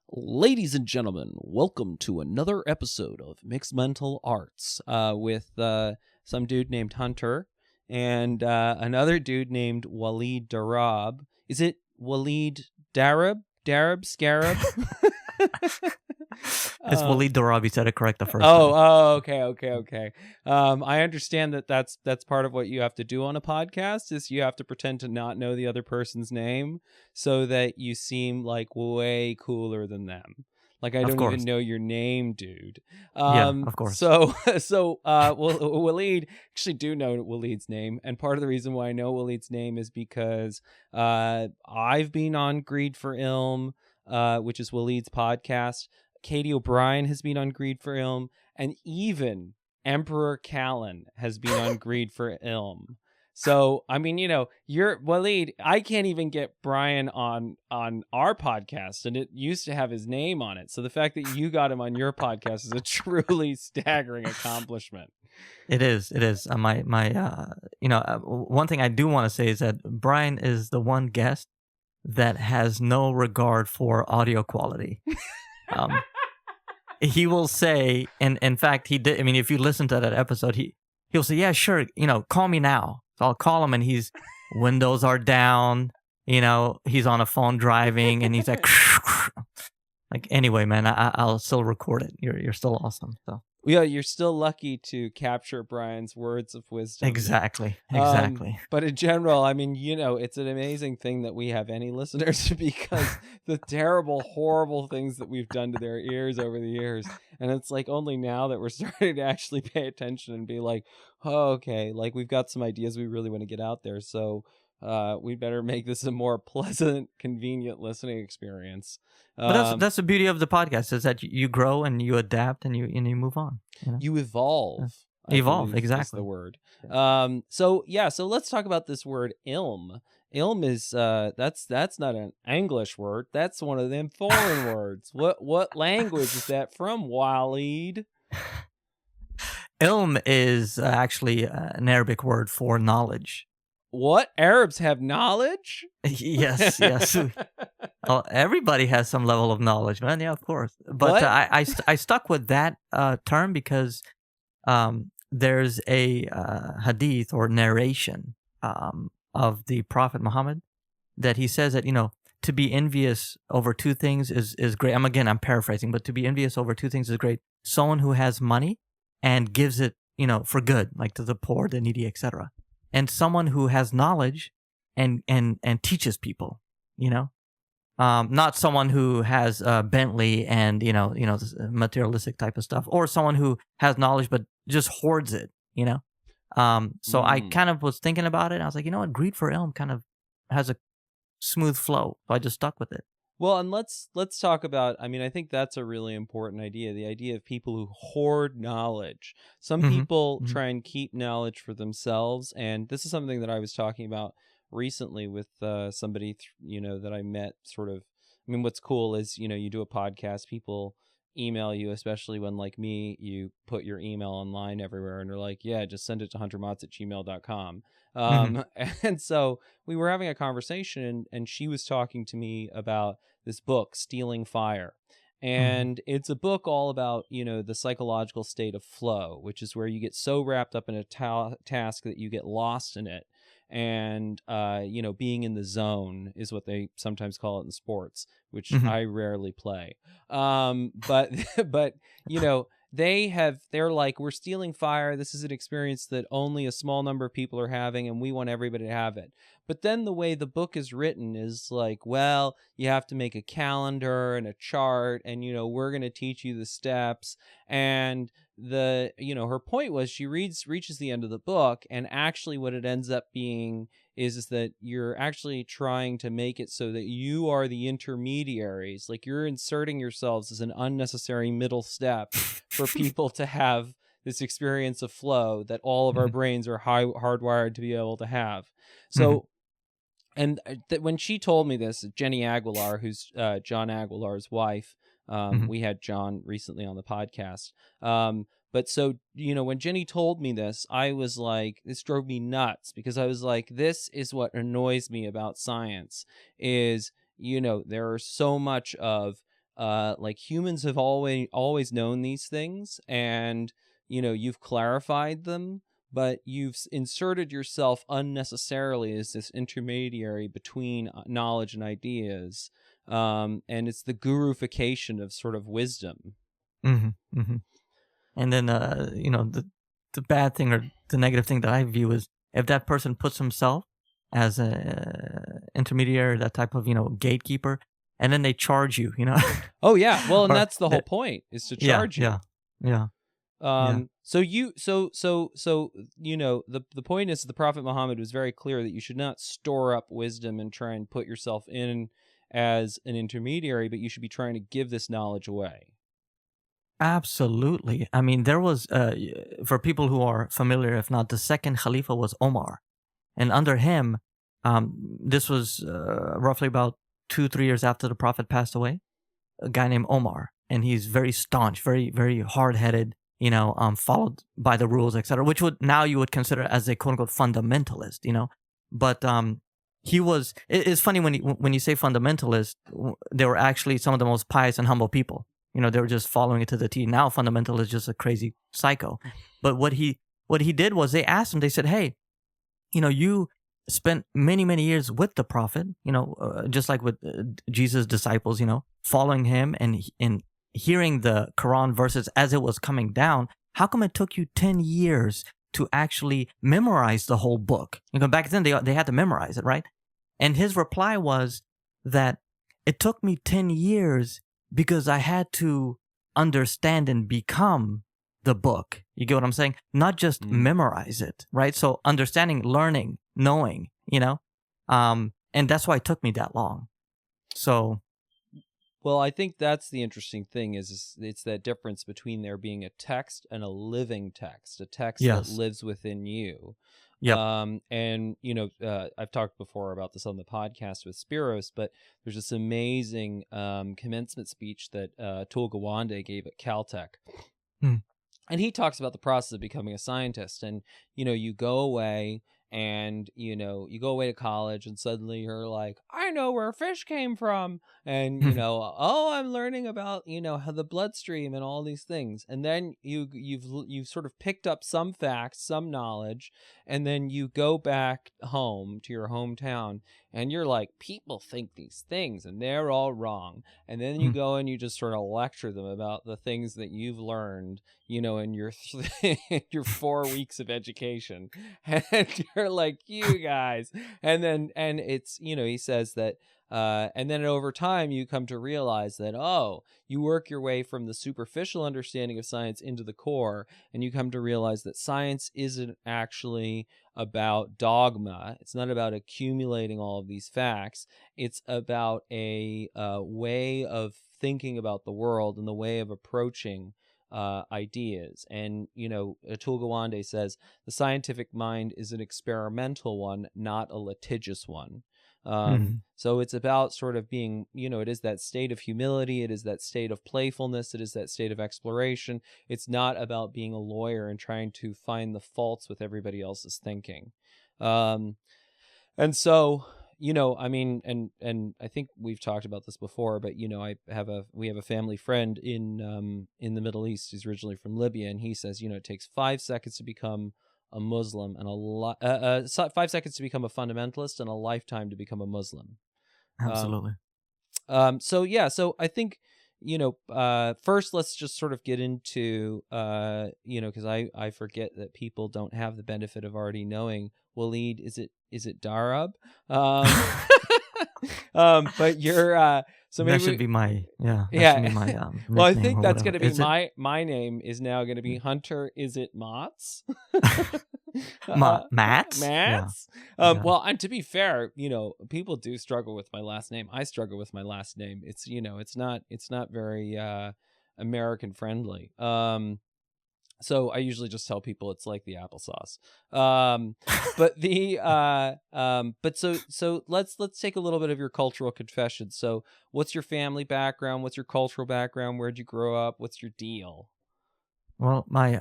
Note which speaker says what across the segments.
Speaker 1: Ladies and gentlemen, welcome to another episode of Mixed Mental Arts with some dude named Hunter and another dude named Walid Darab. Is it Walid Darab? Darab? Scarab?
Speaker 2: It's Walid Darab. You said it correct the first time.
Speaker 1: Okay. I understand that's part of what you have to do on a podcast is you have to pretend to not know the other person's name so that you seem like way cooler than them. Like I don't even know your name, dude.
Speaker 2: Yeah, of course.
Speaker 1: So Walid actually do know Walid's name, and part of the reason why I know Walid's name is because I've been on Greed for Ilm, which is Walid's podcast. Katie O'Brien has been on Greed for Ilm, and even Emperor Callen has been on Greed for Ilm. So, I mean, you're Walid. I can't even get Bryan on our podcast, and it used to have his name on it. So the fact that you got him on your podcast is a truly staggering accomplishment.
Speaker 2: It is. One thing I do want to say is that Bryan is the one guest that has no regard for audio quality. He will say, and in fact, he did. I mean, if you listen to that episode, he'll say, "Yeah, sure, call me now." So I'll call him, and he's windows are down. He's on a phone driving, and he's like, anyway, man, I'll still record it. You're still awesome. So
Speaker 1: yeah, you're still lucky to capture Bryan's words of wisdom.
Speaker 2: Exactly.
Speaker 1: But in general, I mean, it's an amazing thing that we have any listeners because the terrible, horrible things that we've done to their ears over the years. And it's like only now that we're starting to actually pay attention and be like, oh, okay, like we've got some ideas we really want to get out there. So we better make this a more pleasant, convenient listening experience.
Speaker 2: But that's the beauty of the podcast is that you grow and you adapt and you move on.
Speaker 1: You evolve.
Speaker 2: Evolve, exactly.
Speaker 1: That's the word. So let's talk about this word ilm. Ilm is that's not an English word. That's one of them foreign words. What language is that from, Walid?
Speaker 2: Ilm is actually an Arabic word for knowledge.
Speaker 1: What? Arabs have knowledge?
Speaker 2: Yes. Everybody has some level of knowledge, man. Yeah, of course. But I stuck with that term because there's a hadith or narration of the Prophet Muhammad that he says that, to be envious over two things is great. I'm paraphrasing, but to be envious over two things is great. Someone who has money and gives it, for good, like to the poor, the needy, etc. And someone who has knowledge and teaches people, not someone who has Bentley and, materialistic type of stuff, or someone who has knowledge but just hoards it, So I kind of was thinking about it. And I was like, what? Greed for Ilm kind of has a smooth flow. So I just stuck with it.
Speaker 1: Well, and let's talk about, I think that's a really important idea, the idea of people who hoard knowledge. Some people try and keep knowledge for themselves, and this is something that I was talking about recently with somebody, that I met sort of. What's cool is, you do a podcast, people email you, especially when, like me, you put your email online everywhere, and they're like, yeah, just send it to huntermats@gmail.com. And so we were having a conversation, and she was talking to me about this book, Stealing Fire. And it's a book all about, the psychological state of flow, which is where you get so wrapped up in a task that you get lost in it. And, being in the zone is what they sometimes call it in sports, which I rarely play. But they're like, we're stealing fire. This is an experience that only a small number of people are having, and we want everybody to have it. But then the way the book is written is like, well, you have to make a calendar and a chart, and, we're going to teach you the steps. And her point was she reaches the end of the book, and actually what it ends up being is that you're actually trying to make it so that you are the intermediaries. Like you're inserting yourselves as an unnecessary middle step for people to have this experience of flow that all of our brains are hardwired to be able to have. So, and when she told me this, Jenny Aguilar, who's John Aguilar's wife, we had John recently on the podcast. But so, when Jenny told me this, I was like, this drove me nuts because I was like, this is what annoys me about science is, there are so much of like humans have always known these things, and you've clarified them, but you've inserted yourself unnecessarily as this intermediary between knowledge and ideas, and it's the gurufication of sort of wisdom.
Speaker 2: Mm-hmm, mm-hmm. And then the bad thing or the negative thing that I view is if that person puts himself as a intermediary, that type of gatekeeper, and then they charge you,
Speaker 1: Oh yeah, well, and
Speaker 2: Or
Speaker 1: that's the whole point, is to charge you.
Speaker 2: Yeah.
Speaker 1: So the point is, the Prophet Muhammad was very clear that you should not store up wisdom and try and put yourself in as an intermediary, but you should be trying to give this knowledge away.
Speaker 2: Absolutely. I mean, there was, for people who are familiar, if not, the second Khalifa was Omar. And under him, this was roughly about 2-3 years after the Prophet passed away, a guy named Omar. And he's very staunch, very, very hard-headed, followed by the rules, etc., which now you would consider as a quote-unquote fundamentalist, But he was, it's funny when you say fundamentalist, they were actually some of the most pious and humble people. They were just following it to the T. Now fundamentalist is just a crazy psycho. But what he did was they asked him, they said, hey, you spent many, many years with the Prophet, just like with Jesus' disciples, following him and hearing the Quran verses as it was coming down. How come it took you 10 years to actually memorize the whole book? Back then they had to memorize it, right? And his reply was that it took me 10 years because I had to understand and become the book. You get what I'm saying? Not just memorize it, right? So understanding, learning, knowing, and that's why it took me that long. So,
Speaker 1: well, I think that's the interesting thing is it's that difference between there being a text and a living text, a text that lives within you.
Speaker 2: Yeah.
Speaker 1: And I've talked before about this on the podcast with Spiros, but there's this amazing commencement speech that Atul Gawande gave at Caltech. And he talks about the process of becoming a scientist. And, you go away and, you go away to college and suddenly you're like, I know where fish came from. And, oh, I'm learning about, how the bloodstream and all these things. And then you've sort of picked up some facts, some knowledge, and then you go back home to your hometown and you're like, people think these things and they're all wrong. And then you go and you just sort of lecture them about the things that you've learned, in your 4 weeks of education. And you're like, you guys. And it's, he says that, and then over time, you come to realize that, you work your way from the superficial understanding of science into the core, and you come to realize that science isn't actually about dogma. It's not about accumulating all of these facts. It's about a way of thinking about the world and the way of approaching ideas. And, Atul Gawande says, the scientific mind is an experimental one, not a litigious one. So it's about sort of being, it is that state of humility. It is that state of playfulness. It is that state of exploration. It's not about being a lawyer and trying to find the faults with everybody else's thinking. And so, and I think we've talked about this before, but, we have a family friend in the Middle East. He's originally from Libya. And he says, it takes 5 seconds to become a Muslim and 5 seconds to become a fundamentalist and a lifetime to become a Muslim.
Speaker 2: Absolutely.
Speaker 1: So I think, first let's just sort of get into, because I forget that people don't have the benefit of already knowing Walid. Is it Darab? But you're so maybe
Speaker 2: that should be my
Speaker 1: Should be my well, I think that's going to be my name is now going to be Hunter. Is it Maats?
Speaker 2: Maats?
Speaker 1: Maats?
Speaker 2: Yeah.
Speaker 1: Well, and to be fair, people do struggle with my last name. I struggle with my last name. It's it's not very American friendly. So I usually just tell people it's like the applesauce. But so let's take a little bit of your cultural confession. So what's your family background? What's your cultural background? Where'd you grow up? What's your deal?
Speaker 2: Well, my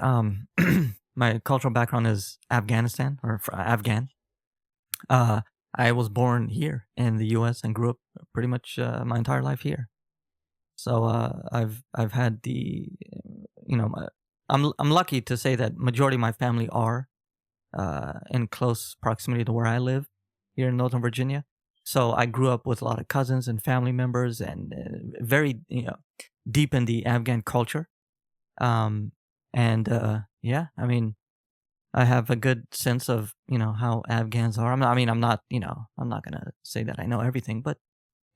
Speaker 2: my cultural background is Afghanistan or Afghan. I was born here in the U.S. and grew up pretty much my entire life here. So I've had the, I'm lucky to say that majority of my family are in close proximity to where I live here in Northern Virginia. So I grew up with a lot of cousins and family members, and very deep in the Afghan culture. And yeah, I mean, I have a good sense of how Afghans are. I'm not gonna say that I know everything, but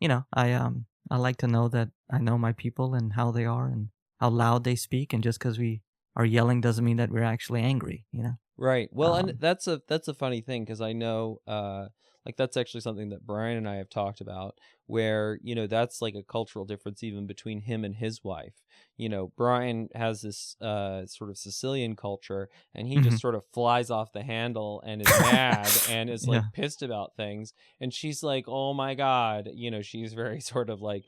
Speaker 2: I like to know that I know my people and how they are and how loud they speak. And just because we are yelling doesn't mean that we're actually angry.
Speaker 1: Right. Well, and that's a funny thing, because I know like that's actually something that Bryan and I have talked about, where that's like a cultural difference even between him and his wife. Bryan has this sort of Sicilian culture, and he just sort of flies off the handle and is mad and is like pissed about things, and she's like, oh my God, she's very sort of like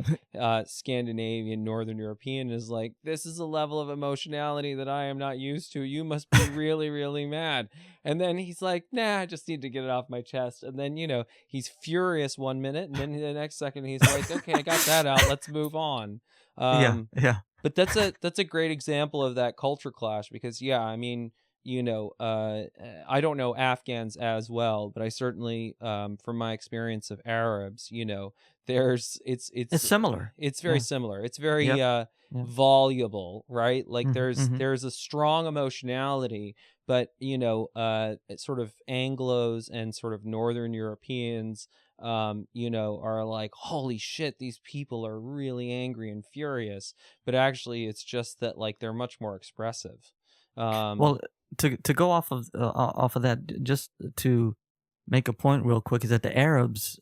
Speaker 1: Scandinavian, Northern European, is like, this is a level of emotionality that I am not used to. You must be really, really mad. And then he's like, nah, I just need to get it off my chest. And then, he's furious 1 minute, and then the next second he's like, okay, I got that out. Let's move on.
Speaker 2: Yeah.
Speaker 1: But that's a great example of that culture clash, because I mean, I don't know Afghans as well, but I certainly, from my experience of Arabs, it's
Speaker 2: similar.
Speaker 1: It's very similar. It's very voluble, right? Like there's a strong emotionality, but it's sort of Anglos and sort of Northern Europeans, are like, holy shit, these people are really angry and furious. But actually, it's just that like they're much more expressive.
Speaker 2: Well, to go off of that, just to make a point real quick, is that the Arabs,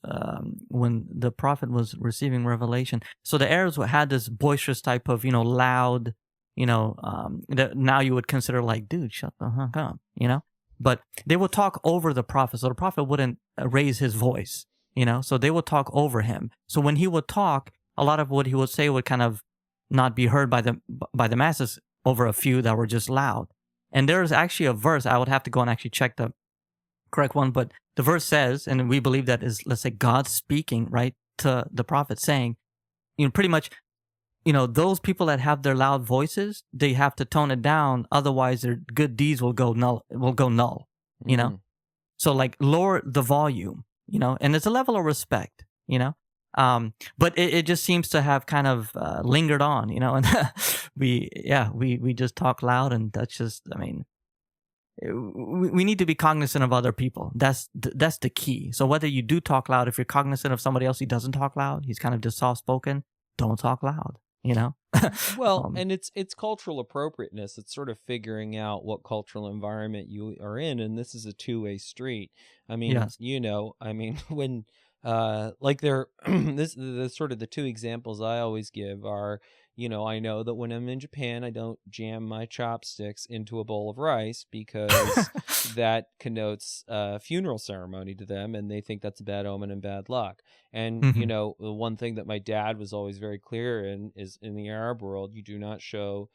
Speaker 2: when the Prophet was receiving revelation, so the Arabs had this boisterous type of loud, that now you would consider like, dude, shut the fuck up, but they would talk over the Prophet, so the Prophet wouldn't raise his voice, so they would talk over him. So when he would talk, a lot of what he would say would kind of not be heard by the masses, over a few that were just loud. And there's actually a verse, I would have to go and actually check the correct one, but the verse says, and we believe that is, let's say, God speaking, right, to the Prophet, saying, pretty much, those people that have their loud voices, they have to tone it down, otherwise their good deeds will go null, So like lower the volume, and it's a level of respect, but it just seems to have kind of lingered on, and we just talk loud, and that's just, I mean, we need to be cognizant of other people. That's the key. So whether you do talk loud, if you're cognizant of somebody else who doesn't talk loud, he's kind of just soft spoken, don't talk loud,
Speaker 1: Well, and it's cultural appropriateness. It's sort of figuring out what cultural environment you are in, and this is a two-way street. I mean, when like this the sort of the two examples I always give are, I know that when I'm in Japan, I don't jam my chopsticks into a bowl of rice, because that connotes a funeral ceremony to them, and they think that's a bad omen and bad luck. And, the one thing that my dad was always very clear in is, in the Arab world, you do not show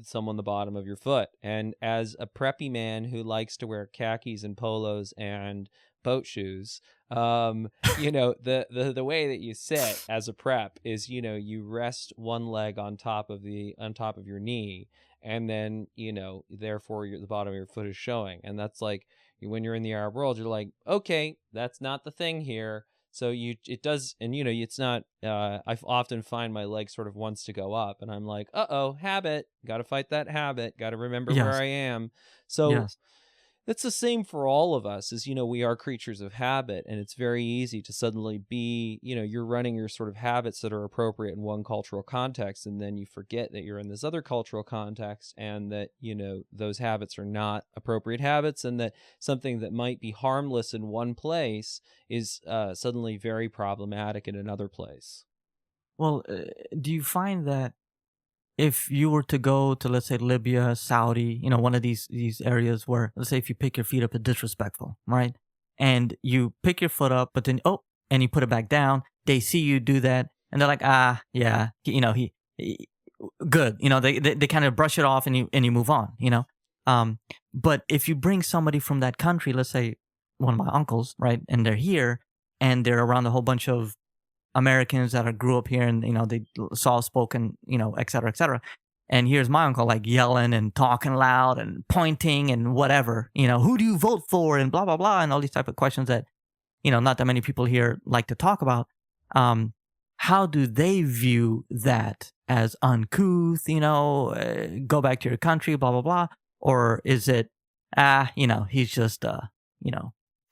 Speaker 1: someone the bottom of your foot. And as a preppy man who likes to wear khakis and polos and boat shoes, the way that you sit as a prep is, you rest one leg on top of your knee, and then, therefore the bottom of your foot is showing. And that's like, when you're in the Arab world, you're like, okay, that's not the thing here. So it does, and it's not, I often find my leg sort of wants to go up, and I'm like, habit, got to fight that habit, got to remember where I am. So it's the same for all of us, is, we are creatures of habit, and it's very easy to suddenly be, you're running your sort of habits that are appropriate in one cultural context, and then you forget that you're in this other cultural context, and that, those habits are not appropriate habits, and that something that might be harmless in one place is suddenly very problematic in another place.
Speaker 2: Well, do you find that if you were to go to, let's say, Libya, Saudi, one of these areas where, let's say, if you pick your feet up, it's disrespectful, right? And you pick your foot up, but then, and you put it back down, they see you do that, and they're like, yeah, he good. They kind of brush it off, and you move on, But if you bring somebody from that country, let's say one of my uncles, right, and they're here, and they're around a whole bunch of Americans that grew up here and, they saw spoken, et cetera, et cetera. And here's my uncle like yelling and talking loud and pointing and whatever, who do you vote for and blah, blah, blah. And all these type of questions that, not that many people here like to talk about. How do they view that as uncouth, go back to your country, blah, blah, blah? Or is it, he's just a,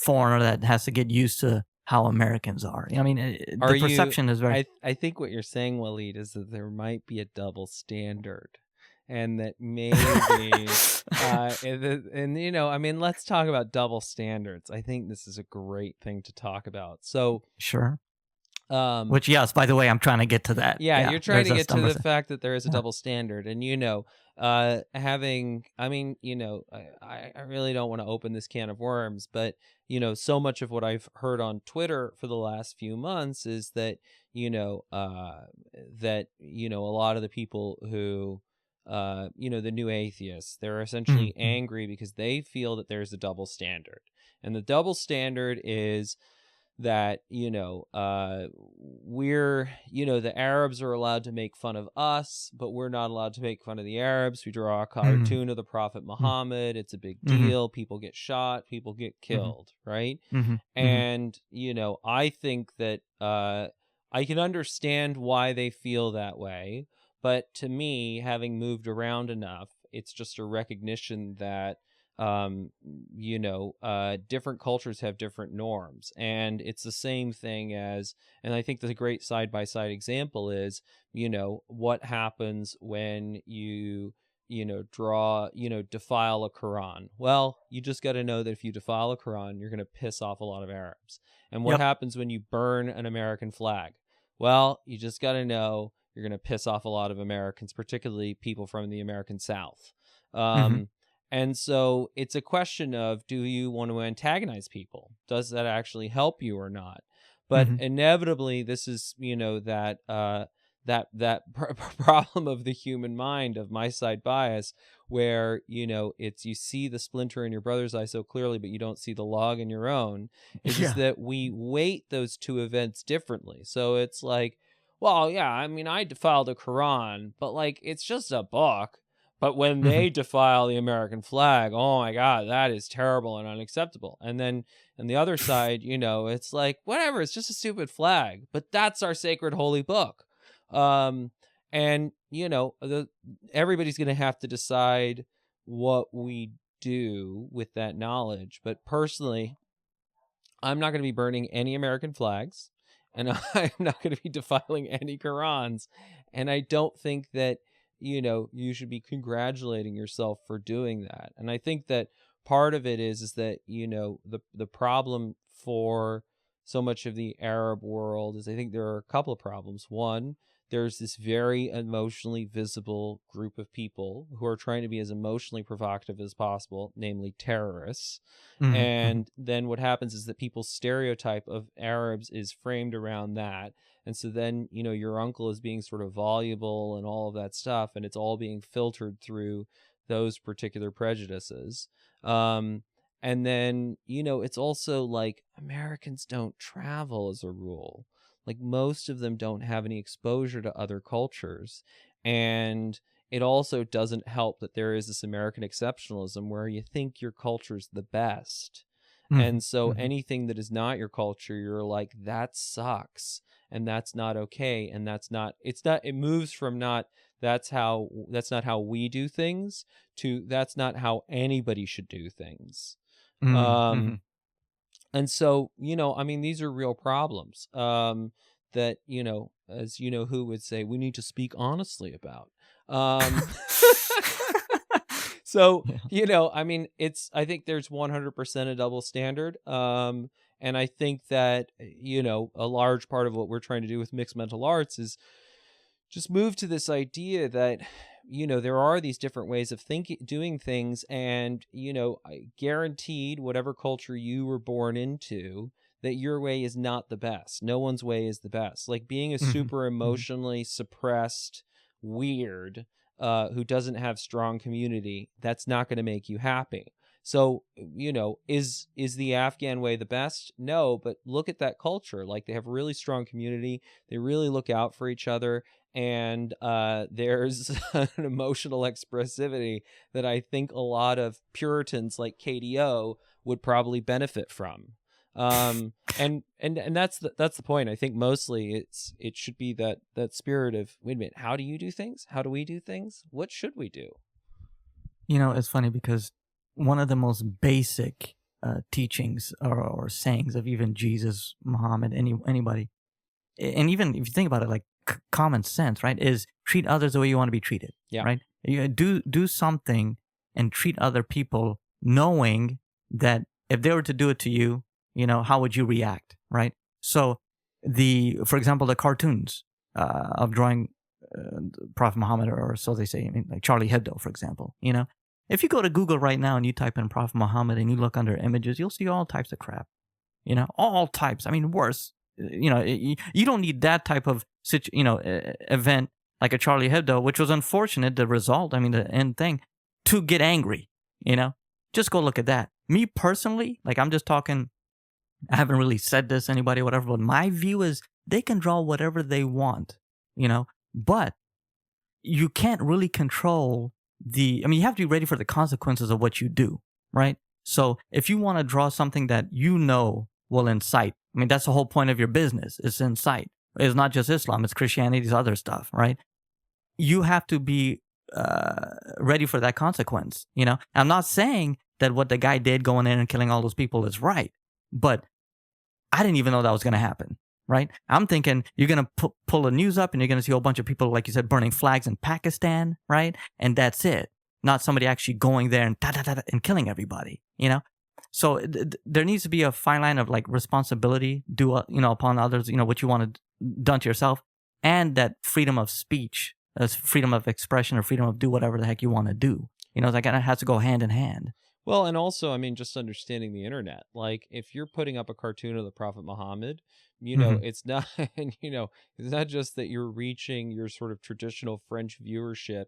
Speaker 2: foreigner that has to get used to how Americans are? I mean, the perception is very...
Speaker 1: I think what you're saying, Walid, is that there might be a double standard. And that maybe, let's talk about double standards. I think this is a great thing to talk about. So,
Speaker 2: sure. Which, yes, by the way, I'm trying to get to that.
Speaker 1: Yeah, you're trying to get to the fact that there is a double standard. And, I really don't want to open this can of worms, but, so much of what I've heard on Twitter for the last few months is that, a lot of the people who, the new atheists, they're essentially angry because they feel that there's a double standard. And the double standard is that, we're, the Arabs are allowed to make fun of us, but we're not allowed to make fun of the Arabs. We draw a cartoon of the Prophet Muhammad. It's a big deal. People get shot. People get killed, right? And, I think that I can understand why they feel that way. But to me, having moved around enough, it's just a recognition that, different cultures have different norms. And it's the same thing as, and I think the great side-by-side example is, what happens when you, defile a Quran. Well, you just got to know that if you defile a Quran, you're going to piss off a lot of Arabs. And what happens when you burn an American flag? Well, you just got to know you're going to piss off a lot of Americans, particularly people from the American South. And so it's a question of, do you want to antagonize people? Does that actually help you or not? But inevitably, this is, that problem of the human mind, of my side bias, where, it's, you see the splinter in your brother's eye so clearly, but you don't see the log in your own. It's just that we weight those two events differently. So it's like, well, yeah, I defiled the Quran, but it's just a book. But when they defile the American flag, oh my God, that is terrible and unacceptable. And then on the other side, it's like, whatever, it's just a stupid flag, but that's our sacred holy book. And, everybody's going to have to decide what we do with that knowledge. But personally, I'm not going to be burning any American flags, and I'm not going to be defiling any Qurans. And I don't think that, you should be congratulating yourself for doing that. And I think that part of it is that, the problem for so much of the Arab world is, I think there are a couple of problems. One, there's this very emotionally visible group of people who are trying to be as emotionally provocative as possible, namely terrorists. And then what happens is that people's stereotype of Arabs is framed around that. And so then, your uncle is being sort of voluble and all of that stuff, and it's all being filtered through those particular prejudices. And then, it's also like Americans don't travel as a rule. Most of them don't have any exposure to other cultures. And it also doesn't help that there is this American exceptionalism where you think your culture's the best. And so anything that is not your culture, you're like, that sucks. And that's not okay. And it moves from that's not how we do things to that's not how anybody should do things. And so, these are real problems that, as who would say, we need to speak honestly about. So, I think there's 100% a double standard. And I think that, a large part of what we're trying to do with mixed mental arts is just move to this idea that, there are these different ways of doing things. And, guaranteed whatever culture you were born into, that your way is not the best. No one's way is the best. Being a super emotionally suppressed weird who doesn't have strong community, that's not going to make you happy. So, is the Afghan way the best? No, but look at that culture. Like, they have a really strong community. They really look out for each other. And there's an emotional expressivity that I think a lot of Puritans like KDO would probably benefit from. And that's the point. I think mostly it should be that spirit of, wait a minute, how do you do things? How do we do things? What should we do?
Speaker 2: It's funny because one of the most basic teachings or sayings of even Jesus, Muhammad, anybody, and even if you think about it, like common sense, right, is treat others the way you want to be treated.
Speaker 1: Yeah.
Speaker 2: Right. You do something and treat other people knowing that if they were to do it to you, how would you react? Right. So for example, the cartoons of drawing Prophet Muhammad, or so they say, like Charlie Hebdo, for example, if you go to Google right now and you type in Prophet Muhammad and you look under images, you'll see all types of crap, all types. I mean, worse, you don't need that type of event like a Charlie Hebdo, which was unfortunate, the result, the end thing, to get angry, just go look at that. Me personally, like I'm just talking, I haven't really said this to anybody, whatever, but my view is they can draw whatever they want, but you can't really control you have to be ready for the consequences of what you do, right? So if you want to draw something that will incite, that's the whole point of your business, is incite. It's not just Islam, it's Christianity, it's other stuff, right? You have to be ready for that consequence, I'm not saying that what the guy did going in and killing all those people is right, but I didn't even know that was going to happen. Right? I'm thinking you're going to pull the news up and you're going to see a whole bunch of people, like you said, burning flags in Pakistan, right? And that's it. Not somebody actually going there and killing everybody, So there needs to be a fine line of like responsibility upon others, what you want done to yourself, and that freedom of speech, freedom of expression, or freedom of do whatever the heck you want to do. That kind of has to go hand in hand.
Speaker 1: Well, and also, just understanding the internet. Like, if you're putting up a cartoon of the Prophet Muhammad, it's not, it's not just that you're reaching your sort of traditional French viewership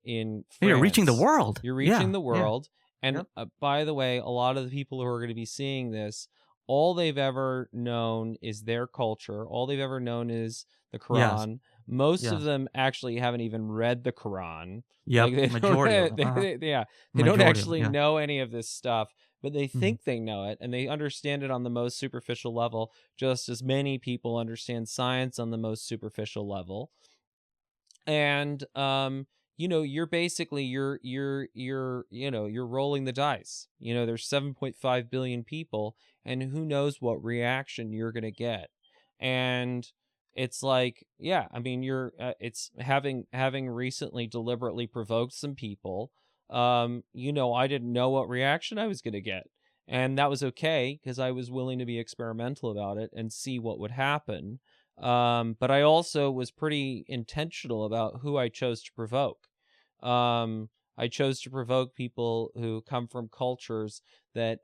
Speaker 1: in France.
Speaker 2: You're reaching the world.
Speaker 1: You're reaching the world.
Speaker 2: Yeah.
Speaker 1: And by the way, a lot of the people who are going to be seeing this, all they've ever known is their culture. All they've ever known is the Quran. Yes. Most of them actually haven't even read the Quran.
Speaker 2: Yeah,
Speaker 1: like
Speaker 2: majority.
Speaker 1: They don't actually know any of this stuff, but they think they know it, and they understand it on the most superficial level, just as many people understand science on the most superficial level. And you're basically you're rolling the dice. There's 7.5 billion people, and who knows what reaction you're going to get. And it's like, you're it's having recently deliberately provoked some people. I didn't know what reaction I was going to get, and that was okay because I was willing to be experimental about it and see what would happen. But I also was pretty intentional about who I chose to provoke. I chose to provoke people who come from cultures that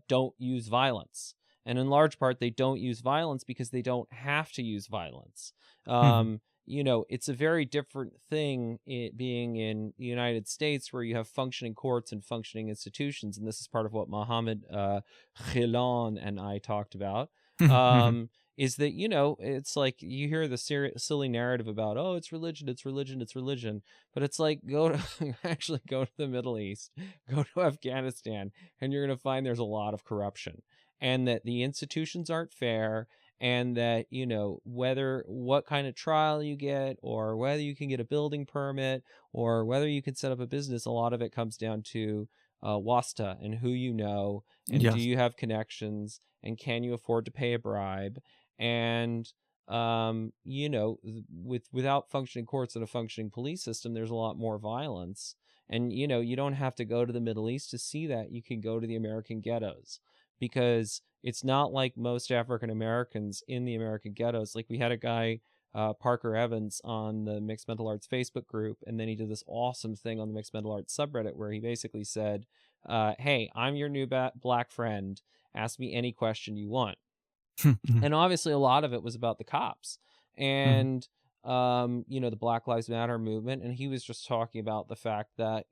Speaker 1: don't use violence. And in large part, they don't use violence because they don't have to use violence. It's a very different thing being in the United States, where you have functioning courts and functioning institutions. And this is part of what Mohamed Ghilan and I talked about. Is that, it's like you hear the silly narrative about, oh, it's religion. But it's like, go to the Middle East, go to Afghanistan, and you're going to find there's a lot of corruption, and that the institutions aren't fair, and that, what kind of trial you get, or whether you can get a building permit, or whether you can set up a business, a lot of it comes down to wasta, and who you know, and do you have connections, and can you afford to pay a bribe? And without functioning courts and a functioning police system, there's a lot more violence. And you don't have to go to the Middle East to see that. You can go to the American ghettos, because it's not like most African Americans in the American ghettos. Like, we had a guy, Parker Evans, on the Mixed Mental Arts Facebook group, and then he did this awesome thing on the Mixed Mental Arts subreddit where he basically said, hey, I'm your new black friend, ask me any question you want. And obviously a lot of it was about the cops and the Black Lives Matter movement, and he was just talking about the fact that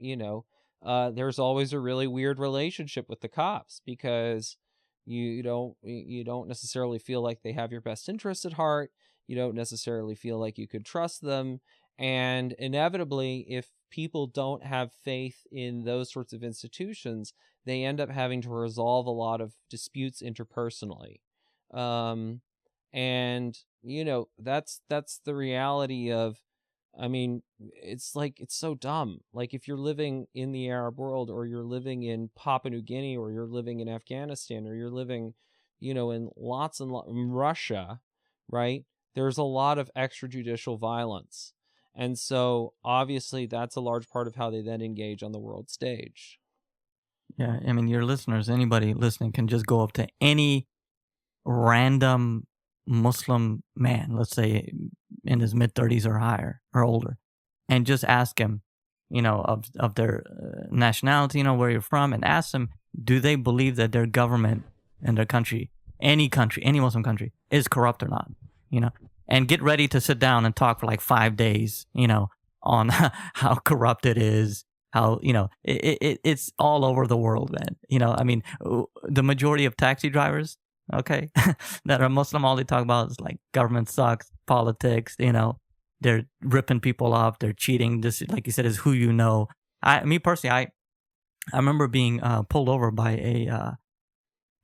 Speaker 1: there's always a really weird relationship with the cops, because you don't necessarily feel like they have your best interests at heart. You don't necessarily feel like you could trust them. And inevitably, if people don't have faith in those sorts of institutions, they end up having to resolve a lot of disputes interpersonally. And that's the reality of, I mean, it's like, it's so dumb. Like, if you're living in the Arab world, or you're living in Papua New Guinea, or you're living in Afghanistan, or you're living, in lots and in Russia, right? There's a lot of extrajudicial violence. And so obviously that's a large part of how they then engage on the world stage.
Speaker 2: Yeah, I mean, your listeners, anybody listening can just go up to any random Muslim man, let's say in his mid-30s or higher or older, and just ask him, of their nationality, where you're from, and ask them, do they believe that their government and their country, any Muslim country, is corrupt or not, and get ready to sit down and talk for like 5 days, on how corrupt it is, how, it's all over the world, man. I mean, the majority of taxi drivers, okay, that are Muslim, all they talk about is like government sucks, politics, they're ripping people off, they're cheating. This, like you said, is who you know. Me personally, I remember being pulled over by a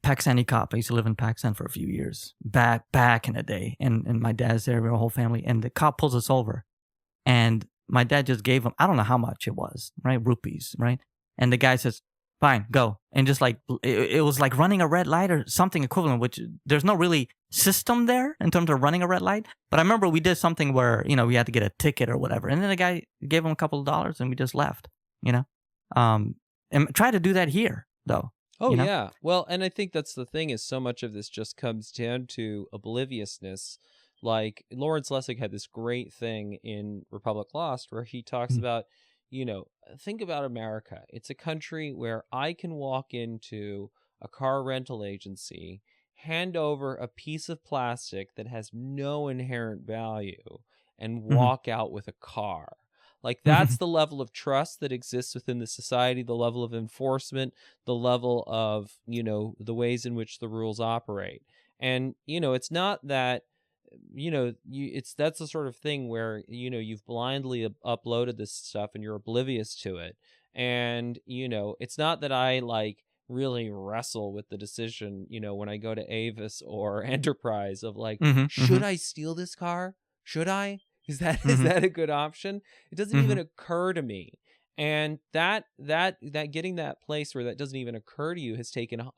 Speaker 2: Pakistani cop. I used to live in Pakistan for a few years back in the day, and my dad's there, our whole family, and the cop pulls us over, and my dad just gave him, I don't know how much it was, right, rupees, right, and the guy says, fine, go, and just like it was like running a red light or something equivalent, which there's no really system there in terms of running a red light, but I remember we did something where we had to get a ticket or whatever, and then the guy gave him a couple of dollars and we just left, and try to do that here though.
Speaker 1: Oh, yeah. Well, and I think that's the thing, is so much of this just comes down to obliviousness. Like, Lawrence Lessig had this great thing in Republic Lost where he talks about, think about America. It's a country where I can walk into a car rental agency, hand over a piece of plastic that has no inherent value, and walk out with a car. Like, that's the level of trust that exists within the society, the level of enforcement, the level of, the ways in which the rules operate. And, it's not that, that's the sort of thing where, you've blindly uploaded this stuff and you're oblivious to it. And, it's not that I like really wrestle with the decision, when I go to Avis or Enterprise of like, should I steal this car? Should I? Is that a good option? It doesn't even occur to me. And that getting that place where that doesn't even occur to you has taken, a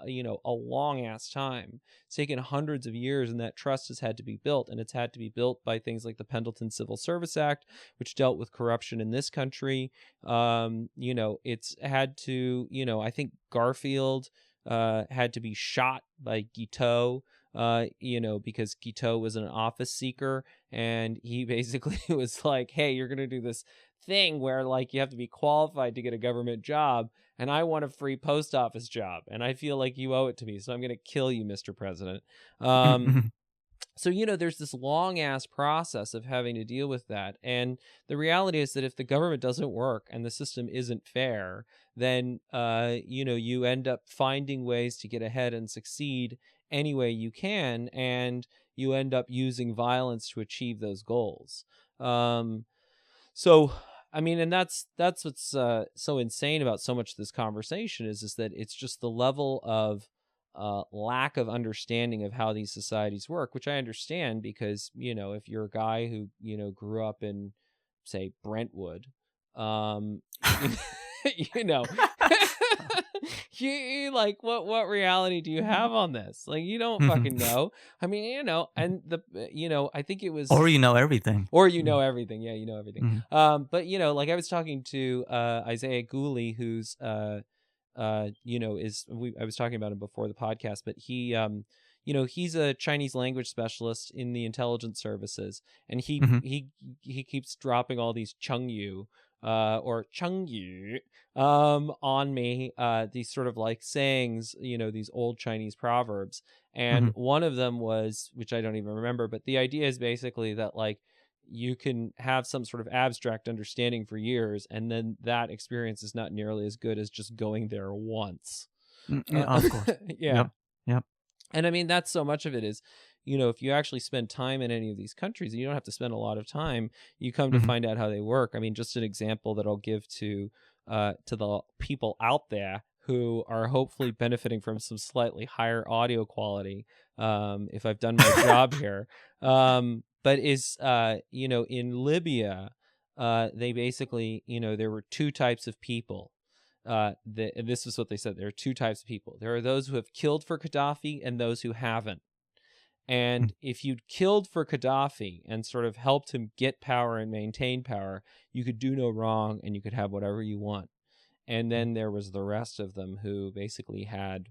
Speaker 1: long ass time. It's taken hundreds of years, and that trust has had to be built. And it's had to be built by things like the Pendleton Civil Service Act, which dealt with corruption in this country. It's had to, I think Garfield had to be shot by Guiteau. Because Guiteau was an office seeker, and he basically was like, hey, you're going to do this thing where like you have to be qualified to get a government job, and I want a free post office job, and I feel like you owe it to me, so I'm going to kill you, Mr. President. So, there's this long ass process of having to deal with that. And the reality is that if the government doesn't work and the system isn't fair, then, you end up finding ways to get ahead and succeed any way you can. And you end up using violence to achieve those goals. So, I mean, and that's what's so insane about so much of this conversation is that it's just the level of lack of understanding of how these societies work, which I understand because, if you're a guy who, grew up in, say, Brentwood, you like, what reality do you have on this? Like, you don't fucking know. I mean, and I think it was,
Speaker 2: or everything,
Speaker 1: everything. Yeah, everything. But like I was talking to Isaiah Gooley, who's I was talking about him before the podcast, but he he's a Chinese language specialist in the intelligence services, and he keeps dropping all these Chengyu or Chengyu on me, these sort of like sayings, these old Chinese proverbs. And one of them was, which I don't even remember, but the idea is basically that like, you can have some sort of abstract understanding for years, and then that experience is not nearly as good as just going there once.
Speaker 2: Of course.
Speaker 1: Yeah.
Speaker 2: Yep.
Speaker 1: And I mean, that's so much of it is, if you actually spend time in any of these countries, and you don't have to spend a lot of time, you come to find out how they work. I mean, just an example that I'll give to the people out there who are hopefully benefiting from some slightly higher audio quality, if I've done my job here. But is, in Libya, they basically, there were two types of people. And this is what they said. There are two types of people. There are those who have killed for Gaddafi and those who haven't. And if you'd killed for Gaddafi and sort of helped him get power and maintain power, you could do no wrong and you could have whatever you want. And then there was the rest of them who basically had,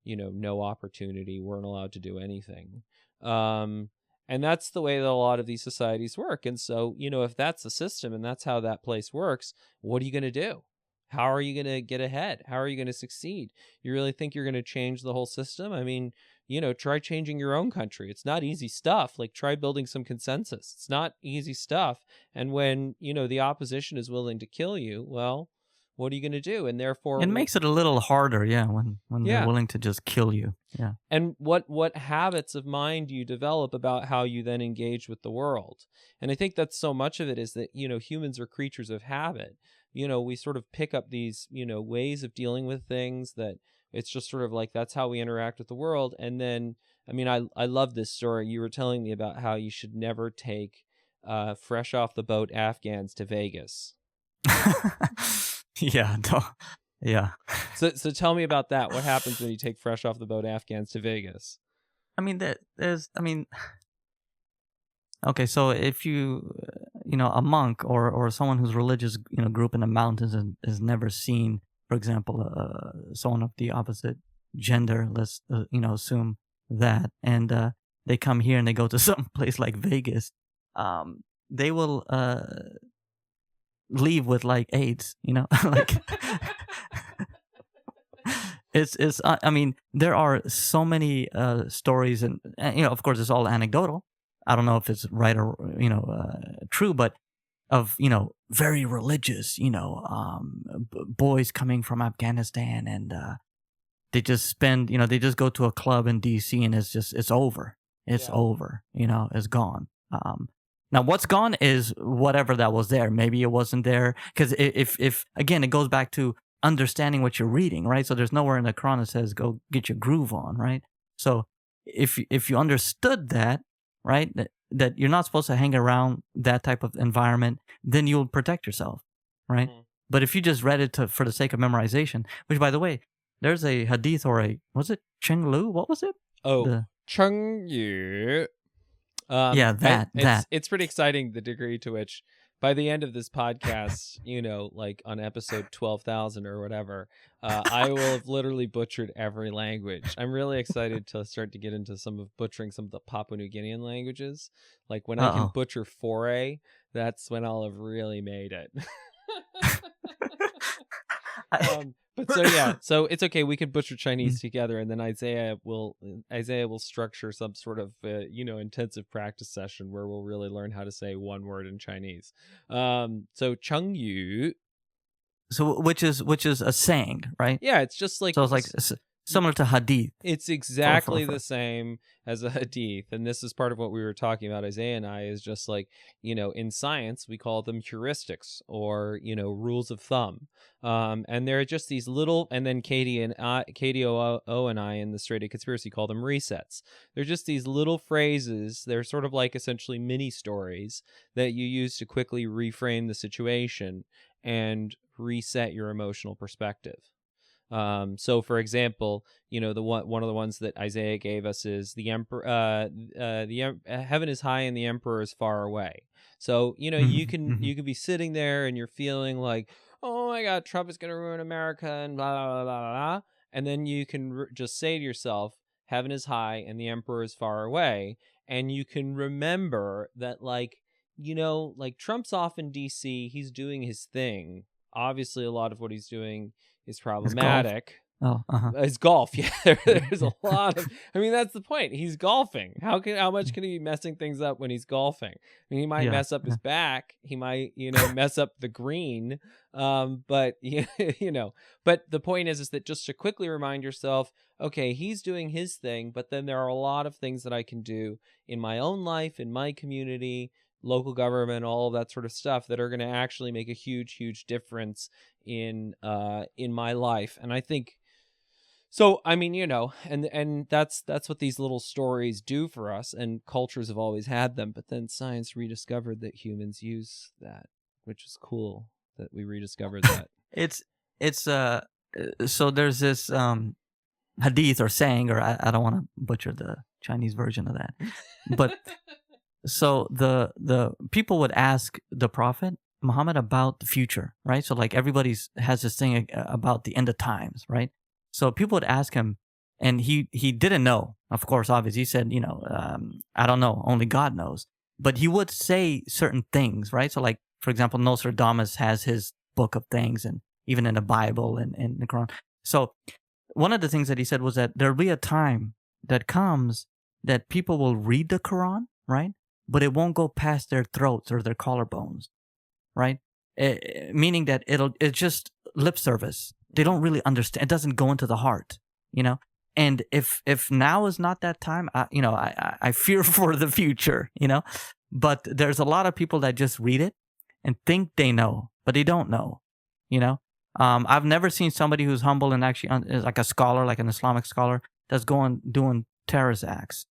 Speaker 1: no opportunity, weren't allowed to do anything. And that's the way that a lot of these societies work. And so, if that's the system and that's how that place works, what are you going to do? How are you going to get ahead? How are you going to succeed? You really think you're going to change the whole system? I mean, try changing your own country. It's not easy stuff. Like, try building some consensus. It's not easy stuff. And when, the opposition is willing to kill you, well, what are you going to do? And therefore,
Speaker 2: it makes it a little harder, when they're willing to just kill you. Yeah.
Speaker 1: And what habits of mind do you develop about how you then engage with the world? And I think that's so much of it is that, humans are creatures of habit. We sort of pick up these, ways of dealing with things that it's just sort of like, that's how we interact with the world. And then, I mean, I love this story. You were telling me about how you should never take fresh off the boat Afghans to Vegas.
Speaker 2: Yeah. Yeah.
Speaker 1: So tell me about that. What happens when you take fresh off the boat Afghans to Vegas?
Speaker 2: I mean, okay, so if a monk or someone who's religious, grew up in the mountains and has never seen, for example, someone of the opposite gender, let's, assume that, and they come here and they go to some place like Vegas, they will leave with like AIDS, like it's I mean, there are so many stories and of course it's all anecdotal. I don't know if it's right or true, but of very religious boys coming from Afghanistan, and they just spend they just go to a club in DC and it's over. It's over. It's gone. Now what's gone is whatever that was there. Maybe it wasn't there because if again it goes back to understanding what you're reading, right? So there's nowhere in the Quran that says go get your groove on, right? So if you understood that, right, that you're not supposed to hang around that type of environment, then you'll protect yourself, right? Mm-hmm. But if you just read it for the sake of memorization, which by the way, there's a hadith or was it Cheng Lu? What was it?
Speaker 1: Oh, Cheng Yu.
Speaker 2: Yeah, that.
Speaker 1: It's pretty exciting the degree to which by the end of this podcast, like on episode 12,000 or whatever, I will have literally butchered every language. I'm really excited to start to get into butchering some of the Papua New Guinean languages. Like when I can butcher foray, that's when I'll have really made it. But so it's okay. We can butcher Chinese together, and then Isaiah will structure some sort of intensive practice session where we'll really learn how to say one word in Chinese. So Cheng Yu.
Speaker 2: So which is a saying, right?
Speaker 1: Yeah, it's just like
Speaker 2: so it's like similar to hadith.
Speaker 1: It's exactly the same as a hadith, and this is part of what we were talking about. Isaiah and I is just like in science we call them heuristics or rules of thumb, and they're just these little. And then Katie and I in the Straight A Conspiracy call them resets. They're just these little phrases. They're sort of like essentially mini stories that you use to quickly reframe the situation and reset your emotional perspective. So for example, one of the ones that Isaiah gave us is the emperor, heaven is high and the emperor is far away. So, you can be sitting there and you're feeling like, oh my God, Trump is going to ruin America and blah, blah, blah, blah, blah. And then you can just say to yourself, heaven is high and the emperor is far away. And you can remember that like Trump's off in DC, he's doing his thing. Obviously a lot of what he's doing is problematic.
Speaker 2: Oh,
Speaker 1: It's golf. Yeah, there's a lot of. I mean, that's the point. He's golfing. How much can he be messing things up when he's golfing? I mean, he might mess up his back. He might, mess up the green. But But the point is that just to quickly remind yourself, okay, he's doing his thing, but then there are a lot of things that I can do in my own life, in my community, local government, all of that sort of stuff that are going to actually make a huge, huge difference in my life. And I think. So, I mean, and that's what these little stories do for us, and cultures have always had them, but then science rediscovered that humans use that, which is cool that we rediscovered that.
Speaker 2: It's so there's this hadith or saying, or I don't want to butcher the Chinese version of that, but so the people would ask the Prophet Muhammad about the future, right? So like everybody's has this thing about the end of times, right? So people would ask him, and he didn't know. Of course, obviously, he said, I don't know, only God knows. But he would say certain things, right? So, like, for example, Nostradamus has his book of things, and even in the Bible and in the Quran. So one of the things that he said was that there'll be a time that comes that people will read the Quran, right? But it won't go past their throats or their collarbones, right? Meaning that it's just lip service. They don't really understand. It doesn't go into the heart, And if now is not that time, I fear for the future, But there's a lot of people that just read it and think they know, but they don't know, I've never seen somebody who's humble and actually is like a scholar, like an Islamic scholar, that's doing terrorist acts,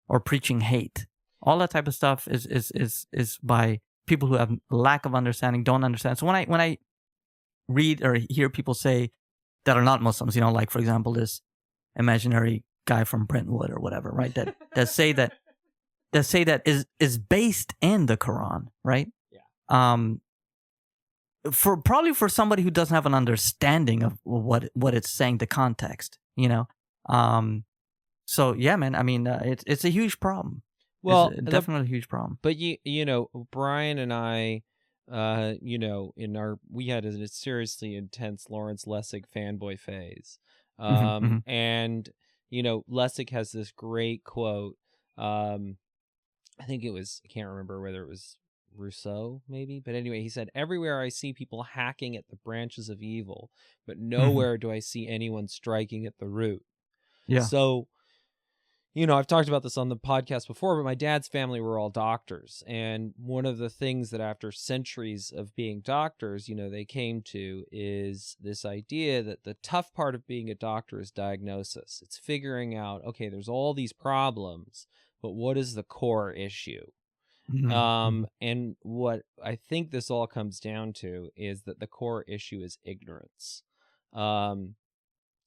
Speaker 2: or preaching hate. All that type of stuff is by people who have lack of understanding, don't understand. So when I read or hear people say that are not Muslims, like for example this imaginary guy from Brentwood or whatever, right? That say that is based in the Quran, right?
Speaker 1: Yeah.
Speaker 2: For somebody who doesn't have an understanding of what it's saying, the context, So yeah, man. I mean, it's a huge problem.
Speaker 1: Well,
Speaker 2: it's definitely a huge problem.
Speaker 1: But Bryan and I. We had a seriously intense Lawrence Lessig fanboy phase. And, Lessig has this great quote. I think I can't remember whether it was Rousseau, maybe. But anyway, he said, everywhere I see people hacking at the branches of evil, but nowhere do I see anyone striking at the root.
Speaker 2: Yeah.
Speaker 1: So, I've talked about this on the podcast before, but my dad's family were all doctors. And one of the things that after centuries of being doctors, they came to is this idea that the tough part of being a doctor is diagnosis. It's figuring out, okay, there's all these problems, but what is the core issue? And what I think this all comes down to is that the core issue is ignorance. And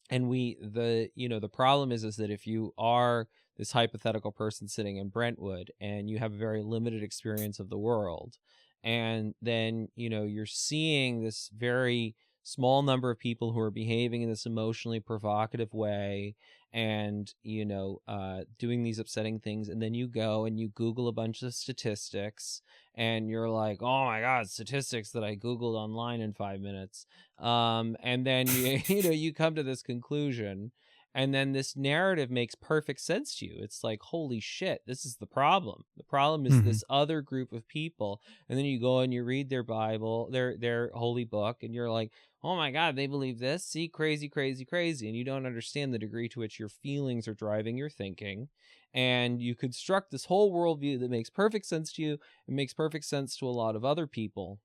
Speaker 1: the problem is that if you are this hypothetical person sitting in Brentwood and you have a very limited experience of the world, and then, you're seeing this very small number of people who are behaving in this emotionally provocative way and, doing these upsetting things. And then you go and you Google a bunch of statistics and you're like, oh my God, statistics that I Googled online in 5 minutes. And then, you come to this conclusion, and then this narrative makes perfect sense to you. It's like, holy shit, this is the problem. The problem is this other group of people. And then you go and you read their Bible, their holy book, and you're like, oh my God, they believe this? See, crazy, crazy, crazy. And you don't understand the degree to which your feelings are driving your thinking. And you construct this whole worldview that makes perfect sense to you and makes perfect sense to a lot of other people.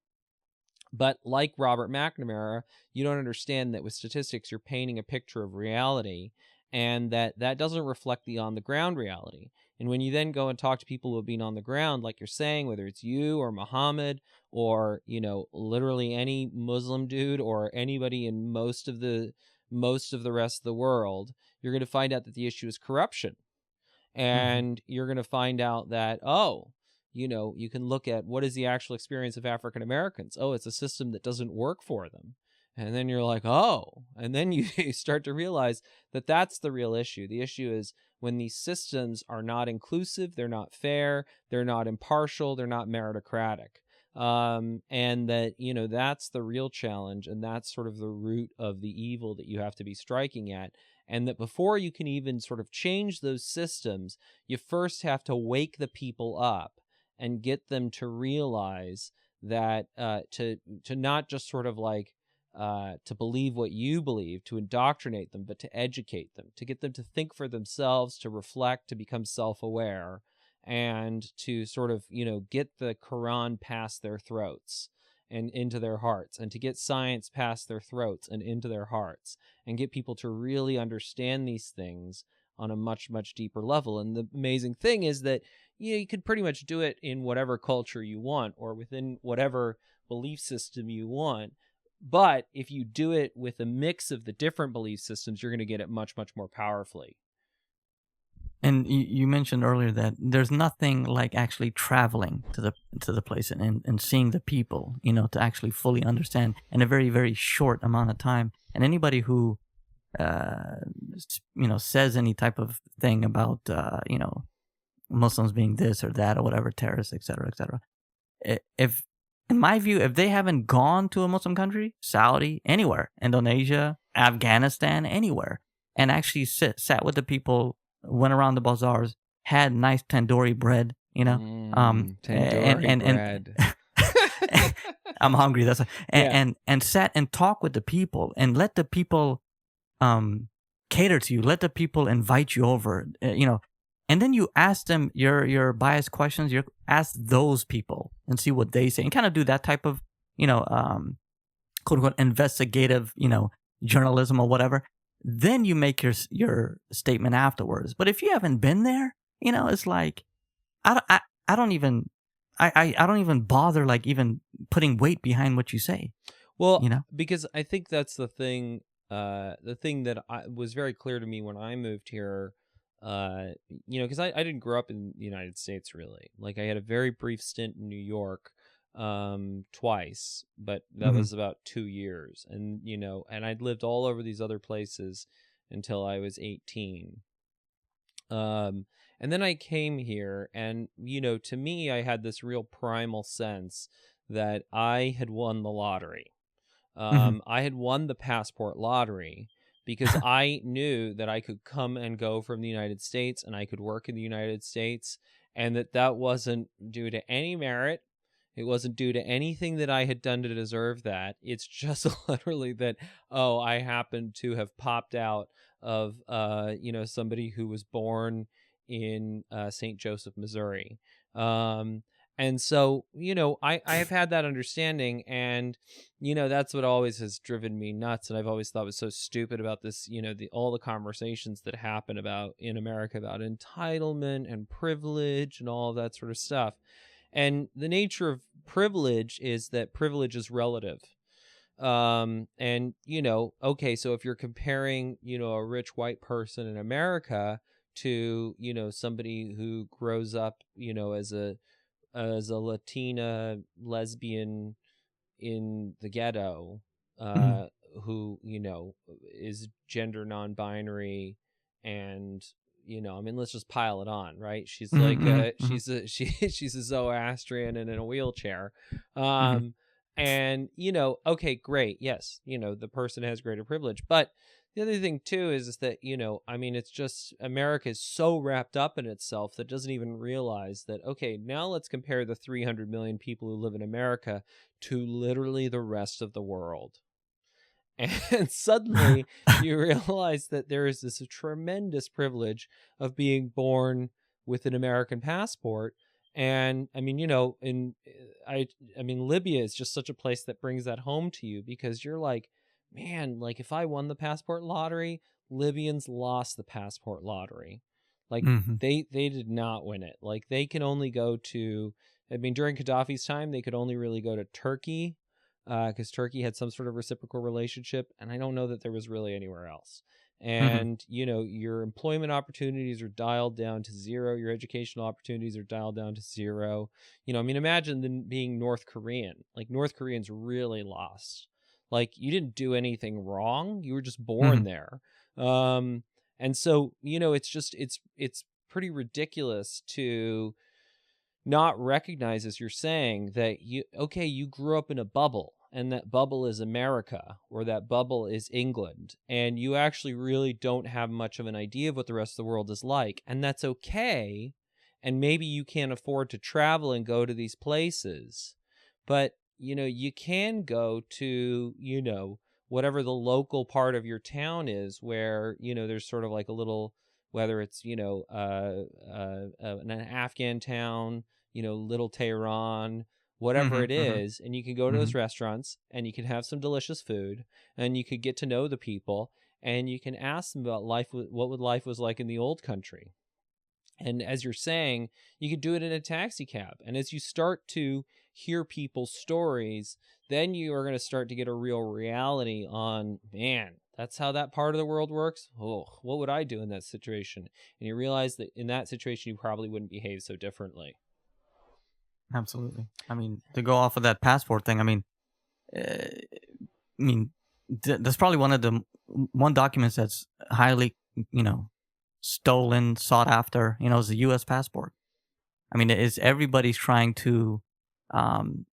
Speaker 1: But like Robert McNamara, you don't understand that with statistics, you're painting a picture of reality, and that doesn't reflect the on-the-ground reality. And when you then go and talk to people who have been on the ground, like you're saying, whether it's you or Muhammad or, literally any Muslim dude or anybody in most of the rest of the world, you're going to find out that the issue is corruption. And you're going to find out that, you can look at what is the actual experience of African Americans. Oh, it's a system that doesn't work for them. And then you're like, oh, and then you start to realize that that's the real issue. The issue is when these systems are not inclusive, they're not fair, they're not impartial, they're not meritocratic. And that, that's the real challenge, and that's sort of the root of the evil that you have to be striking at. And that before you can even sort of change those systems, you first have to wake the people up and get them to realize that to not just sort of like to believe what you believe, to indoctrinate them, but to educate them, to get them to think for themselves, to reflect, to become self-aware, and to sort of, get the Quran past their throats and into their hearts, and to get science past their throats and into their hearts, and get people to really understand these things on a much, much deeper level. And the amazing thing is that you could pretty much do it in whatever culture you want or within whatever belief system you want. But if you do it with a mix of the different belief systems, you're going to get it much, much more powerfully.
Speaker 2: And you mentioned earlier that there's nothing like actually traveling to the place and seeing the people, to actually fully understand in a very, very short amount of time. And anybody who, says any type of thing about, Muslims being this or that or whatever, terrorists, et cetera, if, in my view, if they haven't gone to a Muslim country, Saudi, anywhere, Indonesia, Afghanistan, anywhere, and actually sat with the people, went around the bazaars, had nice tandoori bread,
Speaker 1: tandoori bread.
Speaker 2: I'm hungry. That's and sat and talk with the people and let the people cater to you. Let the people invite you over. And then you ask them your biased questions. You ask those people and see what they say, and kind of do that type of quote unquote investigative journalism or whatever. Then you make your statement afterwards. But if you haven't been there, it's like I don't even bother like even putting weight behind what you say.
Speaker 1: Well, because I think that's the thing. The thing that was very clear to me when I moved here. Because I didn't grow up in the United States really. Like I had a very brief stint in New York. Twice, but that was about 2 years, and and I'd lived all over these other places until I was 18. And then I came here, and to me, I had this real primal sense that I had won the lottery. I had won the passport lottery because I knew that I could come and go from the United States, and I could work in the United States, and that wasn't due to any merit. It wasn't due to anything that I had done to deserve that. It's just literally that, I happened to have popped out of, somebody who was born in St. Joseph, Missouri. And so, I have had that understanding, and, that's what always has driven me nuts. And I've always thought was so stupid about this, all the conversations that happen in America about entitlement and privilege and all of that sort of stuff. And the nature of privilege is that privilege is relative. And, okay, so if you're comparing, a rich white person in America to, somebody who grows up, as a Latina lesbian in the ghetto, who, is gender non-binary and, let's just pile it on, right? She's like, she's a Zoroastrian and in a wheelchair. And, okay, great. Yes. The person has greater privilege. But the other thing too is that, it's just America is so wrapped up in itself that it doesn't even realize that, okay, now let's compare the 300 million people who live in America to literally the rest of the world. And suddenly you realize that there is this tremendous privilege of being born with an American passport. And Libya is just such a place that brings that home to you, because you're like, man, like if I won the passport lottery, Libyans lost the passport lottery. Like they did not win it. Like they can only go to, during Gaddafi's time, they could only really go to Turkey, because Turkey had some sort of reciprocal relationship, and I don't know that there was really anywhere else. And your employment opportunities are dialed down to zero. Your educational opportunities are dialed down to zero. Imagine them being North Korean. Like North Koreans really lost. Like you didn't do anything wrong. You were just born there. And so, it's pretty ridiculous to, not recognize, as you're saying, that you grew up in a bubble, and that bubble is America, or that bubble is England, and you actually really don't have much of an idea of what the rest of the world is like, and that's okay. And maybe you can't afford to travel and go to these places, but you can go to whatever the local part of your town is, where there's sort of like a little, whether it's an Afghan town, little Tehran, whatever it is, and you can go to those restaurants, and you can have some delicious food, and you could get to know the people, and you can ask them about life, what life was like in the old country. And as you're saying, you could do it in a taxi cab. And as you start to hear people's stories, then you are going to start to get a real reality on, man, that's how that part of the world works. Oh, what would I do in that situation? And you realize that in that situation, you probably wouldn't behave so differently.
Speaker 2: Absolutely. I mean, to go off of that passport thing, that's probably one documents that's highly, stolen, sought after, is the U.S. passport. I mean, everybody's trying to, come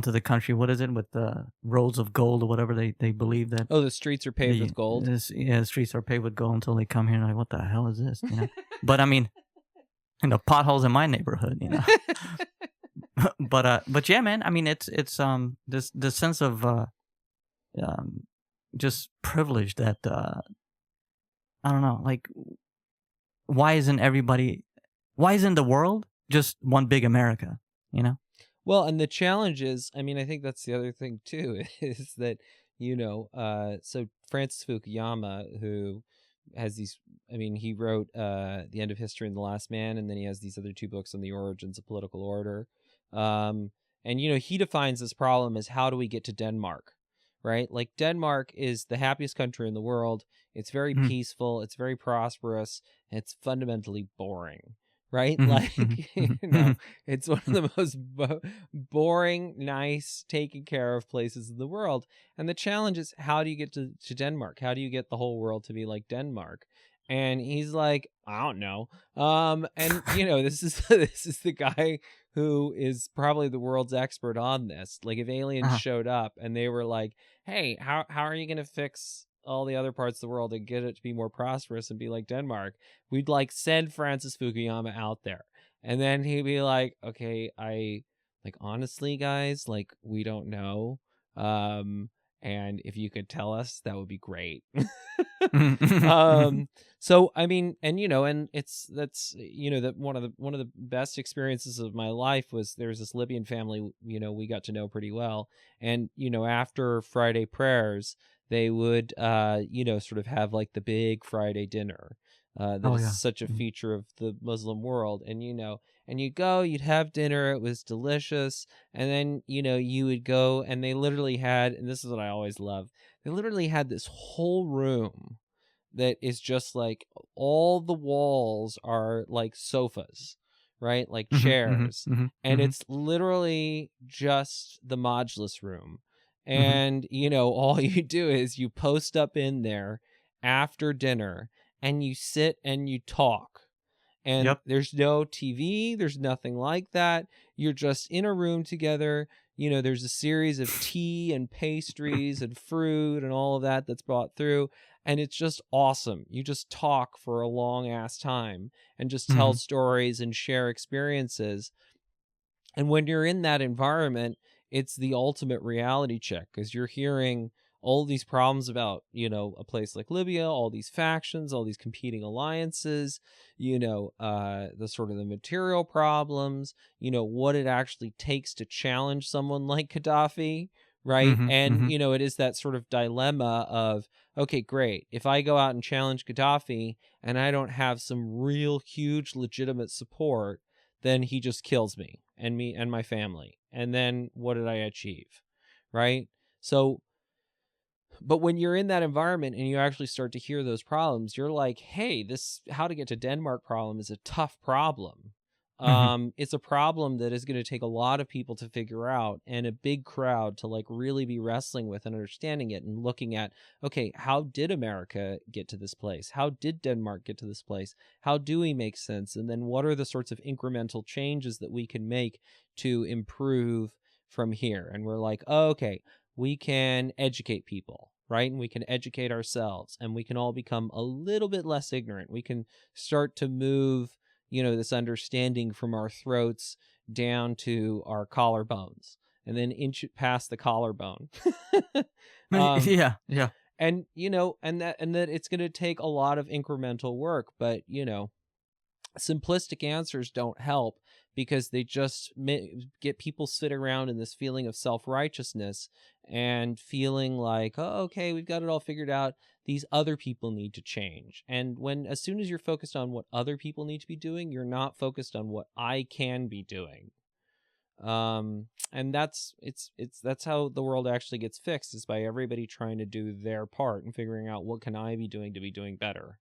Speaker 2: to the country. What is it, with the roads of gold or whatever they believe that?
Speaker 1: Oh, the streets are paved with gold.
Speaker 2: The streets are paved with gold until they come here and like, what the hell is this? But I mean, potholes in my neighborhood. But yeah, man. I mean, it's this sense of just privilege that. I don't know, like, why isn't the world just one big America,
Speaker 1: Well, and the challenge is, I think that's the other thing too, is that, so Francis Fukuyama, who has these, he wrote The End of History and the Last Man, and then he has these other two books on the origins of political order. And, he defines this problem as, how do we get to Denmark? Right? Like, Denmark is the happiest country in the world. It's very peaceful. It's very prosperous. And it's fundamentally boring. Right? Like, it's one of the most boring, nice, taken care of places in the world. And the challenge is, how do you get to Denmark? How do you get the whole world to be like Denmark? And he's like, I don't know. And this is the guy who is probably the world's expert on this. Like, if aliens showed up and they were like, hey, how are you going to fix all the other parts of the world and get it to be more prosperous and be like Denmark? We'd send Francis Fukuyama out there. And then he'd be like, okay, honestly, guys, we don't know. And if you could tell us, that would be great. So, and that one of the best experiences of my life was, there was this Libyan family, we got to know pretty well. And, after Friday prayers, they would, sort of have the big Friday dinner. That is such a feature of the Muslim world. And, and you'd have dinner. It was delicious. And then, you would go, and they literally had, and this is what I always love, they literally had this whole room that is just all the walls are sofas, right? Like chairs. And it's literally just the majlis room. And, all you do is you post up in there after dinner, and you sit and you talk. And there's no TV. There's nothing like that. You're just in a room together. There's a series of tea and pastries and fruit and all of that that's brought through. And it's just awesome. You just talk for a long ass time and just tell stories and share experiences. And when you're in that environment, it's the ultimate reality check, because you're hearing all these problems about, a place like Libya, all these factions, all these competing alliances, the sort of the material problems, what it actually takes to challenge someone like Gaddafi, right? And, it is that sort of dilemma of, okay, great. If I go out and challenge Gaddafi and I don't have some real huge legitimate support, then he just kills me and my family. And then what did I achieve? Right? So, but when you're in that environment and you actually start to hear those problems, you're like, hey, this how to get to Denmark problem is a tough problem. It's a problem that is going to take a lot of people to figure out, and a big crowd to like really be wrestling with and understanding it and looking at, okay, how did America get to this place? How did Denmark get to this place? How do we make sense? And then what are the sorts of incremental changes that we can make to improve from here? And we're like, oh, okay, we can educate people, right? And we can educate ourselves, and we can all become a little bit less ignorant. We can start to move, this understanding from our throats down to our collarbones, and then inch past the collarbone.
Speaker 2: Yeah.
Speaker 1: And and that it's going to take a lot of incremental work, but simplistic answers don't help, because they just get people sitting around in this feeling of self-righteousness and feeling like, oh, okay, we've got it all figured out. These other people need to change. And as soon as you're focused on what other people need to be doing, you're not focused on what I can be doing. And that's how the world actually gets fixed, is by everybody trying to do their part and figuring out, what can I be doing to be doing better?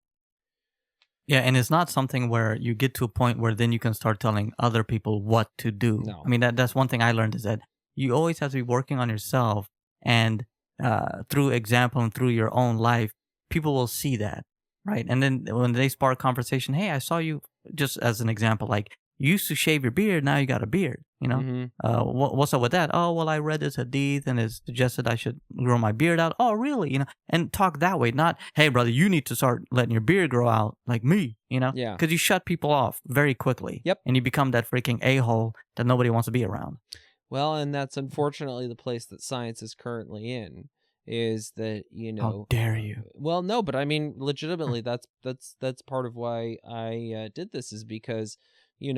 Speaker 2: Yeah, and it's not something where you get to a point where then you can start telling other people what to do.
Speaker 1: No.
Speaker 2: I mean, that's one thing I learned, is that you always have to be working on yourself, and through example and through your own life, people will see that, right? And then when they spark conversation, hey, I saw you, just as an example, like, you used to shave your beard, now you got a beard, what's up with that? Oh, well, I read this hadith and it suggested I should grow my beard out. Oh, really? And talk that way, not, hey, brother, you need to start letting your beard grow out like me,
Speaker 1: Yeah.
Speaker 2: Because you shut people off very quickly.
Speaker 1: Yep.
Speaker 2: And you become that freaking a-hole that nobody wants to be around.
Speaker 1: Well, and that's unfortunately the place that science is currently in, is that,
Speaker 2: How dare you?
Speaker 1: Well, no, but I mean, legitimately, that's part of why I did this, is because, you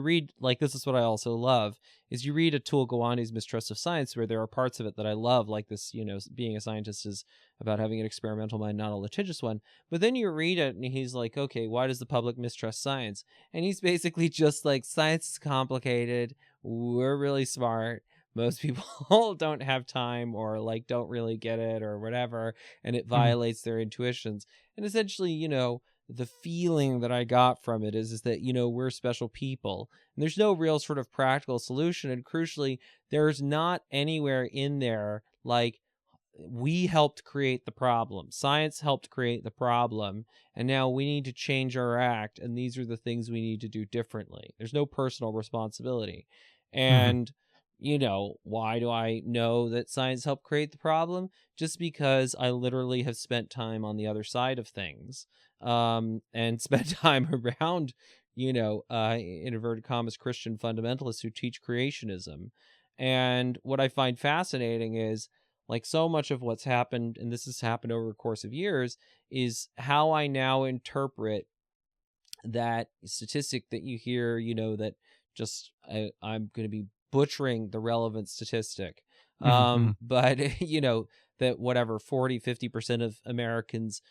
Speaker 1: read, like, this is what I also love, is you read Atul Gawandhi's Mistrust of Science, where there are parts of it that I love, like this, being a scientist is about having an experimental mind, not a litigious one. But then you read it and he's like, okay, why does the public mistrust science? And he's basically just like, science is complicated. We're really smart. Most people don't have time, or like don't really get it, or whatever, and it violates their intuitions. And essentially, the feeling that I got from it is that, we're special people, and there's no real sort of practical solution. And crucially, there's not anywhere in there like, we helped create the problem. Science helped create the problem, and now we need to change our act, and these are the things we need to do differently. There's no personal responsibility. And why do I know that science helped create the problem? Just because I literally have spent time on the other side of things, and spent time around, in inverted commas, Christian fundamentalists who teach creationism. And what I find fascinating is, like, so much of what's happened, and this has happened over the course of years, is how I now interpret that statistic that you hear, that just, I'm going to be butchering the relevant statistic. But, that whatever, 40-50% of Americans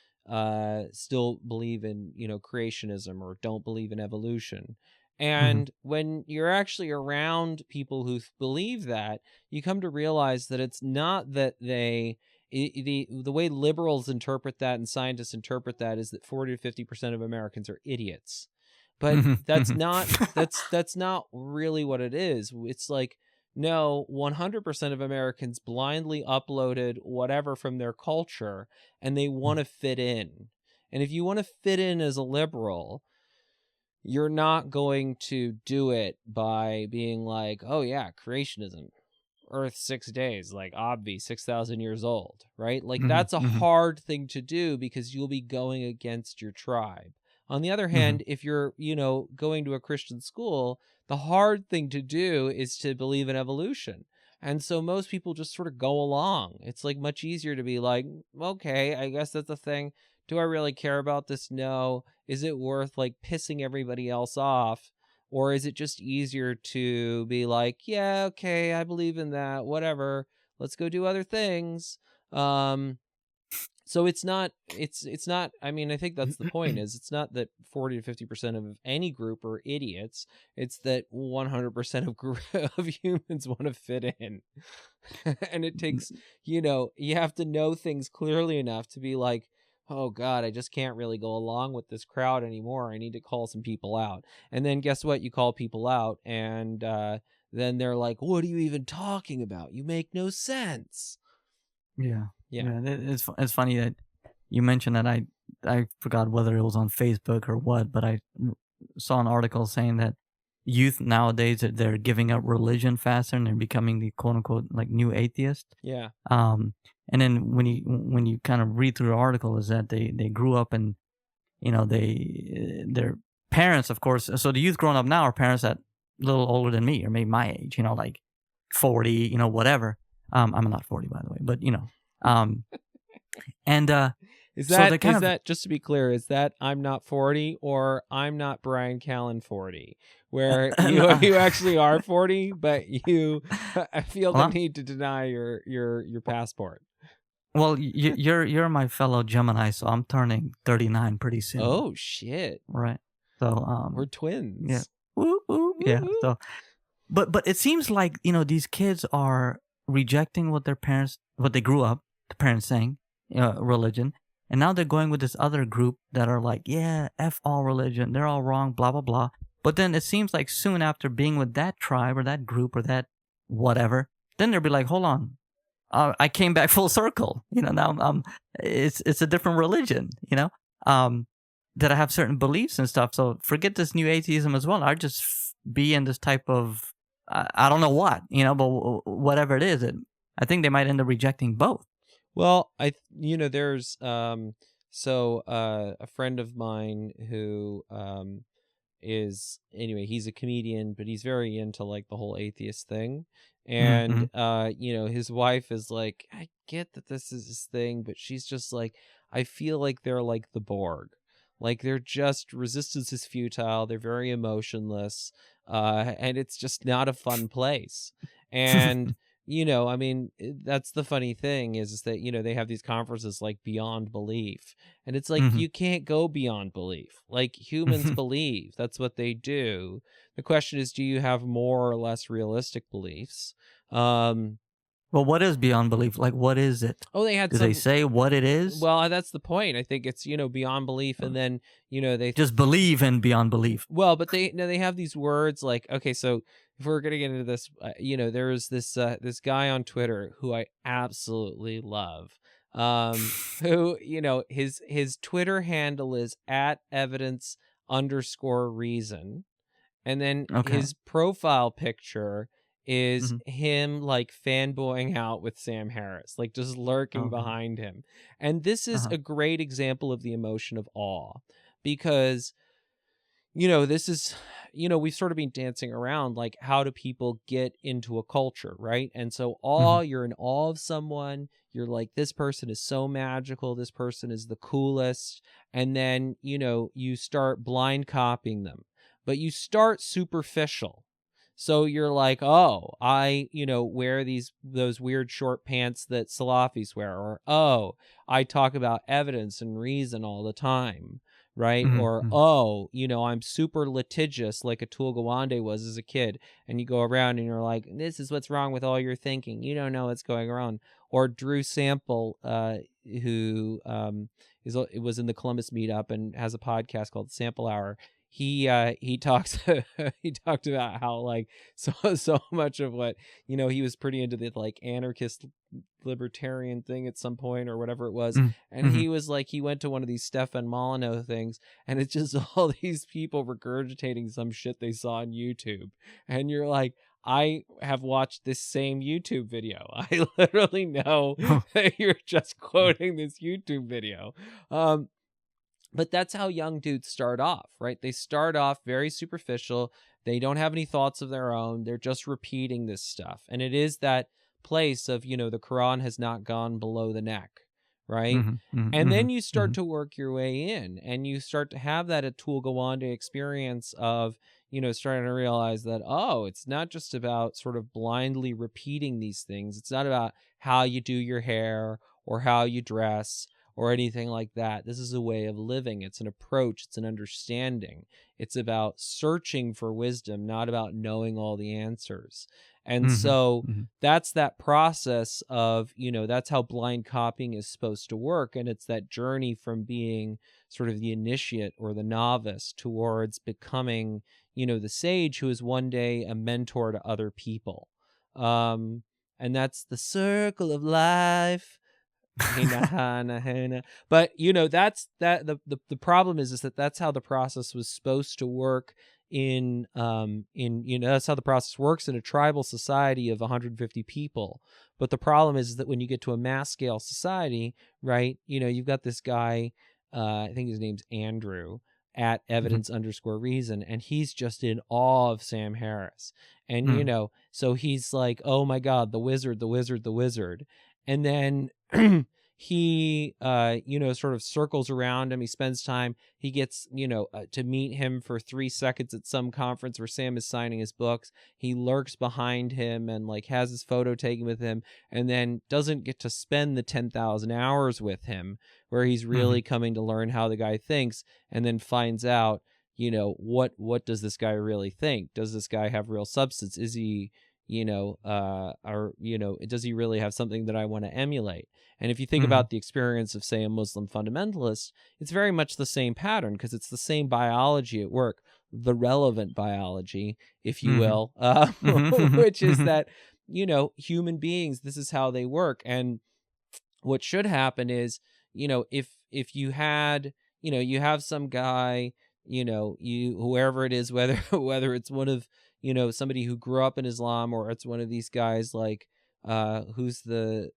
Speaker 1: still believe in, creationism, or don't believe in evolution. And when you're actually around people who believe that, you come to realize that it's not that the way liberals interpret that and scientists interpret that is that 40-50% of Americans are idiots. But that's not really what it is. It's like, no, 100% of Americans blindly uploaded whatever from their culture, and they want to fit in. And if you want to fit in as a liberal, you're not going to do it by being like, oh yeah, creationism, Earth 6 days, like Obvi, 6,000 years old, right? Like, that's a hard thing to do, because you'll be going against your tribe. On the other hand, if you're, going to a Christian school, the hard thing to do is to believe in evolution. And so most people just sort of go along. It's like much easier to be like, okay, I guess that's a thing. Do I really care about this? No. Is it worth like pissing everybody else off? Or is it just easier to be like, yeah, okay, I believe in that, whatever. Let's go do other things. So it's not, I mean, I think that's the point, is it's not that 40-50% of any group are idiots. It's that 100% of humans want to fit in. And it takes, you have to know things clearly enough to be like, oh God, I just can't really go along with this crowd anymore. I need to call some people out. And then guess what? You call people out, and then they're like, what are you even talking about? You make no sense.
Speaker 2: Yeah.
Speaker 1: Yeah.
Speaker 2: It's funny that you mentioned that. I forgot whether it was on Facebook or what, but I saw an article saying that youth nowadays, they're giving up religion faster and they're becoming the quote unquote like new atheist.
Speaker 1: Yeah.
Speaker 2: And then when you kind of read through the article, is that they grew up and their parents, of course. So the youth growing up now are parents that a little older than me or maybe my age, like 40, whatever. I'm not 40 by the way, but and
Speaker 1: Is
Speaker 2: so
Speaker 1: that,
Speaker 2: they
Speaker 1: that, just to be clear, is that I'm not 40 or I'm not Bryan Callen 40, where you actually are 40, but you feel the need to deny your passport?
Speaker 2: Well, you're my fellow Gemini, so I'm turning 39 pretty soon.
Speaker 1: Oh shit!
Speaker 2: Right. So
Speaker 1: we're twins.
Speaker 2: Yeah. Woo, woo, yeah. So, but it seems like these kids are rejecting what they grew up, the parents saying, religion, and now they're going with this other group that are like, yeah, F all religion, they're all wrong, blah blah blah. But then it seems like soon after being with that tribe or that group or that whatever, then they'll be like, hold on. I came back full circle, now it's a different religion, that I have certain beliefs and stuff. So forget this new atheism as well. I just be in this type of, I don't know what, but whatever it is, I think they might end up rejecting both.
Speaker 1: Well, there's, so a friend of mine who, he's a comedian, but he's very into like the whole atheist thing. And, his wife is like, I get that this is his thing, but she's just like, I feel like they're like the Borg. Like they're just, resistance is futile. They're very emotionless. And it's just not a fun place. And, that's the funny thing is that, they have these conferences like Beyond Belief. And it's like, you can't go beyond belief. Like humans believe. That's what they do. The question is, do you have more or less realistic beliefs?
Speaker 2: Well, what is beyond belief? Like, what is it?
Speaker 1: Oh, they had.
Speaker 2: Do they say what it is?
Speaker 1: Well, that's the point. I think it's beyond belief, and then they
Speaker 2: just believe in beyond belief.
Speaker 1: Well, but they have these words like, okay, so if we're gonna get into this, there is this guy on Twitter who I absolutely love, who his Twitter handle is @evidence_reason, and then his profile picture is him like fanboying out with Sam Harris, like just lurking behind him. And this is a great example of the emotion of awe, because this is, we've sort of been dancing around like, how do people get into a culture, right? And so awe, you're in awe of someone, you're like, this person is so magical, this person is the coolest, and then you start blind copying them, but you start superficial. So you're like, oh, I, wear those weird short pants that Salafis wear, or, oh, I talk about evidence and reason all the time, right? Or, oh, I'm super litigious like Atul Gawande was as a kid. And you go around and you're like, this is what's wrong with all your thinking. You don't know what's going on. Or Drew Sample, who was in the Columbus meetup and has a podcast called Sample Hour. He talks he talked about how like so much of what he was pretty into the like anarchist libertarian thing at some point or whatever it was, and he was like, he went to one of these Stefan Molyneux things, and it's just all these people regurgitating some shit they saw on YouTube, and you're like, I have watched this same YouTube video. I literally know that you're just quoting this YouTube video. But that's how young dudes start off, right? They start off very superficial. They don't have any thoughts of their own. They're just repeating this stuff. And it is that place of, the Quran has not gone below the neck, right? And then you start to work your way in, and you start to have that Atul Gawande experience of, starting to realize that, oh, it's not just about sort of blindly repeating these things. It's not about how you do your hair or how you dress or anything like that. This is a way of living. It's an approach. It's an understanding. It's about searching for wisdom, not about knowing all the answers. And so
Speaker 2: Mm-hmm.
Speaker 1: that's that process of, that's how blind copying is supposed to work. And it's that journey from being sort of the initiate or the novice towards becoming, the sage who is one day a mentor to other people. And that's the circle of life. But that's that the problem is that that's how the process was supposed to work in that's how the process works in a tribal society of 150 people. But the problem is that when you get to a mass scale society, right, you've got this guy, I think his name's Andrew, at evidence_reason, and he's just in awe of Sam Harris. And so he's like, oh my god, the wizard, the wizard, the wizard. And then he sort of circles around him. He spends time, he gets to meet him for 3 seconds at some conference where Sam is signing his books. He lurks behind him and like has his photo taken with him, and then doesn't get to spend the 10,000 hours with him where he's really coming to learn how the guy thinks, and then finds out what does this guy really think? Does this guy have real substance? Is he does he really have something that I want to emulate? And if you think about the experience of, say, a Muslim fundamentalist, it's very much the same pattern, because it's the same biology at work, the relevant biology, if you will, which is that, human beings, this is how they work. And what should happen is, if you had, you have some guy, whoever it is, whether it's one of, somebody who grew up in Islam, or it's one of these guys like, who's that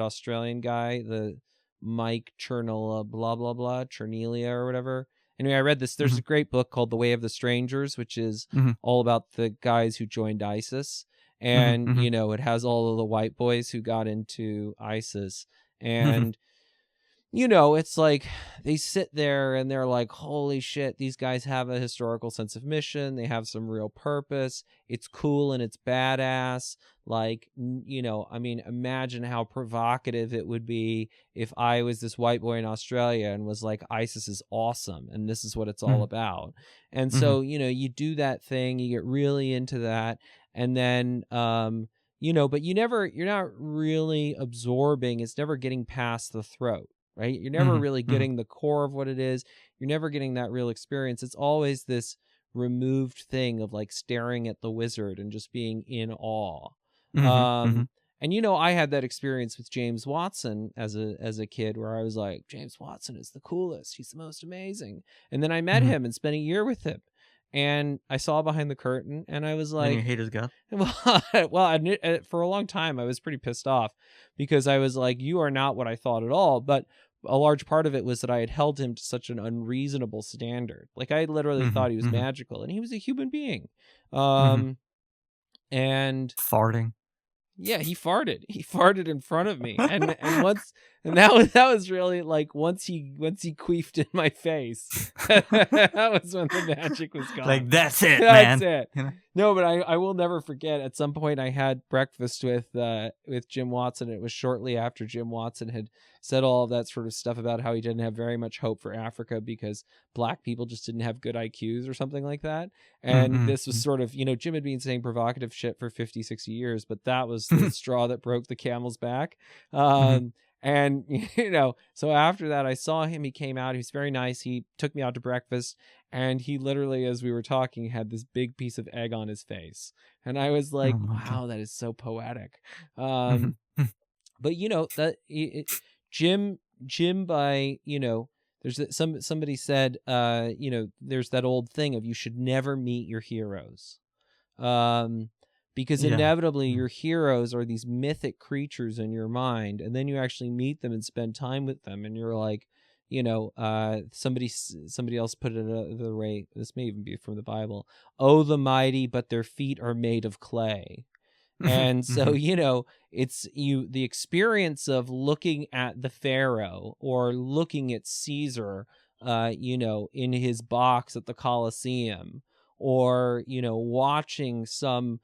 Speaker 1: Australian guy, the Mike Chernila, blah blah blah, Chernelia or whatever. Anyway, I read this. There's a great book called The Way of the Strangers, which is all about the guys who joined ISIS, and it has all of the white boys who got into ISIS, and it's like they sit there and they're like, holy shit, these guys have a historical sense of mission. They have some real purpose. It's cool and it's badass. Like, I mean, imagine how provocative it would be if I was this white boy in Australia and was like, ISIS is awesome and this is what it's all about. And so, you do that thing, you get really into that. And then, but you're not really absorbing. It's never getting past the throat. Right? You're never really getting the core of what it is. You're never getting that real experience. It's always this removed thing of like staring at the wizard and just being in awe. And I had that experience with James Watson as a kid, where I was like, James Watson is the coolest. He's the most amazing. And then I met him and spent a year with him. And I saw behind the curtain, and I was like,
Speaker 2: and you hate his guts?
Speaker 1: Well, for a long time, I was pretty pissed off, because I was like, you are not what I thought at all. But a large part of it was that I had held him to such an unreasonable standard. Like, I literally thought he was magical, and he was a human being. And
Speaker 2: farting.
Speaker 1: Yeah, he farted. He farted in front of me, and that was really like, once he queefed in my face, that was when the magic was gone.
Speaker 2: Like, that's it, man.
Speaker 1: That's it. No, but I will never forget. At some point, I had breakfast with Jim Watson. It was shortly after Jim Watson had said all of that sort of stuff about how he didn't have very much hope for Africa because black people just didn't have good IQs or something like that. And this was sort of, Jim had been saying provocative shit for 50, 60 years, but that was the straw that broke the camel's back. And, so after that, I saw him. He came out. He was very nice. He took me out to breakfast, and he literally, as we were talking, had this big piece of egg on his face. And I was like, wow, that is so poetic. But, Jim by, there's somebody said, there's that old thing of you should never meet your heroes. Because inevitably your heroes are these mythic creatures in your mind, and then you actually meet them and spend time with them, and you're like, somebody else put it the way, this may even be from the Bible, oh, the mighty, but their feet are made of clay. And so, it's the experience of looking at the Pharaoh, or looking at Caesar, in his box at the Colosseum, or, watching some,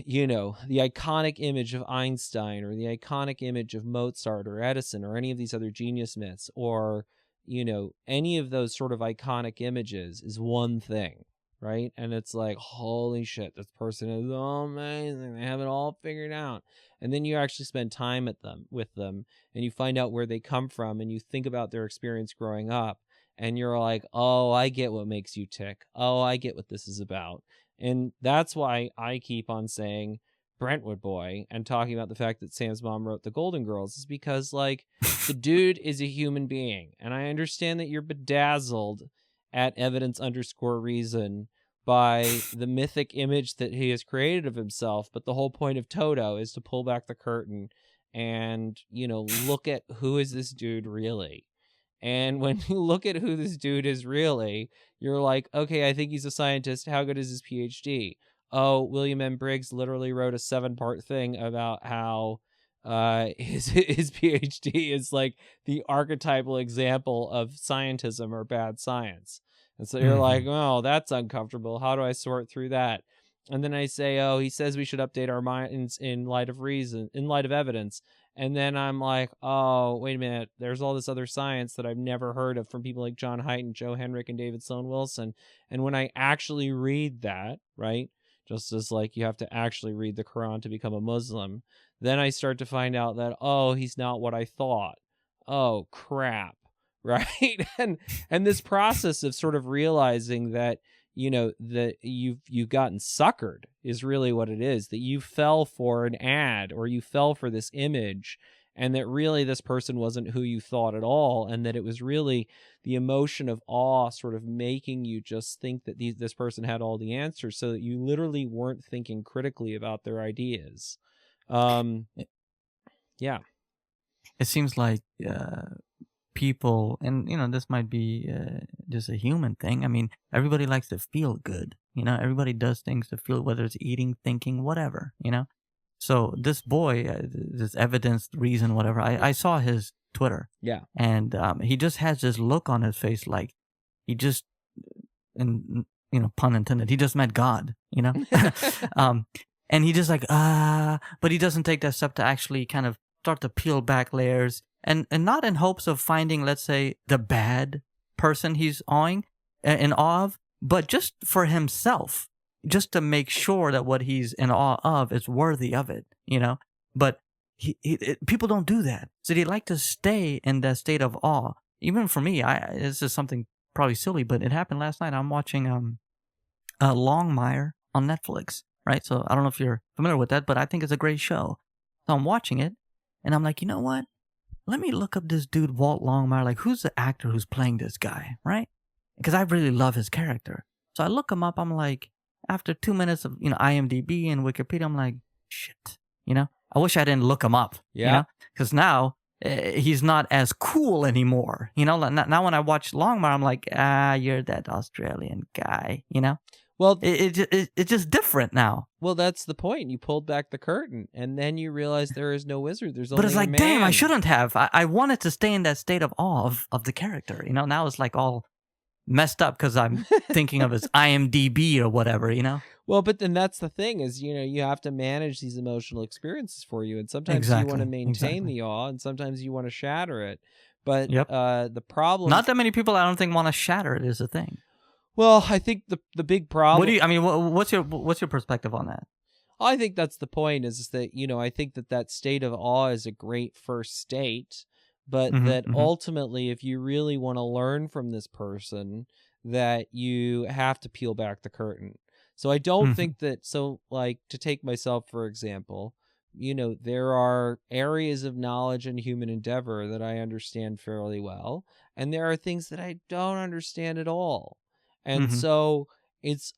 Speaker 1: the iconic image of Einstein, or the iconic image of Mozart or Edison, or any of these other genius myths, or, any of those sort of iconic images is one thing. right? And it's like, holy shit, this person is amazing. They have it all figured out. And then you actually spend time with them, and you find out where they come from, and you think about their experience growing up, and you're like, oh, I get what makes you tick. Oh, I get what this is about. And that's why I keep on saying Brentwood Boy and talking about the fact that Sam's mom wrote The Golden Girls, is because, like, the dude is a human being. And I understand that you're bedazzled at evidence_reason by the mythic image that he has created of himself. But the whole point of Toto is to pull back the curtain and, look at who is this dude really. And when you look at who this dude is really, you're like, okay, I think he's a scientist. How good is his PhD? Oh, William M. Briggs literally wrote a 7-part thing about how his PhD is like the archetypal example of scientism or bad science. And so you're like, oh, that's uncomfortable. How do I sort through that? And then I say, oh, he says we should update our minds in light of reason, in light of evidence. And then I'm like, oh, wait a minute. There's all this other science that I've never heard of from people like John Haidt and Joe Henrich and David Sloan Wilson. And when I actually read that, right, just as like you have to actually read the Quran to become a Muslim, then I start to find out that, oh, he's not what I thought. Oh, crap. Right. And this process of sort of realizing that, that you've gotten suckered is really what it is, that you fell for an ad or you fell for this image, and that really this person wasn't who you thought at all. And that it was really the emotion of awe sort of making you just think that this person had all the answers, so that you literally weren't thinking critically about their ideas. Yeah.
Speaker 2: It seems like people, and this might be just a human thing. I mean, everybody likes to feel good. Everybody does things to feel, whether it's eating, thinking, whatever. So this boy, this evidence, reason, whatever. I saw his Twitter.
Speaker 1: Yeah.
Speaker 2: And he just has this look on his face, like he just, and pun intended, he just met God. And he just like but he doesn't take that step to actually kind of start to peel back layers. And not in hopes of finding, let's say, the bad person he's in awe of, but just for himself, just to make sure that what he's in awe of is worthy of it, But people don't do that. So they like to stay in that state of awe. Even for me, this is something probably silly, but it happened last night. I'm watching Longmire on Netflix, right? So I don't know if you're familiar with that, but I think it's a great show. So I'm watching it, and I'm like, you know what? Let me look up this dude, Walt Longmire. Like, who's the actor who's playing this guy, right? Because I really love his character. So I look him up. I'm like, after 2 minutes of, IMDb and Wikipedia, I'm like, shit, I wish I didn't look him up.
Speaker 1: Yeah.
Speaker 2: Because now he's not as cool anymore. Now when I watch Longmire, I'm like, you're that Australian guy, Well, it's just different now.
Speaker 1: Well, that's the point. You pulled back the curtain, and then you realize there is no wizard. There's only
Speaker 2: But it's like,
Speaker 1: a man.
Speaker 2: damn, I shouldn't have. I wanted to stay in that state of awe of the character. Now it's like all messed up because I'm thinking of his IMDb or whatever,
Speaker 1: Well, but then that's the thing is, you have to manage these emotional experiences for you. And sometimes you want to maintain the awe, and sometimes you want to shatter it. But the problem...
Speaker 2: Not that many people, I don't think, want to shatter it is the thing.
Speaker 1: Well, I think the big problem...
Speaker 2: What's your perspective on that?
Speaker 1: I think that's the point, is that, I think that state of awe is a great first state, but that ultimately, if you really want to learn from this person, that you have to peel back the curtain. So I don't think that, to take myself, for example, there are areas of knowledge and human endeavor that I understand fairly well, and there are things that I don't understand at all. And so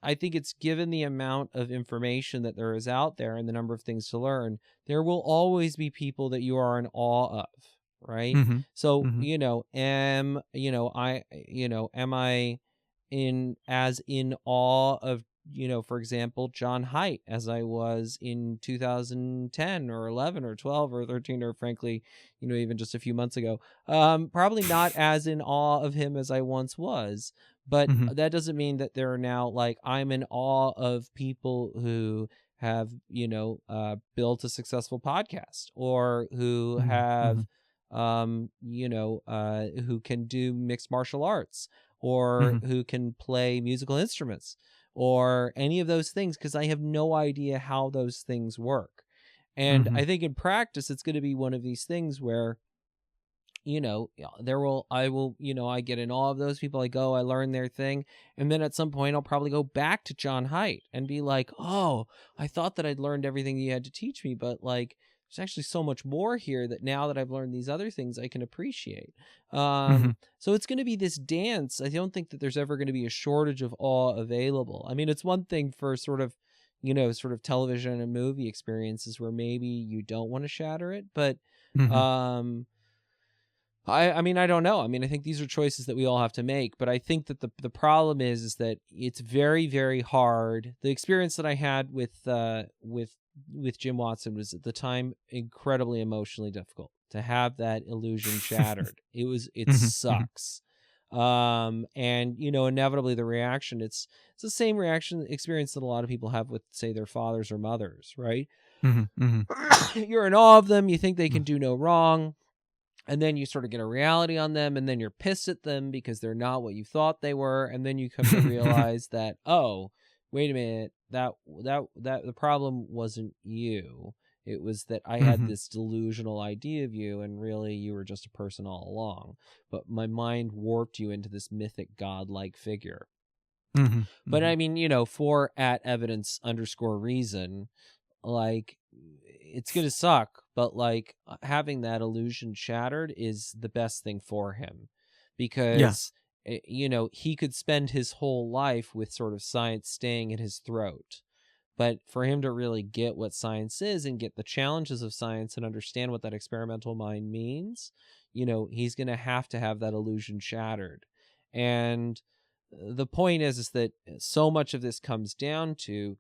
Speaker 1: I think it's given the amount of information that there is out there and the number of things to learn, there will always be people that you are in awe of, right? So, am I as in awe of, for example, John Haidt as I was in 2010 or 11 or 12 or 13 or frankly, even just a few months ago? Probably not as in awe of him as I once was. But that doesn't mean that there are now, I'm in awe of people who have, built a successful podcast, or who have, who can do mixed martial arts, or who can play musical instruments, or any of those things, because I have no idea how those things work. And I think in practice, it's going to be one of these things where, I get in awe of those people. I go, I learn their thing. And then at some point, I'll probably go back to John Haidt and be like, oh, I thought that I'd learned everything you had to teach me, but like, there's actually so much more here that now that I've learned these other things, I can appreciate. So it's going to be this dance. I don't think that there's ever going to be a shortage of awe available. I mean, it's one thing for sort of television and movie experiences where maybe you don't want to shatter it, but I mean, I don't know. I mean, I think these are choices that we all have to make, but I think that the problem is that it's very, very hard. The experience that I had with Jim Watson was at the time incredibly emotionally difficult to have that illusion shattered. It sucks. And inevitably the reaction, it's the same reaction experience that a lot of people have with, say, their fathers or mothers, right? You're in awe of them, you think they can do no wrong, and then you sort of get a reality on them, and then you're pissed at them because they're not what you thought they were, and then you come to realize that, oh, wait a minute, that the problem wasn't you. It was that I had this delusional idea of you, and really you were just a person all along. But my mind warped you into this mythic godlike figure. But I mean, for @evidence_reason, like, it's going to suck, but like having that illusion shattered is the best thing for him, because he could spend his whole life with sort of science staying in his throat. But for him to really get what science is and get the challenges of science and understand what that experimental mind means, he's going to have that illusion shattered. And the point is that so much of this comes down to,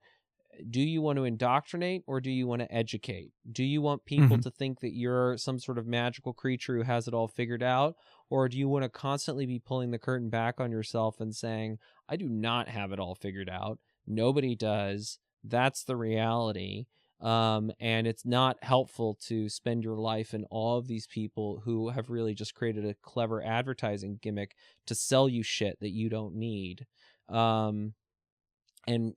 Speaker 1: do you want to indoctrinate or do you want to educate? Do you want people to think that you're some sort of magical creature who has it all figured out? Or do you want to constantly be pulling the curtain back on yourself and saying, I do not have it all figured out. Nobody does. That's the reality. And it's not helpful to spend your life in awe of these people who have really just created a clever advertising gimmick to sell you shit that you don't need. And,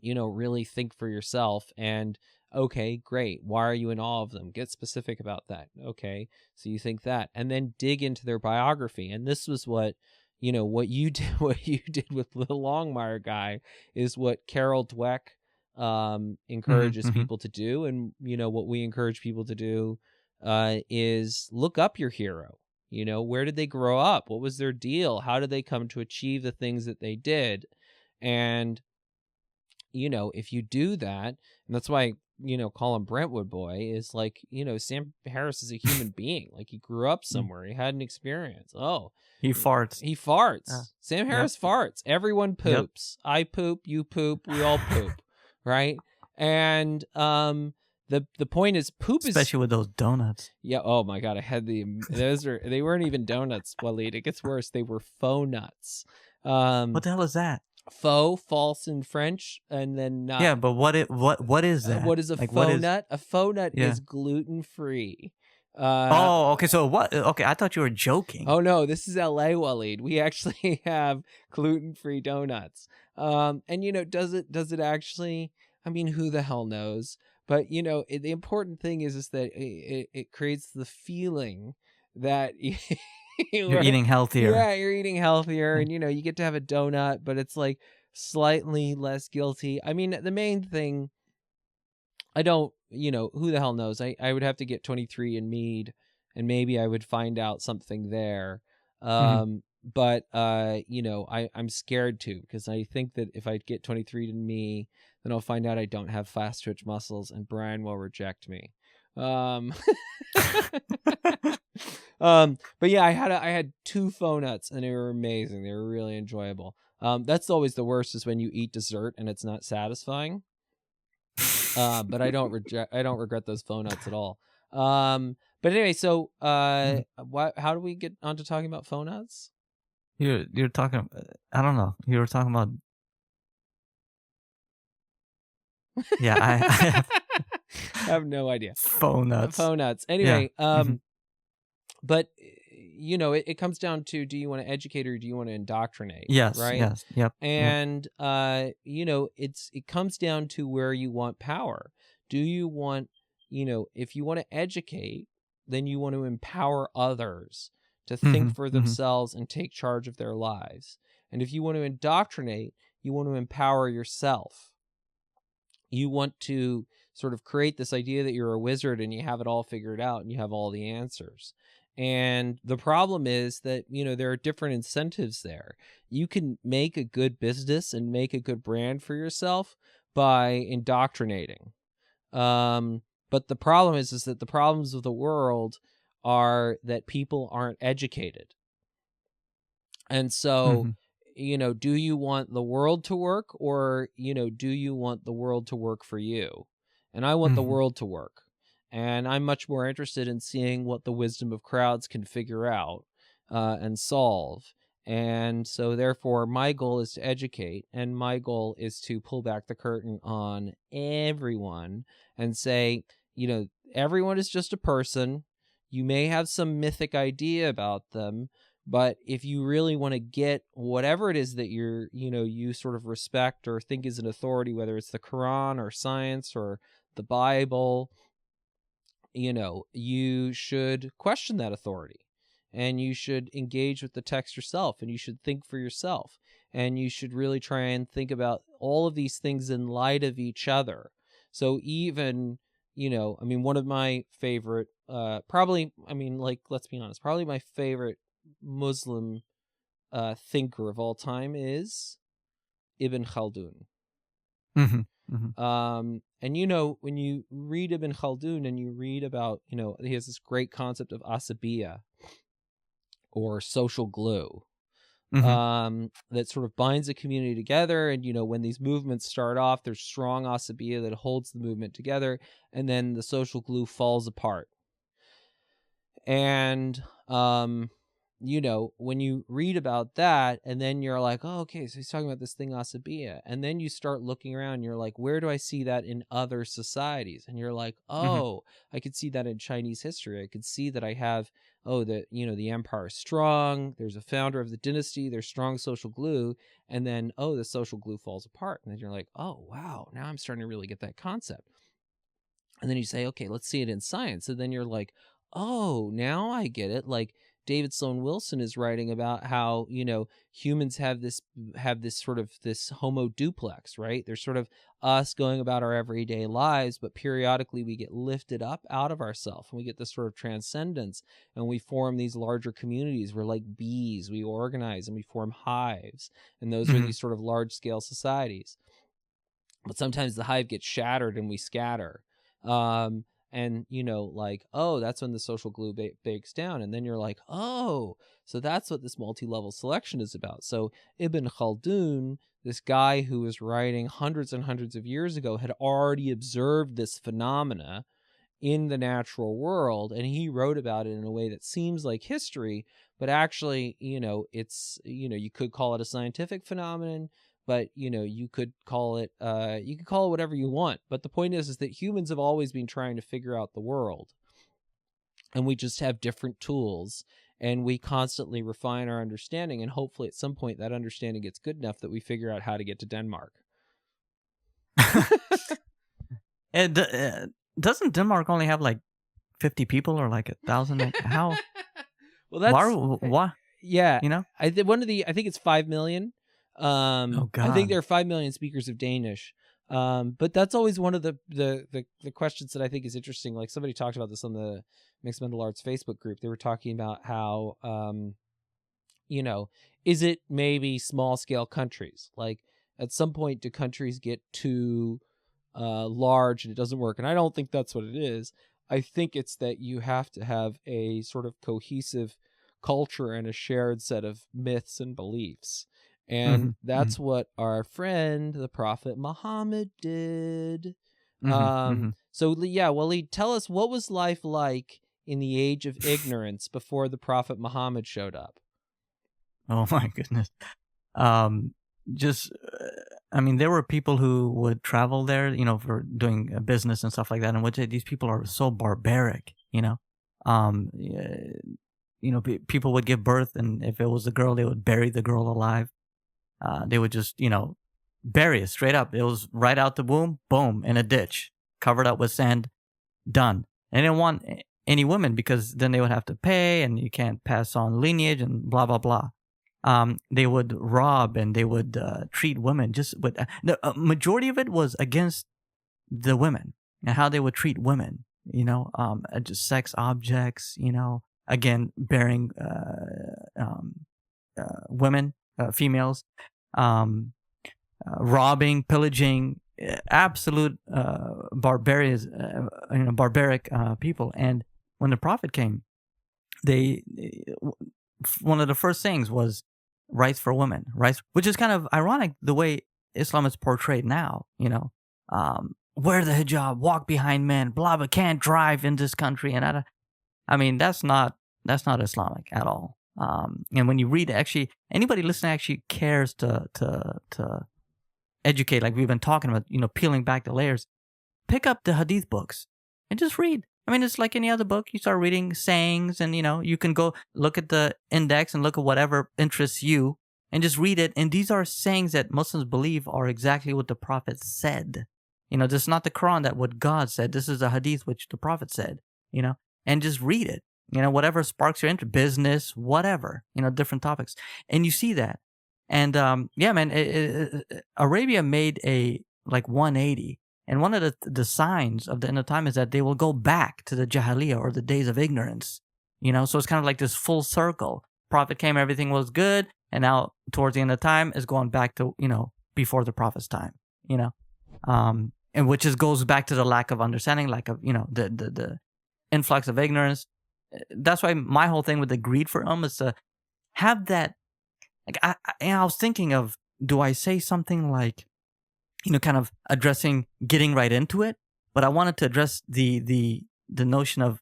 Speaker 1: really think for yourself. And, okay, great. Why are you in awe of them? Get specific about that. Okay, so you think that. And then dig into their biography. And this was what you did with the Longmire guy is what Carol Dweck encourages people to do. And, what we encourage people to do is look up your hero. Where did they grow up? What was their deal? How did they come to achieve the things that they did? And if you do that, and that's why, call him Brentwood Boy, is like, Sam Harris is a human being. Like, he grew up somewhere. He had an experience. Oh,
Speaker 2: he farts.
Speaker 1: Sam Harris farts. Everyone poops. Yep. I poop, you poop, we all poop. Right? And the point is, poop is,
Speaker 2: especially with those donuts.
Speaker 1: Yeah. Oh my God. I had they weren't even donuts, Walid. It gets worse. They were faux nuts.
Speaker 2: What the hell is that?
Speaker 1: Faux, false in French, and then nut.
Speaker 2: Yeah, but what is that?
Speaker 1: What is a faux nut? A faux nut is gluten-free.
Speaker 2: Okay. So what? Okay, I thought you were joking.
Speaker 1: Oh no, this is LA, Walid. We actually have gluten-free donuts. And does it actually? I mean, who the hell knows? But the important thing is that it creates the feeling that.
Speaker 2: You're eating healthier.
Speaker 1: Yeah, you're eating healthier, and you get to have a donut, but it's like slightly less guilty. I mean, the main thing, I don't, who the hell knows? I would have to get 23andMe, and maybe I would find out something there. But I'm scared to, because I think that if I get 23andMe, then I'll find out I don't have fast twitch muscles, and Bryan will reject me. But yeah, I had 2 faux nuts, and they were amazing. They were really enjoyable. That's always the worst, is when you eat dessert and it's not satisfying. But I don't regret those faux nuts at all. But anyway, so how do we get onto talking about faux nuts?
Speaker 2: You're talking. I don't know. You were talking about. Yeah, I
Speaker 1: have no idea.
Speaker 2: Faux nuts.
Speaker 1: Anyway, but it comes down to, do you want to educate or do you want to indoctrinate?
Speaker 2: Yes.
Speaker 1: Right.
Speaker 2: Yes. Yep.
Speaker 1: And it comes down to where you want power. Do you want, if you want to educate, then you want to empower others to think for themselves and take charge of their lives. And if you want to indoctrinate, you want to empower yourself. You want to sort of create this idea that you're a wizard and you have it all figured out and you have all the answers. And the problem is that, there are different incentives there. You can make a good business and make a good brand for yourself by indoctrinating. But the problem is that the problems of the world are that people aren't educated. And so, do you want the world to work, or, do you want the world to work for you? And I want the world to work. And I'm much more interested in seeing what the wisdom of crowds can figure out and solve. And so, therefore, my goal is to educate, and my goal is to pull back the curtain on everyone and say, everyone is just a person. You may have some mythic idea about them, but if you really want to get whatever it is that you sort of respect or think is an authority, whether it's the Quran or science or the Bible, you should question that authority, and you should engage with the text yourself, and you should think for yourself, and you should really try and think about all of these things in light of each other. So even, one of my favorite, let's be honest, probably my favorite Muslim thinker of all time is Ibn Khaldun. And when you read Ibn Khaldun and you read about, he has this great concept of asabiya, or social glue, that sort of binds a community together. And, when these movements start off, there's strong asabiya that holds the movement together, and then the social glue falls apart. And, when you read about that, and then you're like, oh, okay, so he's talking about this thing, asabiya. And then you start looking around, and you're like, where do I see that in other societies? And you're like, oh, I could see that in Chinese history. I could see that I have, the empire is strong. There's a founder of the dynasty. There's strong social glue. And then, the social glue falls apart. And then you're like, oh, wow, now I'm starting to really get that concept. And then you say, okay, let's see it in science. And then you're like, oh, now I get it. Like, David Sloan Wilson is writing about how, humans have this sort of this homo duplex, right? There's sort of us going about our everyday lives, but periodically we get lifted up out of ourselves, and we get this sort of transcendence, and we form these larger communities. We're like bees. We organize and we form hives, and those are these sort of large scale societies. But sometimes the hive gets shattered and we scatter. And, that's when the social glue breaks down. And then you're like, oh, so that's what this multi-level selection is about. So Ibn Khaldun, this guy who was writing hundreds and hundreds of years ago, had already observed this phenomena in the natural world. And he wrote about it in a way that seems like history, but actually, it's, you could call it a scientific phenomenon. But, you could call it whatever you want. But the point is that humans have always been trying to figure out the world. And we just have different tools. And we constantly refine our understanding. And hopefully at some point that understanding gets good enough that we figure out how to get to Denmark.
Speaker 2: And doesn't Denmark only have like 50 people or like 1,000? How?
Speaker 1: Well, that's...
Speaker 2: Why?
Speaker 1: Yeah.
Speaker 2: I
Speaker 1: think it's 5 million.
Speaker 2: Oh God.
Speaker 1: I think there are 5 million speakers of Danish. But that's always one of the questions that I think is interesting. Like, somebody talked about this on the Mixed Mental Arts Facebook group. They were talking about how, is it maybe small scale countries? Like, at some point, do countries get too large and it doesn't work? And I don't think that's what it is. I think it's that you have to have a sort of cohesive culture and a shared set of myths and beliefs. And that's what our friend, the Prophet Muhammad, did. So, yeah, Walid, tell us, what was life like in the age of ignorance before the Prophet Muhammad showed up?
Speaker 2: Oh, my goodness. There were people who would travel there, for doing business and stuff like that. And these people are so barbaric, people would give birth, and if it was a girl, they would bury the girl alive. They would just, bury it straight up. It was right out the womb, boom, in a ditch, covered up with sand, done. And they didn't want any women because then they would have to pay, and you can't pass on lineage and blah, blah, blah. They would rob, and they would treat women just with the majority of it was against the women and how they would treat women, just sex objects, again, bearing women, females, robbing, pillaging, absolute barbaric people. And when the Prophet came, one of the first things was rights for women, rights, which is kind of ironic the way Islam is portrayed now, wear the hijab, walk behind men, blah, blah, can't drive in this country. And that's not Islamic at all. And when you read, actually, anybody listening actually cares to educate, like we've been talking about, peeling back the layers, pick up the Hadith books and just read. It's like any other book. You start reading sayings, and, you can go look at the index and look at whatever interests you and just read it. And these are sayings that Muslims believe are exactly what the Prophet said. This is not the Quran that what God said. This is a Hadith which the Prophet said, and just read it. Whatever sparks your interest, business, whatever, different topics. And you see that. And, Arabia made a 180. And one of the signs of the end of time is that they will go back to the Jahiliyyah, or the days of ignorance. So it's kind of like this full circle. Prophet came, everything was good. And now towards the end of time is going back to, before the Prophet's time, and which goes back to the lack of understanding, lack of, the influx of ignorance. That's why my whole thing with the greed for is to have that. Like I was thinking of, do I say something like, kind of addressing getting right into it, but I wanted to address the notion of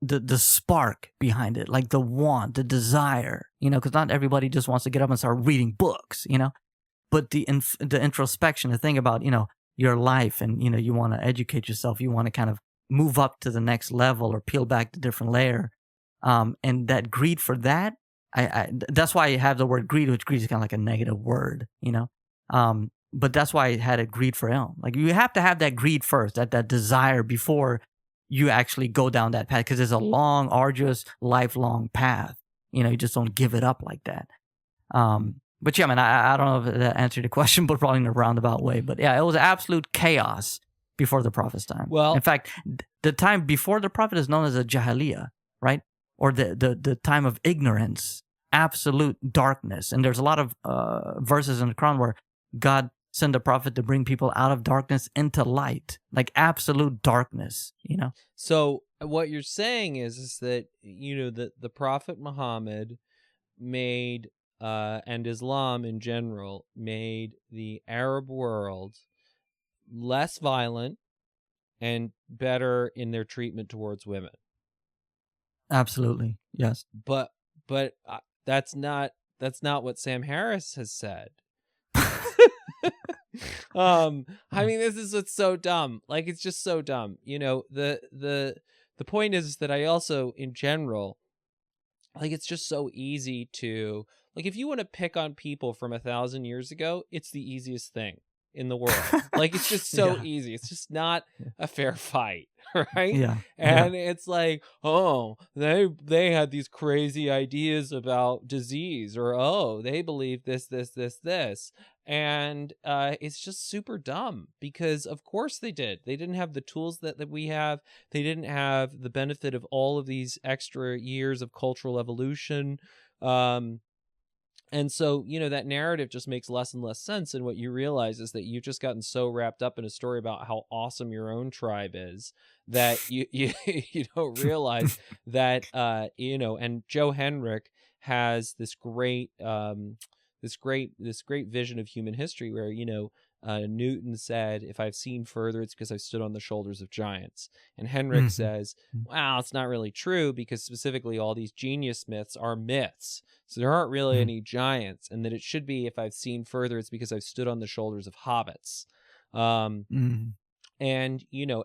Speaker 2: the spark behind it, like the want, the desire, because not everybody just wants to get up and start reading books, but the introspection, the thing about, your life, and, you want to educate yourself, you want to kind of move up to the next level or peel back the different layer. And that greed for that, I that's why I have the word greed, which greed is kind of like a negative word, but that's why I had a greed for ilm. Like, you have to have that greed first, that desire, before you actually go down that path, because it's a long, arduous, lifelong path. You just don't give it up like that. But yeah, man, I don't know if that answered the question, but probably in a roundabout way. But yeah, it was absolute chaos before the Prophet's time.
Speaker 1: Well,
Speaker 2: in fact, the time before the Prophet is known as a Jahiliyyah, right? Or the time of ignorance, absolute darkness. And there's a lot of verses in the Quran where God sent the Prophet to bring people out of darkness into light, like absolute darkness,
Speaker 1: So what you're saying is that, the Prophet Muhammad made, and Islam in general, made the Arab world less violent and better in their treatment towards women.
Speaker 2: Absolutely, yes.
Speaker 1: But that's not what Sam Harris has said. This is what's so dumb. Like, it's just so dumb. The point is that I also, in general, like, it's just so easy to, like, if you want to pick on people from 1,000 years ago, it's the easiest thing in the world. Like, it's just so easy. It's just not a fair fight, right?
Speaker 2: Yeah.
Speaker 1: And it's like, oh, they had these crazy ideas about disease, or oh, they believe this. And it's just super dumb, because of course they did. They didn't have the tools that we have. They didn't have the benefit of all of these extra years of cultural evolution. And so, that narrative just makes less and less sense. And what you realize is that you've just gotten so wrapped up in a story about how awesome your own tribe is that you don't realize that, and Joe Henrich has this great vision of human history where, Newton said, if I've seen further, it's because I've stood on the shoulders of giants. And Henrich says, wow, it's not really true, because specifically all these genius myths are myths. So there aren't really any giants, and that it should be, if I've seen further, it's because I've stood on the shoulders of hobbits. And,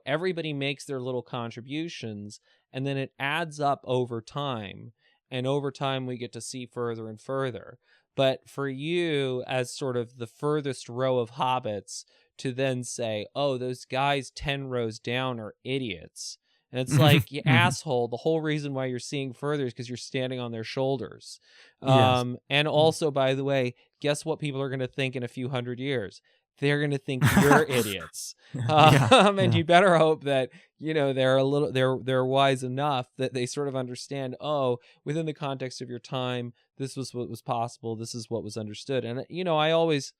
Speaker 1: everybody makes their little contributions, and then it adds up over time. and over time we get to see further and further. But for you, as sort of the furthest row of hobbits, to then say, oh, those guys 10 rows down are idiots. And it's like, you asshole, the whole reason why you're seeing further is because you're standing on their shoulders.
Speaker 2: Yes.
Speaker 1: And also, by the way, guess what people are going to think in a few hundred years? They're going to think you're idiots. And you better hope that, they're wise enough that they sort of understand, oh, within the context of your time, this was what was possible. This is what was understood. And, I always,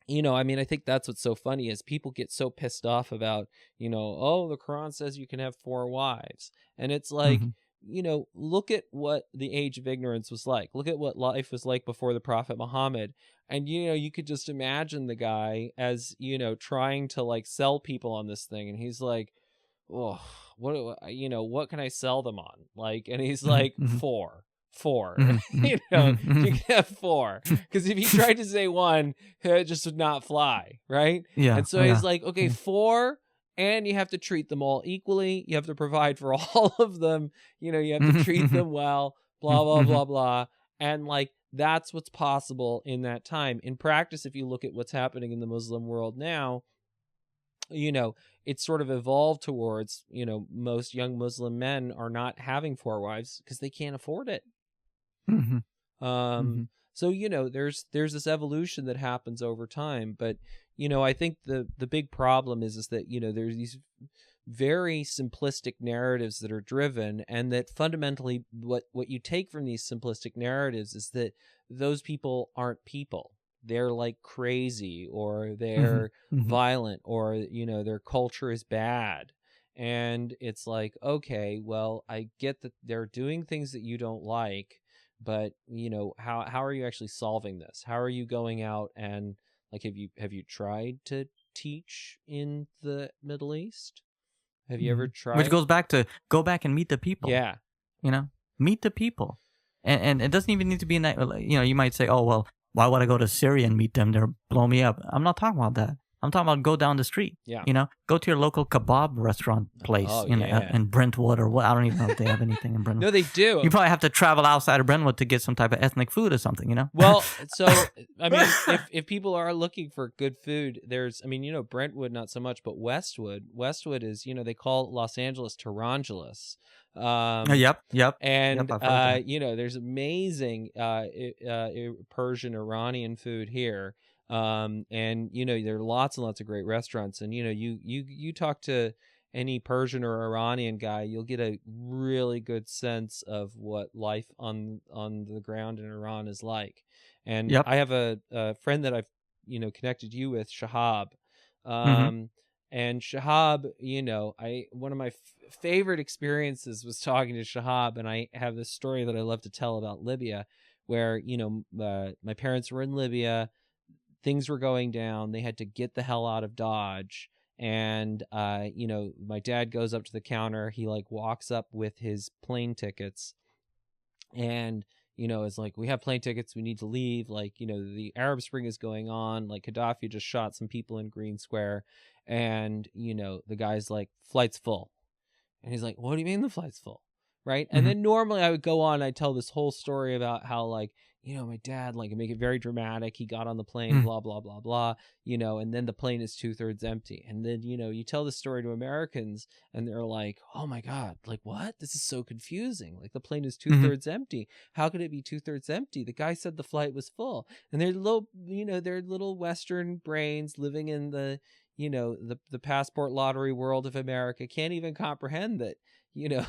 Speaker 1: I think that's what's so funny is people get so pissed off about, oh, the Quran says you can have 4 wives. And it's like, look at what the age of ignorance was like. Look at what life was like before the Prophet Muhammad. And, you could just imagine the guy as, trying to like sell people on this thing. And he's like, oh, what can I sell them on? Like, and he's like, 4. You can have 4. Because if he tried to say 1, it just would not fly. Right.
Speaker 2: Yeah.
Speaker 1: And so he's like, okay, 4. And you have to treat them all equally. You have to provide for all of them. You have to treat them well, blah, blah, blah, blah. And like, that's what's possible in that time. In practice, if you look at what's happening in the Muslim world now, it's sort of evolved towards, most young Muslim men are not having 4 wives because they can't afford it. So, there's this evolution that happens over time. But, I think the big problem is that, there's these very simplistic narratives that are driven, and that fundamentally what you take from these simplistic narratives is that those people aren't people. They're like crazy, or they're violent, or, their culture is bad. And it's like, okay, well, I get that they're doing things that you don't like, but how are you actually solving this? How are you going out and like, have you tried to teach in the Middle East? Have you ever tried?
Speaker 2: Which goes back to go back and meet the people.
Speaker 1: Yeah.
Speaker 2: Meet the people. And it doesn't even need to be in that, you might say, oh, well, why would I go to Syria and meet them? They'll blow me up. I'm not talking about that. I'm talking about go down the street.
Speaker 1: Yeah.
Speaker 2: Go to your local kebab restaurant place in Brentwood or what. I don't even know if they have anything in Brentwood.
Speaker 1: No, they do.
Speaker 2: You probably have to travel outside of Brentwood to get some type of ethnic food or something,
Speaker 1: Well, so, I mean, if people are looking for good food, there's, Brentwood, not so much, but Westwood. Westwood is, they call Los Angeles Torongeles.
Speaker 2: Yep.
Speaker 1: And, there's amazing Persian, Iranian food here. And there are lots and lots of great restaurants, and you talk to any Persian or Iranian guy, you'll get a really good sense of what life on the ground in Iran is like. And I have a friend that I've connected you with, Shahab. And Shahab, one of my favorite experiences was talking to Shahab, and I have this story that I love to tell about Libya, where my parents were in Libya. Things were going down. They had to get the hell out of Dodge. And, my dad goes up to the counter. He like walks up with his plane tickets and, it's like, we have plane tickets. We need to leave. Like, the Arab Spring is going on. Like Gaddafi just shot some people in Green Square. And, the guy's like, flight's full. And he's like, what do you mean the flight's full? Right. And then normally I would go on. I'd tell this whole story about how like, my dad, like, make it very dramatic. He got on the plane, blah, blah, blah, blah, and then the plane is 2/3 empty. And then, you tell the story to Americans and they're like, oh my God, like what? This is so confusing. Like the plane is 2/3 empty. How could it be 2/3 empty? The guy said the flight was full. And they're little Western brains living in the, the passport lottery world of America can't even comprehend that,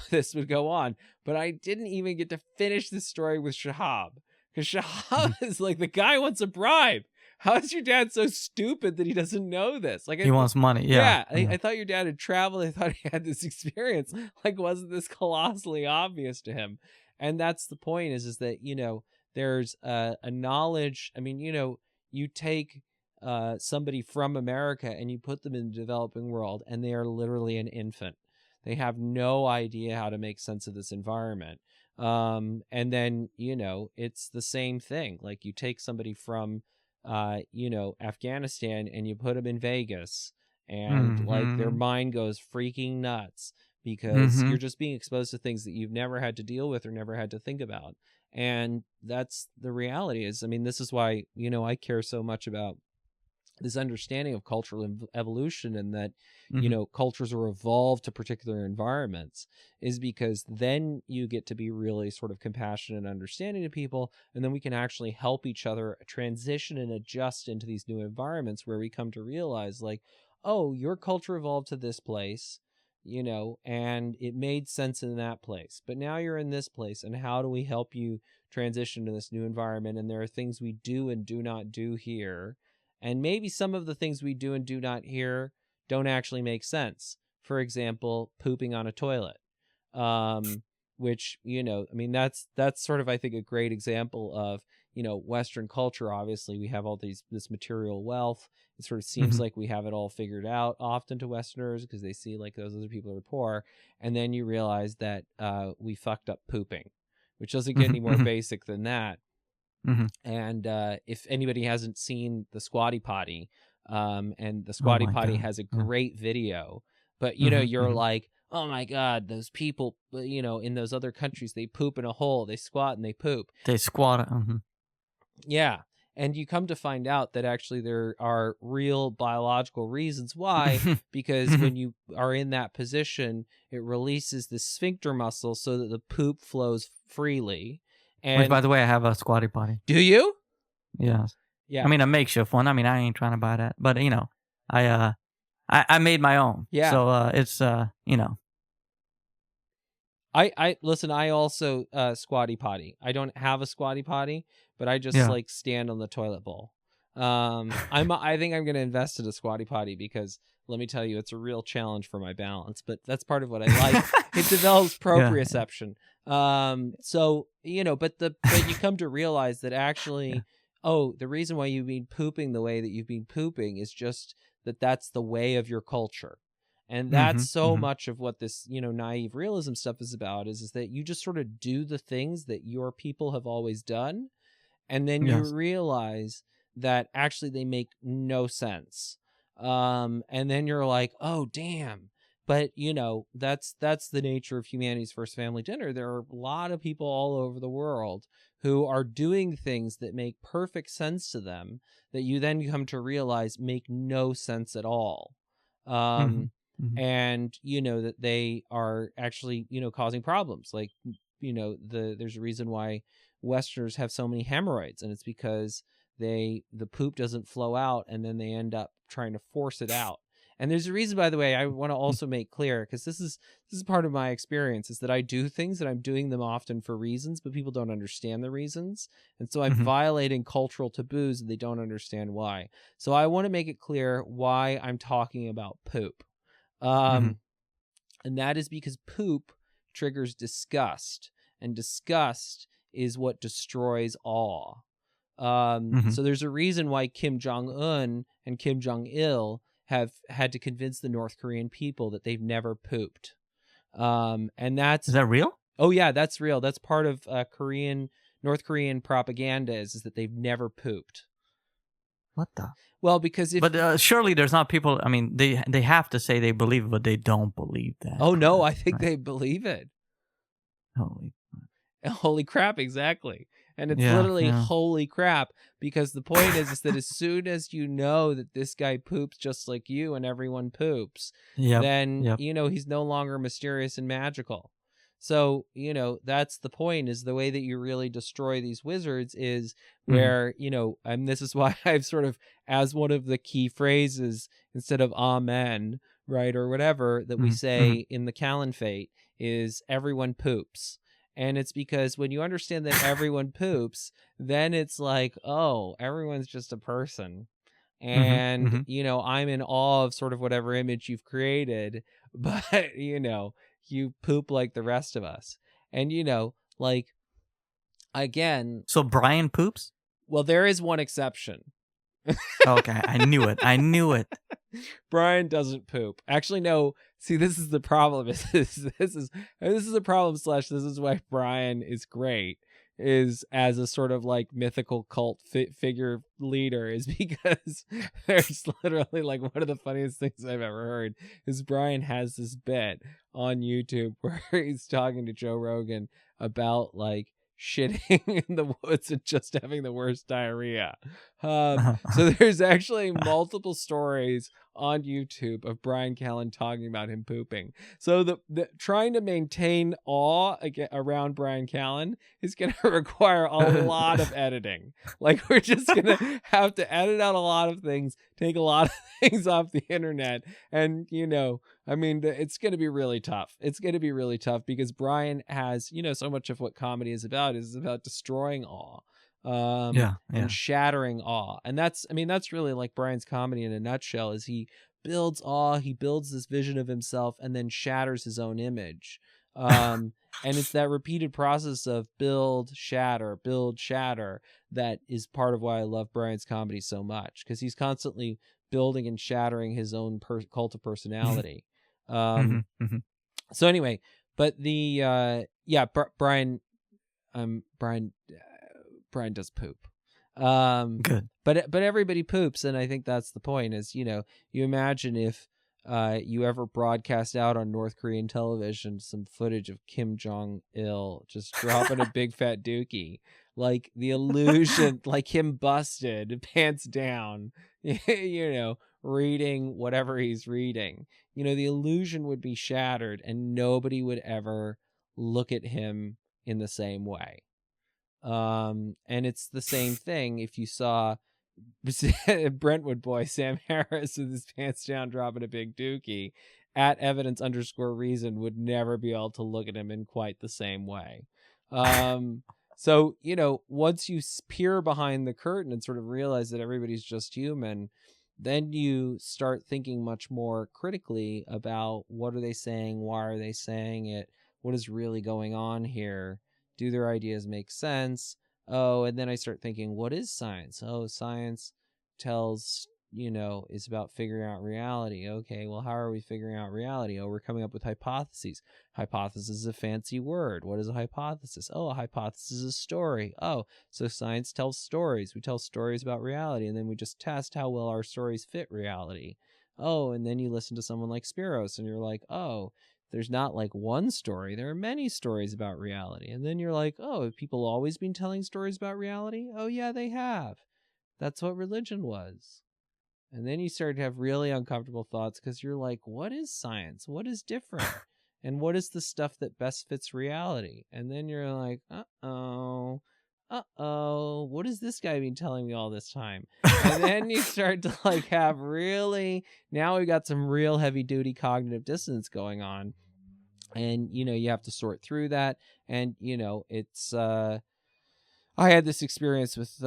Speaker 1: this would go on. But I didn't even get to finish the story with Shahab. Because Shahab is like, the guy wants a bribe. How is your dad so stupid that he doesn't know this? Like,
Speaker 2: he wants money. Yeah.
Speaker 1: I thought your dad had traveled. I thought he had this experience. Like, wasn't this colossally obvious to him? And that's the point is that, there's a knowledge. I mean, you take somebody from America and you put them in the developing world and they are literally an infant. They have no idea how to make sense of this environment. And then, it's the same thing. Like you take somebody from, Afghanistan and you put them in Vegas and like their mind goes freaking nuts because you're just being exposed to things that you've never had to deal with or never had to think about. And that's the reality is, I mean, this is why, I care so much about this understanding of cultural evolution, and that, cultures are evolved to particular environments, is because then you get to be really sort of compassionate and understanding to people. And then we can actually help each other transition and adjust into these new environments where we come to realize like, oh, your culture evolved to this place, and it made sense in that place, but now you're in this place. And how do we help you transition to this new environment? And there are things we do and do not do here. And maybe some of the things we do and do not here don't actually make sense. For example, pooping on a toilet, which, I mean, that's sort of, I think, a great example of, Western culture. Obviously, we have all this material wealth. It sort of seems like we have it all figured out often to Westerners, because they see like those other people are poor. And then you realize that we fucked up pooping, which doesn't get any more basic than that. And if anybody hasn't seen the Squatty Potty, and the Squatty Potty has a great video, but you're like, oh my God, those people, in those other countries, they poop in a hole, they squat and they poop.
Speaker 2: They squat.
Speaker 1: Yeah. And you come to find out that actually there are real biological reasons why, because when you are in that position, it releases the sphincter muscle so that the poop flows freely. And
Speaker 2: which, by the way, I have a Squatty Potty.
Speaker 1: Do you?
Speaker 2: Yes.
Speaker 1: Yeah.
Speaker 2: I mean, a makeshift one. I mean, I ain't trying to buy that, but I made my own.
Speaker 1: Yeah.
Speaker 2: So it's
Speaker 1: I listen. I also Squatty Potty. I don't have a Squatty Potty, but I just like stand on the toilet bowl. I think I'm going to invest in a Squatty Potty, because let me tell you, it's a real challenge for my balance, but that's part of what I like. It develops proprioception. So, but you come to realize that actually, the reason why you've been pooping the way that you've been pooping is just that's the way of your culture. And that's so much of what this, naive realism stuff is about, is that you just sort of do the things that your people have always done. And then you realize that actually they make no sense. And then you're like, oh, damn. But, that's the nature of humanity's first family dinner. There are a lot of people all over the world who are doing things that make perfect sense to them, that you then come to realize make no sense at all. And, that they are actually, causing problems. Like, there's a reason why Westerners have so many hemorrhoids, and it's because the poop doesn't flow out, and then they end up trying to force it out. And there's a reason, by the way, I want to also make clear, because this is part of my experience, is that I do things, and I'm doing them often for reasons, but people don't understand the reasons. And so I'm violating cultural taboos, and they don't understand why. So I want to make it clear why I'm talking about poop. And that is because poop triggers disgust, and disgust is what destroys awe. So there's a reason why Kim Jong-un and Kim Jong-il have had to convince the North Korean people that they've never pooped. And is
Speaker 2: that real?
Speaker 1: Oh yeah, that's real. That's part of North Korean propaganda is that they've never pooped.
Speaker 2: What the?
Speaker 1: Well, because
Speaker 2: but surely there's not people. I mean, they have to say they believe it, but they don't believe that.
Speaker 1: Oh no, I think they believe it.
Speaker 2: Holy
Speaker 1: crap! Exactly. And it's literally holy crap, because the point is that as soon as you know that this guy poops just like you and everyone poops, then, he's no longer mysterious and magical. So, that's the point, is the way that you really destroy these wizards is where, and this is why I've sort of, as one of the key phrases, instead of amen, right, or whatever, that we say in the Caliphate is everyone poops. And it's because when you understand that everyone poops, then it's like, oh, everyone's just a person. And, I'm in awe of sort of whatever image you've created, but, you poop like the rest of us. And, like, again.
Speaker 2: So Bryan poops?
Speaker 1: Well, there is one exception.
Speaker 2: Okay, I knew it.
Speaker 1: Bryan doesn't poop. Actually, no. See, this is the problem. This is the problem. This is why Bryan is great. is as a sort of like mythical cult figure leader is because there's literally like one of the funniest things I've ever heard is Bryan has this bit on YouTube where he's talking to Joe Rogan about like shitting in the woods and just having the worst diarrhea. So there's actually multiple stories on YouTube of Bryan Callen talking about him pooping. So the trying to maintain awe around Bryan Callen is going to require a lot of editing. Like we're just going to have to edit out a lot of things, take a lot of things off the internet, and I mean, it's going to be really tough. It's going to be really tough because Bryan has, so much of what comedy is about destroying awe. And shattering awe. And that's really like Bryan's comedy in a nutshell is he builds awe, he builds this vision of himself and then shatters his own image. And it's that repeated process of build, shatter that is part of why I love Bryan's comedy so much, because he's constantly building and shattering his own cult of personality. So anyway, but the Bryan does poop.
Speaker 2: Good.
Speaker 1: But everybody poops, and I think that's the point is, you imagine if you ever broadcast out on North Korean television some footage of Kim Jong-il just dropping a big fat dookie. Like the illusion, like him busted, pants down, reading whatever he's reading. The illusion would be shattered and nobody would ever look at him in the same way. And it's the same thing if you saw Brentwood boy Sam Harris with his pants down dropping a big dookie at evidence_reason would never be able to look at him in quite the same way. So, once you peer behind the curtain and sort of realize that everybody's just human, then you start thinking much more critically about what are they saying? Why are they saying it? What is really going on here? Do their ideas make sense? Oh, and then I start thinking, what is science? Oh, science tells, is about figuring out reality. Okay, well, how are we figuring out reality? Oh, we're coming up with hypotheses. Hypothesis is a fancy word. What is a hypothesis? Oh, a hypothesis is a story. Oh, so science tells stories. We tell stories about reality, and then we just test how well our stories fit reality. Oh, and then you listen to someone like Spiros, and you're like, oh, there's not like one story. There are many stories about reality. And then you're like, oh, have people always been telling stories about reality? Oh, yeah, they have. That's what religion was. And then you start to have really uncomfortable thoughts because you're like, what is science? What is different? And what is the stuff that best fits reality? And then you're like, what has this guy been telling me all this time? And then you start to like have really, now we got some real heavy duty cognitive dissonance going on. And, you have to sort through that. And, it's, I had this experience with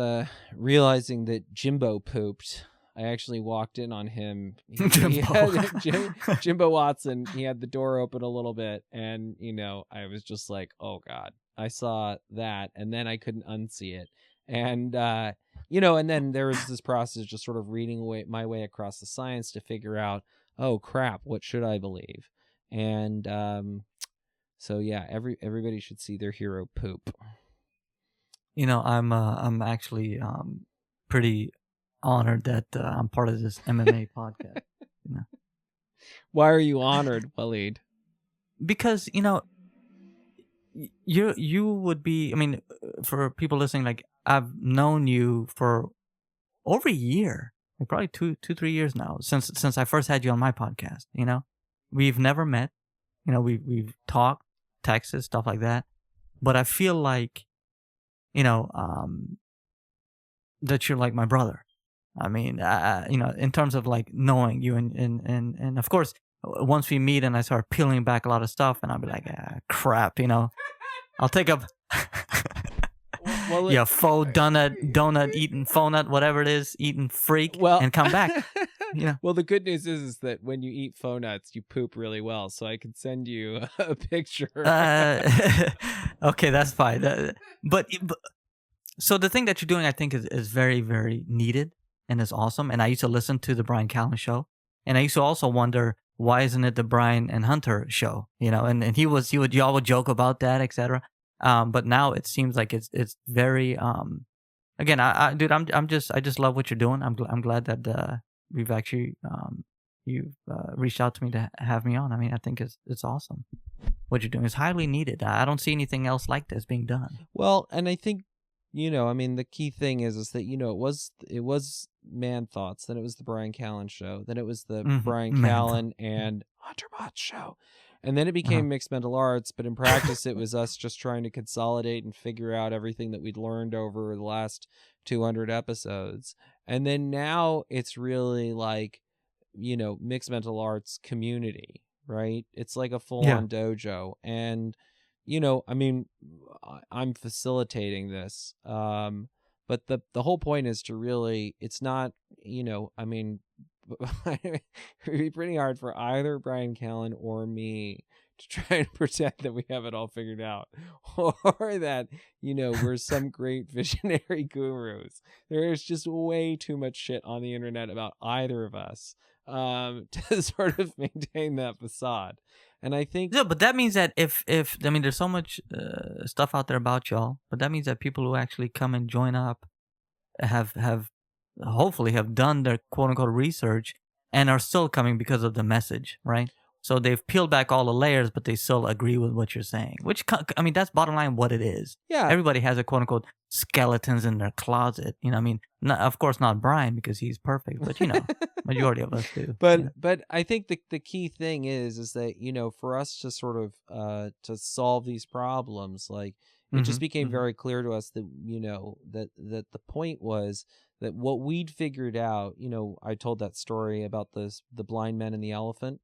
Speaker 1: realizing that Jimbo pooped. I actually walked in on him. Jimbo Watson, he had the door open a little bit. And, I was just like, oh, God. I saw that, and then I couldn't unsee it. And, and then there was this process just sort of reading my way across the science to figure out, oh, crap, what should I believe? And so, yeah, everybody should see their hero poop.
Speaker 2: I'm actually pretty honored that I'm part of this MMA podcast.
Speaker 1: Why are you honored, Walid?
Speaker 2: Because, you would be, for people listening, like I've known you for over a year, like probably 3 years now, since I first had you on my podcast. We've never met, we've talked, texted, stuff like that, but I feel like, that you're like my brother. In terms of like knowing you and of course, once we meet and I start peeling back a lot of stuff and I'll be like, crap, I'll take up faux donut eating faux nut, whatever it is, eating freak and come back.
Speaker 1: Well, the good news is that when you eat faux nuts, you poop really well. So I can send you a picture.
Speaker 2: Okay, that's fine. But so the thing that you're doing, I think, is very, very needed and is awesome. And I used to listen to the Bryan Callen Show, and I used to also wonder, why isn't it the Bryan and Hunter show? And y'all would joke about that, etc. But now it seems like it's very again, dude, I just love what you're doing. I'm glad that we've actually you've reached out to me to have me on. I mean, I think it's awesome. What you're doing is highly needed. I don't see anything else like this being done.
Speaker 1: Well, and I think, I mean, the key thing is that, it was Man Thoughts, then it was the Bryan Callen Show, then it was the Bryan Callen and Hunter Maats Show. And then it became Mixed Mental Arts, but in practice it was us just trying to consolidate and figure out everything that we'd learned over the last 200 episodes. And then now it's really like, Mixed Mental Arts community, right? It's like a full-on dojo. And, I mean, I'm facilitating this. But the whole point is to really, it's not, I mean, it'd be pretty hard for either Bryan Callen or me to try and pretend that we have it all figured out, or that, we're some great visionary gurus. There's just way too much shit on the internet about either of us to sort of maintain that facade. And I think
Speaker 2: but that means that if I mean, there's so much stuff out there about y'all, but that means that people who actually come and join up have hopefully have done their quote unquote research and are still coming because of the message, right? So they've peeled back all the layers, but they still agree with what you're saying. Which, I mean, that's bottom line what it is.
Speaker 1: Yeah.
Speaker 2: Everybody has a quote unquote skeletons in their closet. I mean, of course not Bryan because he's perfect, but majority of us do.
Speaker 1: But I think the key thing is that, for us to sort of to solve these problems, like it just became very clear to us that, that the point was that what we'd figured out, I told that story about the blind men and the elephant.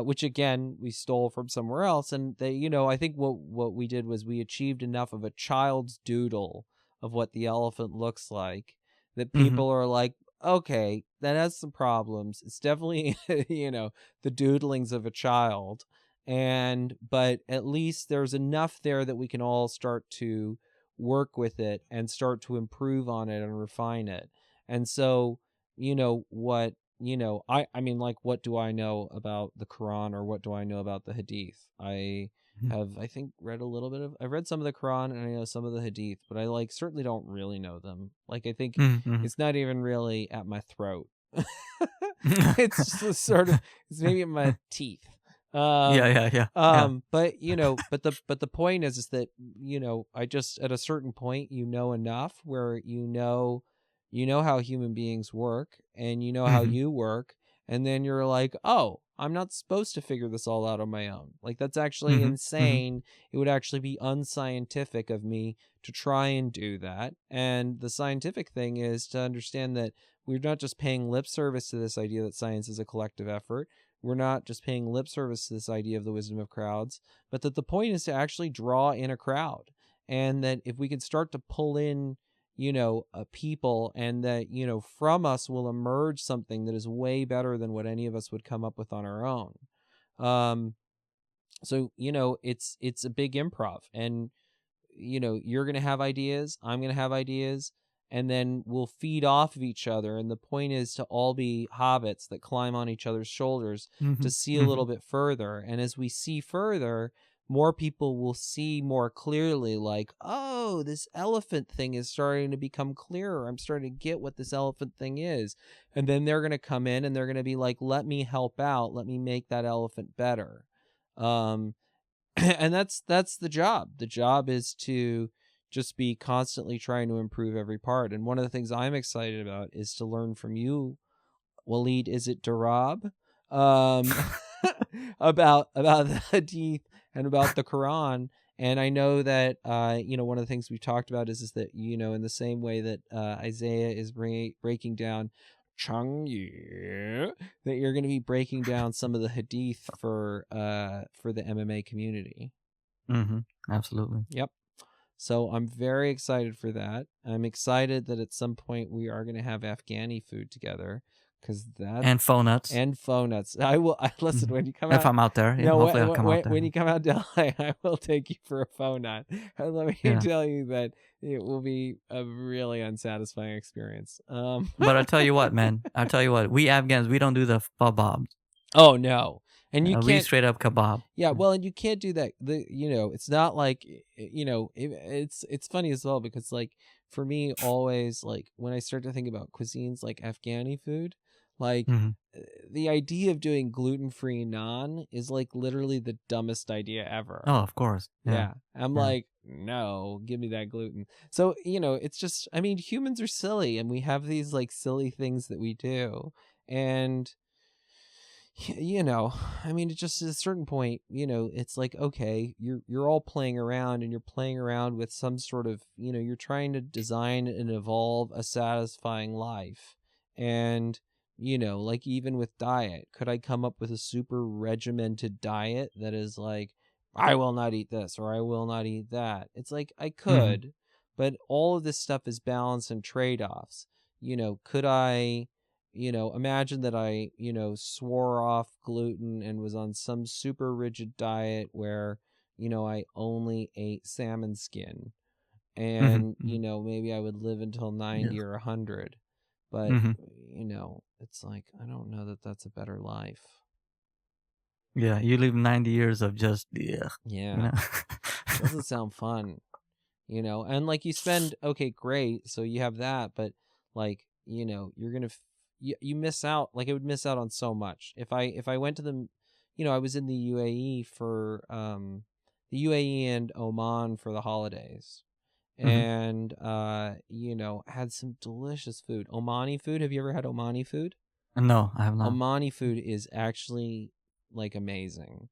Speaker 1: Which again we stole from somewhere else, and they, I think what we did was we achieved enough of a child's doodle of what the elephant looks like that people are like, okay, that has some problems. It's definitely the doodlings of a child, but at least there's enough there that we can all start to work with it and start to improve on it and refine it. And so what I mean, like, what do I know about the Quran, or what do I know about the Hadith? I have, I think, read a little bit of, I've read some of the Quran and I know some of the Hadith, but I certainly don't really know them. Like, I think it's not even really at my throat. It's just sort of, it's maybe at my teeth.
Speaker 2: Yeah.
Speaker 1: But the point is that, I just, at a certain point, enough where you know how human beings work, and how you work, and then you're like, oh, I'm not supposed to figure this all out on my own. Like, that's actually insane. It would actually be unscientific of me to try and do that. And the scientific thing is to understand that we're not just paying lip service to this idea that science is a collective effort. We're not just paying lip service to this idea of the wisdom of crowds, but that the point is to actually draw in a crowd. And that if we can start to pull in people, and that, from us will emerge something that is way better than what any of us would come up with on our own. So, it's a big improv, and, you're going to have ideas, I'm going to have ideas, and then we'll feed off of each other. And the point is to all be hobbits that climb on each other's shoulders to see a little bit further. And as we see further, more people will see more clearly, like, oh, this elephant thing is starting to become clearer. I'm starting to get what this elephant thing is. And then they're going to come in and they're going to be like, let me help out. Let me make that elephant better. And that's the job. The job is to just be constantly trying to improve every part. And one of the things I'm excited about is to learn from you, Walid, is it Darab? About the Hadith and about the Quran. And I know that, one of the things we've talked about is that, in the same way that Isaiah is breaking down Changyi, that you're going to be breaking down some of the Hadith for the MMA community.
Speaker 2: Absolutely.
Speaker 1: Yep. So I'm very excited for that. I'm excited that at some point we are going to have Afghani food together.
Speaker 2: And phone nuts.
Speaker 1: I will listen when you come out.
Speaker 2: If I'm out there, hopefully I'll come out there.
Speaker 1: When you come out to LA, I will take you for a phone nut. And let me tell you that it will be a really unsatisfying experience.
Speaker 2: But I'll tell you what, man. We Afghans, we don't do the fabobs.
Speaker 1: Oh no. And you
Speaker 2: A
Speaker 1: can't
Speaker 2: real straight up kebab.
Speaker 1: Yeah, well, and you can't do that. It's not like it's funny as well because like for me always like when I start to think about cuisines like Afghani food, like
Speaker 2: Mm-hmm.
Speaker 1: the idea of doing gluten-free naan is like literally the dumbest idea ever.
Speaker 2: Oh, of course.
Speaker 1: Yeah. I'm
Speaker 2: Yeah.
Speaker 1: like, no, give me that gluten. So, it's just, I mean, humans are silly and we have these like silly things that we do. And, I mean, it just at a certain point, it's like, okay, you're all playing around and you're playing around with some sort of, you're trying to design and evolve a satisfying life. And, like even with diet, could I come up with a super regimented diet that is like, I will not eat this or I will not eat that? It's like I could, but all of this stuff is balance and trade-offs. Could I, imagine that I, swore off gluten and was on some super rigid diet where, I only ate salmon skin and, maybe I would live until 90
Speaker 2: Yes.
Speaker 1: or 100. But, it's like, I don't know that that's a better life.
Speaker 2: Yeah, you live 90 years of just, yeah.
Speaker 1: Yeah. Doesn't sound fun, and like you spend, okay, great. So you have that, but like, you're going to, you miss out, like I would miss out on so much. If I went to the, I was in the UAE for, the UAE and Oman for the holidays and, had some delicious food. Omani food. Have you ever had Omani food?
Speaker 2: No, I have not.
Speaker 1: Omani food is actually like amazing.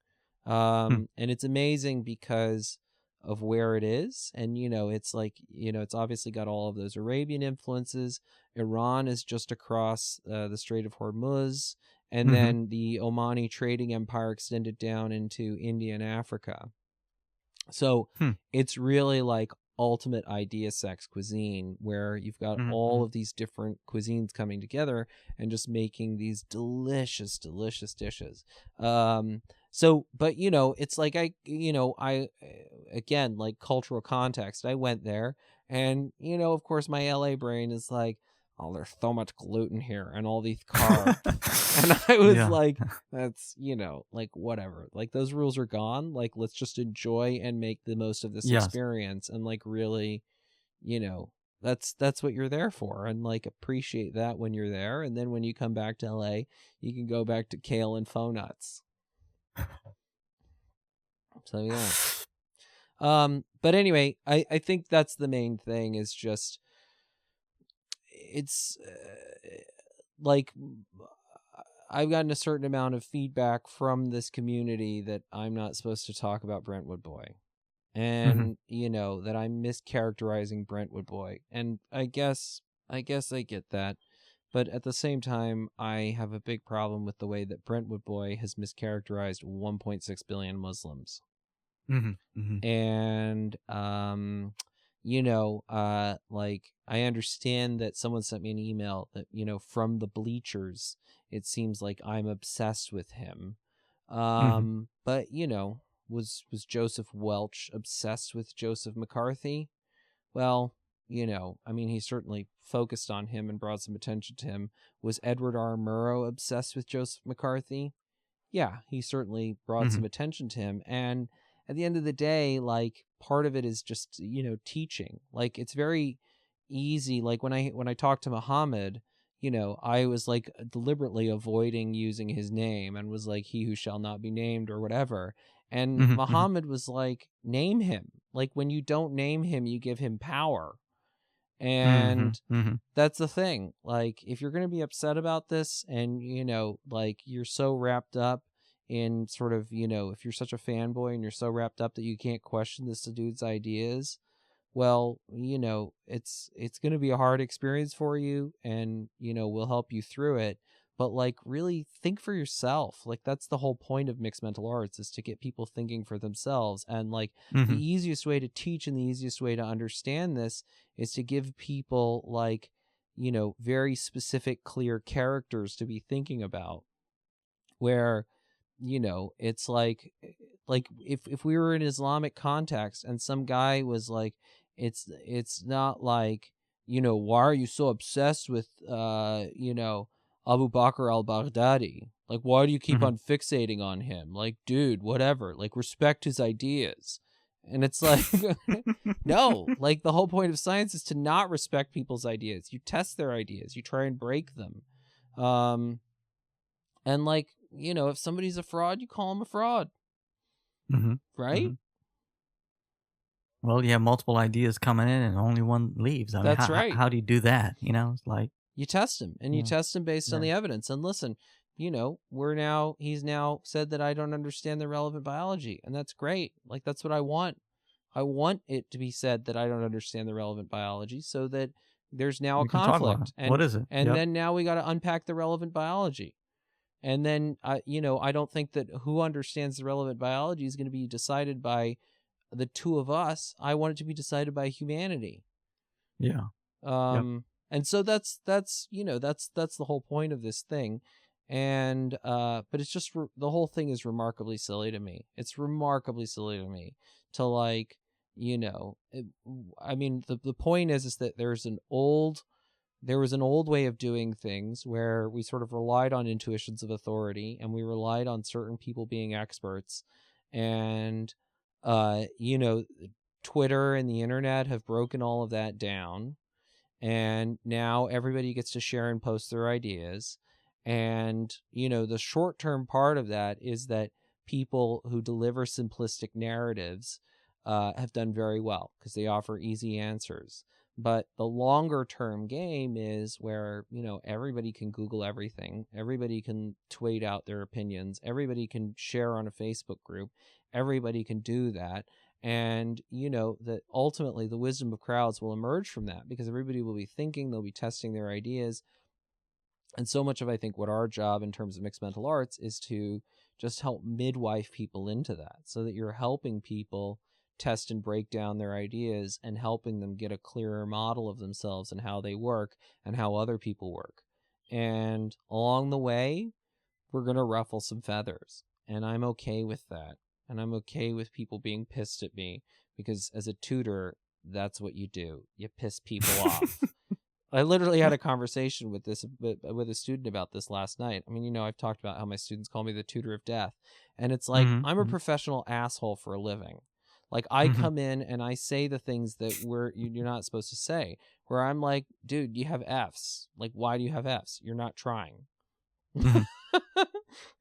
Speaker 1: And it's amazing because of where it is. And, it's like, it's obviously got all of those Arabian influences. Iran is just across the Strait of Hormuz. And then the Omani trading empire extended down into India and Africa. So it's really like ultimate idea sex cuisine where you've got all of these different cuisines coming together and just making these delicious dishes. So but it's like I again, like cultural context, I went there and of course my LA brain is like, oh, there's so much gluten here and all these carbs. And I was like, that's, like whatever. Like those rules are gone. Like let's just enjoy and make the most of this experience and like really, that's what you're there for and like appreciate that when you're there. And then when you come back to LA, you can go back to kale and faux nuts. So yeah. But anyway, I think that's the main thing is just it's like I've gotten a certain amount of feedback from this community that I'm not supposed to talk about Brentwood Boy and that I'm mischaracterizing Brentwood Boy, and I guess I get that, but at the same time I have a big problem with the way that Brentwood Boy has mischaracterized 1.6 billion Muslims. And like I understand that someone sent me an email that from the bleachers it seems like I'm obsessed with him. But was Joseph Welch obsessed with Joseph McCarthy? Well, I mean, he certainly focused on him and brought some attention to him. Was Edward R. Murrow obsessed with Joseph McCarthy? Yeah, he certainly brought some attention to him. And at the end of the day, like part of it is just, teaching. Like it's very easy. Like when I talked to Muhammad, I was like deliberately avoiding using his name and was like, he who shall not be named or whatever. And Muhammad was like, name him. Like when you don't name him, you give him power. And that's the thing. Like if you're going to be upset about this and, like you're so wrapped up in sort of, if you're such a fanboy and you're so wrapped up that you can't question this dude's ideas, well, it's going to be a hard experience for you and, we'll help you through it. But like really think for yourself. Like that's the whole point of mixed mental arts is to get people thinking for themselves. And like the easiest way to teach and the easiest way to understand this is to give people like, very specific, clear characters to be thinking about where, it's like if we were in Islamic context and some guy was like, it's not like, why are you so obsessed with, Abu Bakr al-Baghdadi. Like, why do you keep
Speaker 2: Mhm.
Speaker 1: on fixating on him? Like, dude, whatever. Like, respect his ideas. And it's like, no, like the whole point of science is to not respect people's ideas. You test their ideas. You try and break them. And like, you know, if somebody's a fraud, you call him a fraud.
Speaker 2: Mhm.
Speaker 1: Right?
Speaker 2: Mhm. Well, you have multiple ideas coming in and only one leaves. I mean,
Speaker 1: That's right.
Speaker 2: how do you do that? You know, it's like,
Speaker 1: you test him, and you test him based on the evidence. And listen, you know, he's now said that I don't understand the relevant biology, and that's great. Like, that's what I want. I want it to be said that I don't understand the relevant biology, so that there's now a
Speaker 2: we can talk about
Speaker 1: conflict.
Speaker 2: it.
Speaker 1: And
Speaker 2: What is it?
Speaker 1: and
Speaker 2: Yep.
Speaker 1: then now we got to unpack the relevant biology. And then you know, I don't think that who understands the relevant biology is going to be decided by the two of us. I want it to be decided by humanity.
Speaker 2: Yeah. Yep.
Speaker 1: And so that's you know, that's the whole point of this thing. And but it's just the whole thing is remarkably silly to me. It's remarkably silly to me to, like, you know, I mean, the point is that there was an old way of doing things where we sort of relied on intuitions of authority, and we relied on certain people being experts. And you know, Twitter and the internet have broken all of that down, and now everybody gets to share and post their ideas. And you know, the short-term part of that is that people who deliver simplistic narratives have done very well because they offer easy answers. But the longer term game is where, you know, everybody can Google everything, everybody can tweet out their opinions, everybody can share on a Facebook group, everybody can do that. And you know that ultimately the wisdom of crowds will emerge from that, because everybody will be thinking, they'll be testing their ideas. And so much of, I think, what our job in terms of mixed mental arts is to just help midwife people into that, so that you're helping people test and break down their ideas and helping them get a clearer model of themselves and how they work and how other people work. And along the way, we're going to ruffle some feathers. And I'm okay with that. And I'm okay with people being pissed at me, because as a tutor, that's what you do. You piss people off. I literally had a conversation with a student about this last night. I mean, you know, I've talked about how my students call me the tutor of death. And it's like, I'm a professional asshole for a living. Like, I come in and I say the things that you're not supposed to say, where I'm like, dude, you have Fs. Like, why do you have Fs? You're not trying.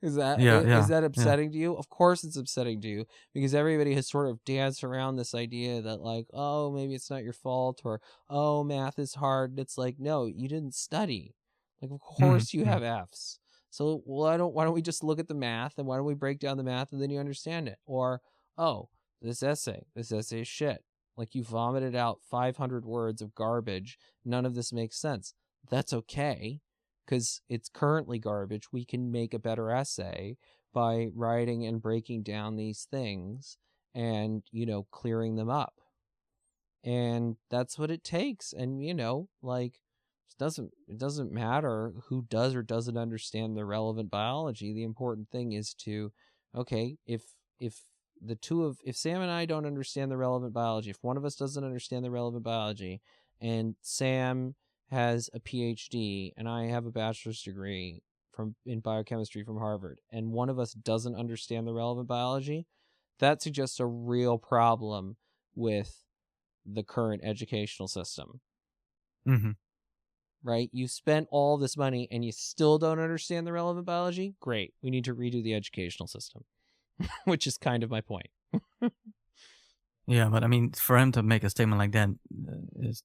Speaker 1: Is that upsetting to you? Of course it's upsetting to you, because everybody has sort of danced around this idea that, like, oh, maybe it's not your fault, or oh, math is hard. It's like, no, you didn't study. Like, of course you have Fs. So why don't we just look at the math, and why don't we break down the math, and then you understand it? Or, oh, this essay is shit. Like, you vomited out 500 words of garbage. None of this makes sense. That's okay, because it's currently garbage. We can make a better essay by writing and breaking down these things and, you know, clearing them up. And that's what it takes. And, you know, like, it doesn't matter who does or doesn't understand the relevant biology. The important thing is to, okay, if Sam and I don't understand the relevant biology, if one of us doesn't understand the relevant biology, and Sam has a PhD and I have a bachelor's degree in biochemistry from Harvard, and one of us doesn't understand the relevant biology, that suggests a real problem with the current educational system. Right? You spent all this money and you still don't understand the relevant biology? Great. We need to redo the educational system, which is kind of my point.
Speaker 2: Yeah, but I mean, for him to make a statement like that is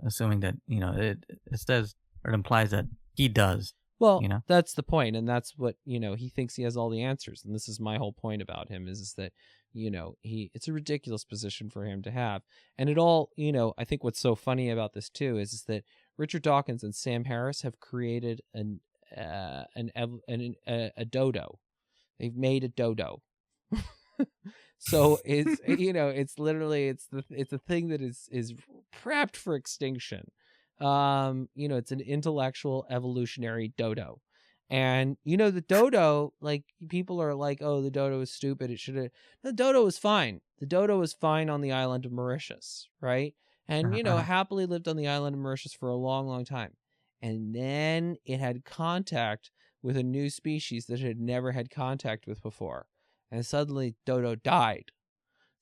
Speaker 2: assuming that, you know, it says, or it implies that he does.
Speaker 1: Well,
Speaker 2: you know,
Speaker 1: that's the point, and that's what, you know, he thinks he has all the answers, and this is my whole point about him is that, you know, it's a ridiculous position for him to have. And it all, you know, I think what's so funny about this too is that Richard Dawkins and Sam Harris have created a dodo. They've made a dodo. So it's, you know, it's literally, it's a thing that is prepped for extinction. You know, it's an intellectual evolutionary dodo. And, you know, the dodo, like, people are like, oh, the dodo is stupid. The dodo was fine. The dodo was fine on the island of Mauritius, right? And, you know, happily lived on the island of Mauritius for a long, long time. and then it had contact with a new species that it had never had contact with before, and suddenly Dodo died.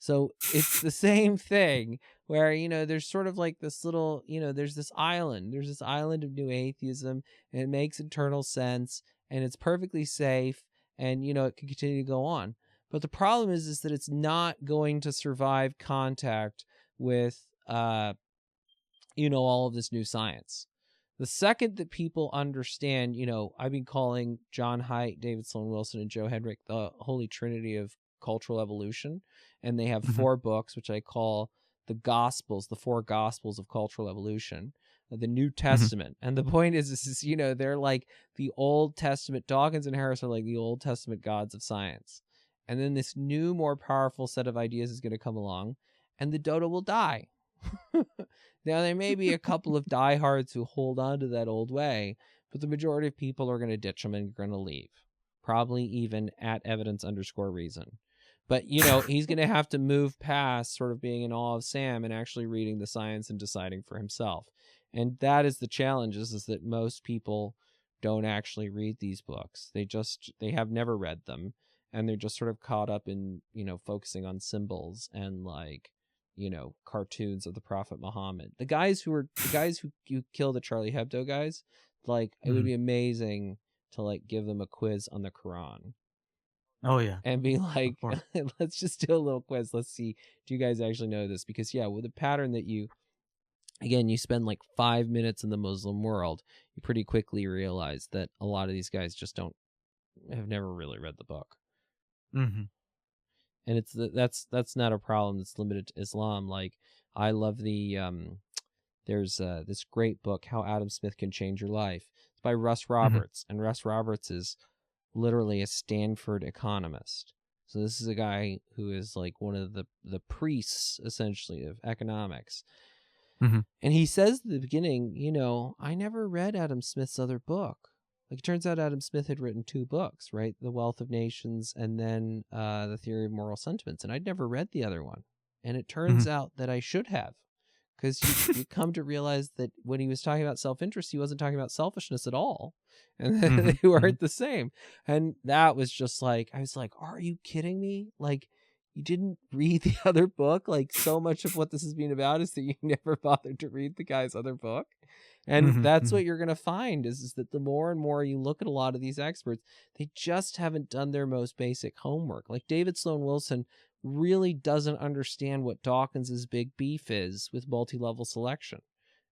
Speaker 1: So it's the same thing where, there's sort of like this little, there's this island of new atheism, and it makes internal sense, and it's perfectly safe, and, it can continue to go on. But the problem is that it's not going to survive contact with, all of this new science. The second that people understand, I've been calling John Haidt, David Sloan Wilson, and Joe Hendrick the Holy Trinity of cultural evolution. And they have 4 books, which I call the 4 Gospels of cultural evolution, the New Testament. And the point is, they're like the Old Testament. Dawkins and Harris are like the Old Testament gods of science. And then this new, more powerful set of ideas is going to come along, and the dodo will die. Now, there may be a couple of diehards who hold on to that old way, but the majority of people are going to ditch them and going to leave, probably even at evidence_reason. But, he's going to have to move past sort of being in awe of Sam and actually reading the science and deciding for himself. And that is the challenge, is that most people don't actually read these books. They have never read them, and they're just sort of caught up in, focusing on symbols and like, cartoons of the Prophet Muhammad. The guys who you killed the Charlie Hebdo guys, like, it would be amazing to like give them a quiz on the Quran.
Speaker 2: Oh yeah.
Speaker 1: And be like, let's just do a little quiz. Let's see, do you guys actually know this? Because with the pattern that you spend like 5 minutes in the Muslim world, you pretty quickly realize that a lot of these guys just have never really read the book.
Speaker 2: Mm-hmm.
Speaker 1: And that's not a problem that's limited to Islam. Like, I love there's this great book, How Adam Smith Can Change Your Life. It's by Russ Roberts, and Russ Roberts is literally a Stanford economist. So this is a guy who is like one of the priests, essentially, of economics. And he says at the beginning, I never read Adam Smith's other book. Like, it turns out Adam Smith had written 2 books, right? The Wealth of Nations, and then The Theory of Moral Sentiments. And I'd never read the other one. And it turns out that I should have. Because you come to realize that when he was talking about self-interest, he wasn't talking about selfishness at all. And they weren't the same. And that was just like, I was like, are you kidding me? Like, you didn't read the other book? Like, so much of what this has been about is that you never bothered to read the guy's other book. And that's what you're going to find is that the more and more you look at a lot of these experts, they just haven't done their most basic homework. Like, David Sloan Wilson really doesn't understand what Dawkins's big beef is with multi-level selection.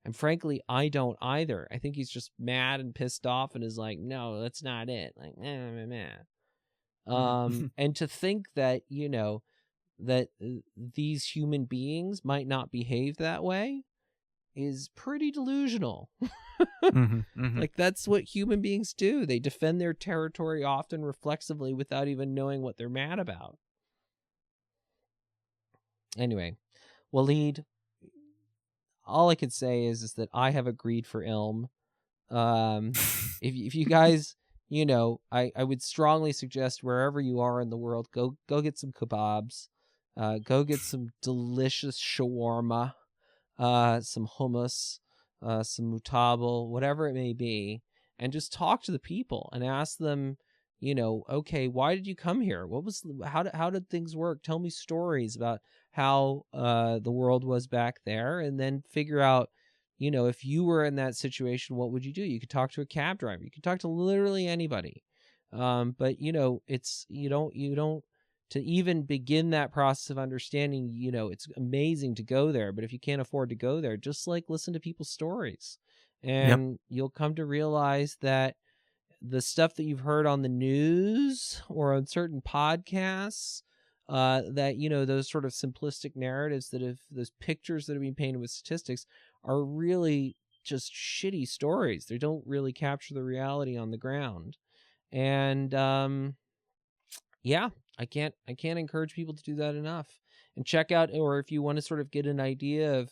Speaker 1: And frankly, I don't either. I think he's just mad and pissed off and is like, no, that's not it. Like, and to think that, that these human beings might not behave that way is pretty delusional. Like, that's what human beings do. They defend their territory often reflexively without even knowing what they're mad about. Anyway, Walid, all I could say is that I have agreed for Ilm. If you guys, I would strongly suggest wherever you are in the world, go get some kebabs, go get some delicious shawarma, some hummus, some mutabal, whatever it may be, and just talk to the people and ask them, okay, why did you come here? How did things work? Tell me stories about how the world was back there, and then figure out, if you were in that situation, what would you do? You could talk to a cab driver. You could talk to literally anybody. But it's you don't to even begin that process of understanding, it's amazing to go there, but if you can't afford to go there, just like listen to people's stories, and you'll come to realize that the stuff that you've heard on the news or on certain podcasts, that, those sort of simplistic narratives those pictures that have been painted with statistics are really just shitty stories. They don't really capture the reality on the ground. And, I can't encourage people to do that enough. And check out, or if you want to sort of get an idea of,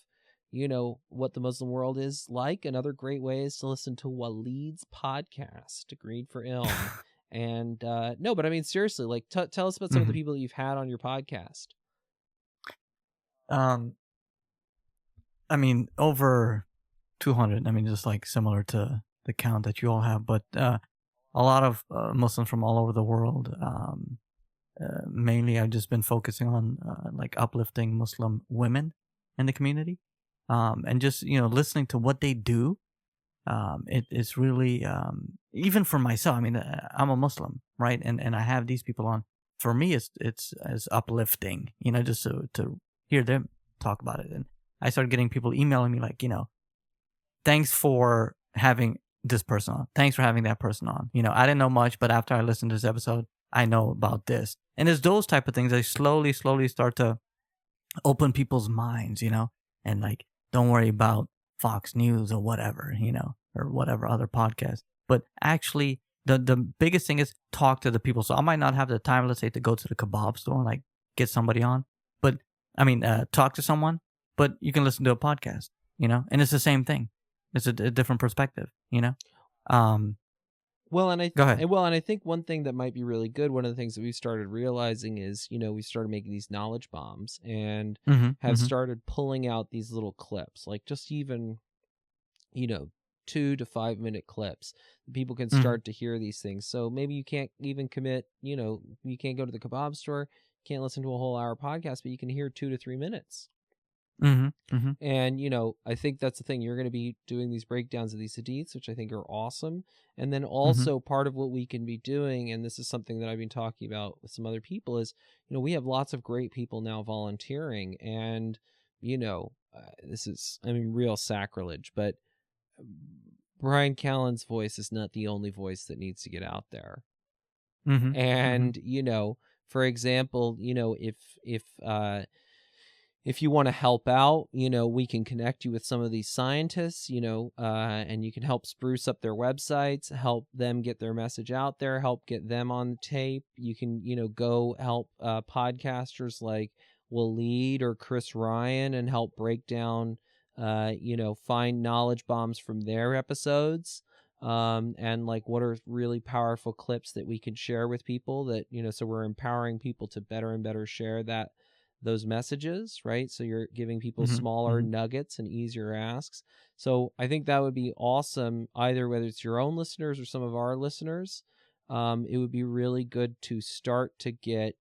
Speaker 1: what the Muslim world is like, another great way is to listen to Walid's podcast, Agreed for Ilm. And no, but I mean, seriously, like, tell us about some of the people that you've had on your podcast.
Speaker 2: I mean, over 200. I mean, just like similar to the count that you all have, but a lot of Muslims from all over the world. Mainly, I've just been focusing on like uplifting Muslim women in the community, and just listening to what they do. It's really even for myself. I mean, I'm a Muslim, right? And I have these people on. For me, it's uplifting, just to hear them talk about it. And I started getting people emailing me like, thanks for having this person on. Thanks for having that person on. I didn't know much, but after I listened to this episode, I know about this. And it's those type of things that slowly start to open people's minds, and like, don't worry about Fox News or whatever, or whatever other podcast. But actually, the biggest thing is talk to the people. So I might not have the time, let's say, to go to the kebab store and like get somebody on. But I mean, talk to someone, but you can listen to a podcast, and it's the same thing. It's a different perspective,
Speaker 1: Well, and
Speaker 2: Go ahead.
Speaker 1: Well, and I think one thing that might be really good, one of the things that we started realizing is, we started making these knowledge bombs and have started pulling out these little clips, like just even, 2 to 5 minute clips. People can start to hear these things. So maybe you can't even commit, you can't go to the kebab store, can't listen to a whole hour podcast, but you can hear 2 to 3 minutes. And, I think that's the thing. You're going to be doing these breakdowns of these hadiths, which I think are awesome. And then also part of what we can be doing, and this is something that I've been talking about with some other people, is, we have lots of great people now volunteering. And, this is, real sacrilege, but Bryan Callen's voice is not the only voice that needs to get out there. And, for example, if you want to help out, we can connect you with some of these scientists, and you can help spruce up their websites, help them get their message out there, help get them on the tape. You can, go help podcasters like Walid or Chris Ryan and help break down, find knowledge bombs from their episodes. And like what are really powerful clips that we can share with people that, so we're empowering people to better and better share those messages, right? So you're giving people smaller nuggets and easier asks. So I think that would be awesome, either whether it's your own listeners or some of our listeners. It would be really good to start to get,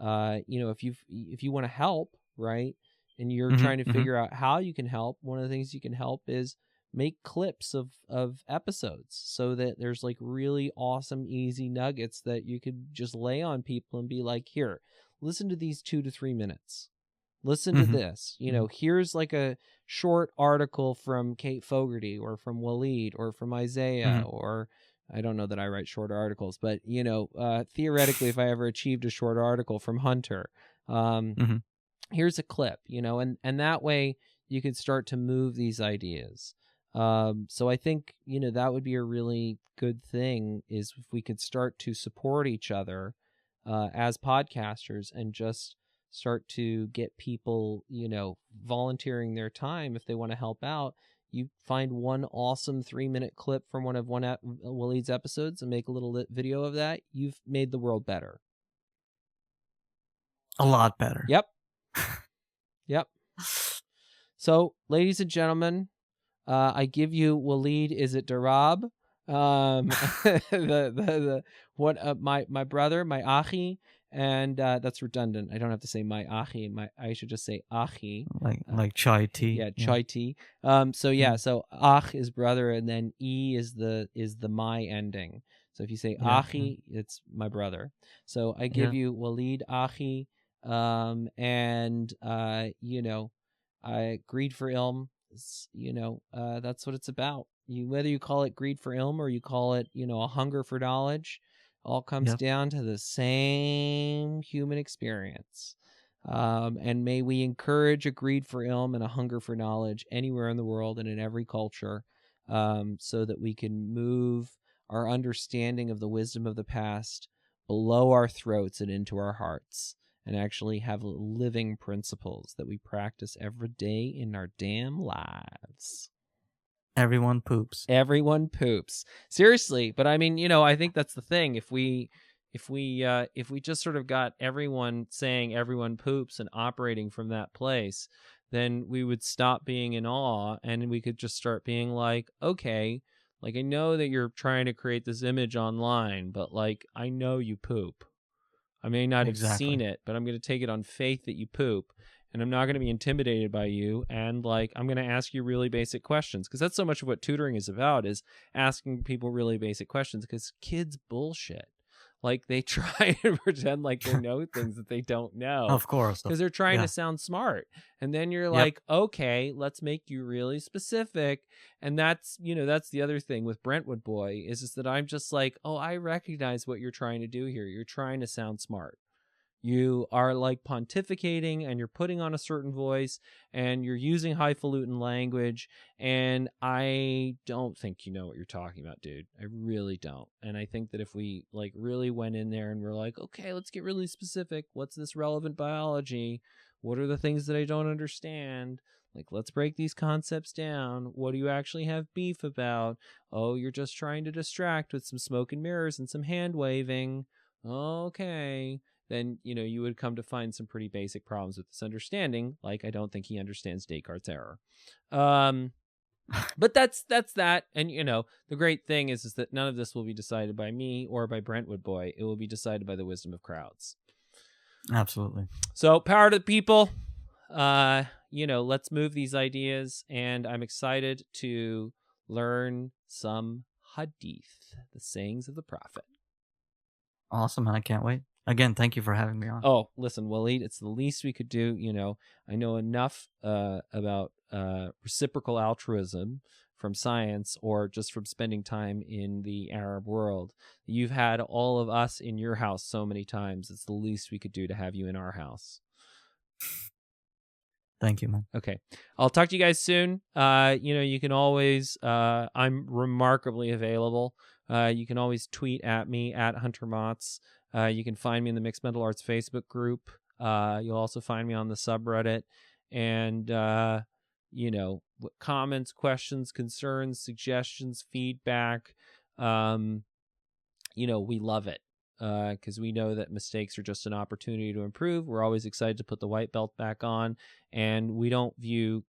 Speaker 1: if you want to help, right? And you're trying to figure out how you can help. One of the things you can help is make clips of episodes so that there's like really awesome, easy nuggets that you could just lay on people and be like, here, listen to these 2 to 3 minutes. Listen to this. Here's like a short article from Kate Fogarty or from Walid or from Isaiah or I don't know that I write short articles, but theoretically, if I ever achieved a short article from Hunter, here's a clip, and that way you could start to move these ideas. So I think, that would be a really good thing is if we could start to support each other as podcasters and just start to get people, volunteering their time if they want to help out. You find one awesome 3-minute clip from one of Walid's episodes and make a little video of that. You've made the world better.
Speaker 2: A lot better.
Speaker 1: Yep. Yep. So, ladies and gentlemen, I give you Walid. Is it Darab? My brother, my achi, and that's redundant. I don't have to say my achi. I should just say achi.
Speaker 2: Like chai tea.
Speaker 1: Yeah, chai tea. So ach is brother, and then e is the my ending. So if you say achi, it's my brother. So I give you Walid achi, and greed for ilm. That's what it's about. Whether you call it greed for ilm or you call it, a hunger for knowledge, all comes down to the same human experience. And may we encourage a greed for ilm and a hunger for knowledge anywhere in the world and in every culture, so that we can move our understanding of the wisdom of the past below our throats and into our hearts, and actually have living principles that we practice every day in our damn lives.
Speaker 2: Everyone poops.
Speaker 1: Everyone poops. Seriously, but I mean, I think that's the thing. If we just sort of got everyone saying everyone poops and operating from that place, then we would stop being in awe and we could just start being like, okay, like I know that you're trying to create this image online, but like I know you poop. I may not have seen it, but I'm going to take it on faith that you poop, and I'm not going to be intimidated by you. And like, I'm going to ask you really basic questions, because that's so much of what tutoring is about, is asking people really basic questions, because kids bullshit. Like they try to pretend like they know things that they don't know.
Speaker 2: Of course.
Speaker 1: Because they're trying to sound smart. And then you're like, okay, let's make you really specific. And that's, that's the other thing with Brentwood Boy is that I'm just like, oh, I recognize what you're trying to do here. You're trying to sound smart. You are like pontificating and you're putting on a certain voice and you're using highfalutin language. And I don't think you know what you're talking about, dude. I really don't. And I think that if we like really went in there and we're like, okay, let's get really specific. What's this relevant biology? What are the things that I don't understand? Like, let's break these concepts down. What do you actually have beef about? Oh, you're just trying to distract with some smoke and mirrors and some hand waving. Okay. Then, you would come to find some pretty basic problems with this understanding. Like, I don't think he understands Descartes' error. But that's that. And, the great thing is that none of this will be decided by me or by Brentwood Boy. It will be decided by the wisdom of crowds.
Speaker 2: Absolutely.
Speaker 1: So, power to the people. Let's move these ideas. And I'm excited to learn some Hadith, the sayings of the Prophet.
Speaker 2: Awesome, and I can't wait. Again, thank you for having me on.
Speaker 1: Oh, listen, Walid, it's the least we could do. I know enough about reciprocal altruism from science or just from spending time in the Arab world. You've had all of us in your house so many times. It's the least we could do to have you in our house.
Speaker 2: Thank you, man.
Speaker 1: Okay. I'll talk to you guys soon. You can always, I'm remarkably available. You can always tweet at me at Hunter Maats. You can find me in the Mixed Mental Arts Facebook group. You'll also find me on the subreddit. And, comments, questions, concerns, suggestions, feedback. We love it because we know that mistakes are just an opportunity to improve. We're always excited to put the white belt back on. And we don't view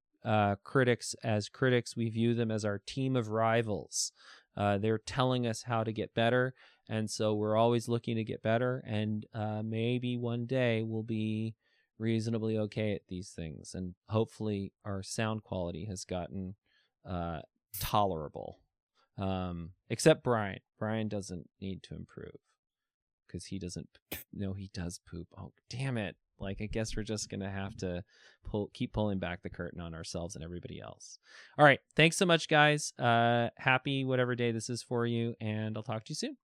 Speaker 1: critics as critics. We view them as our team of rivals. They're telling us how to get better. And so we're always looking to get better. And maybe one day we'll be reasonably okay at these things. And hopefully our sound quality has gotten tolerable. Except Bryan. Bryan doesn't need to improve because he doesn't. No, he does poop. Oh, damn it. Like, I guess we're just going to have to keep pulling back the curtain on ourselves and everybody else. All right. Thanks so much, guys. Happy whatever day this is for you, and I'll talk to you soon.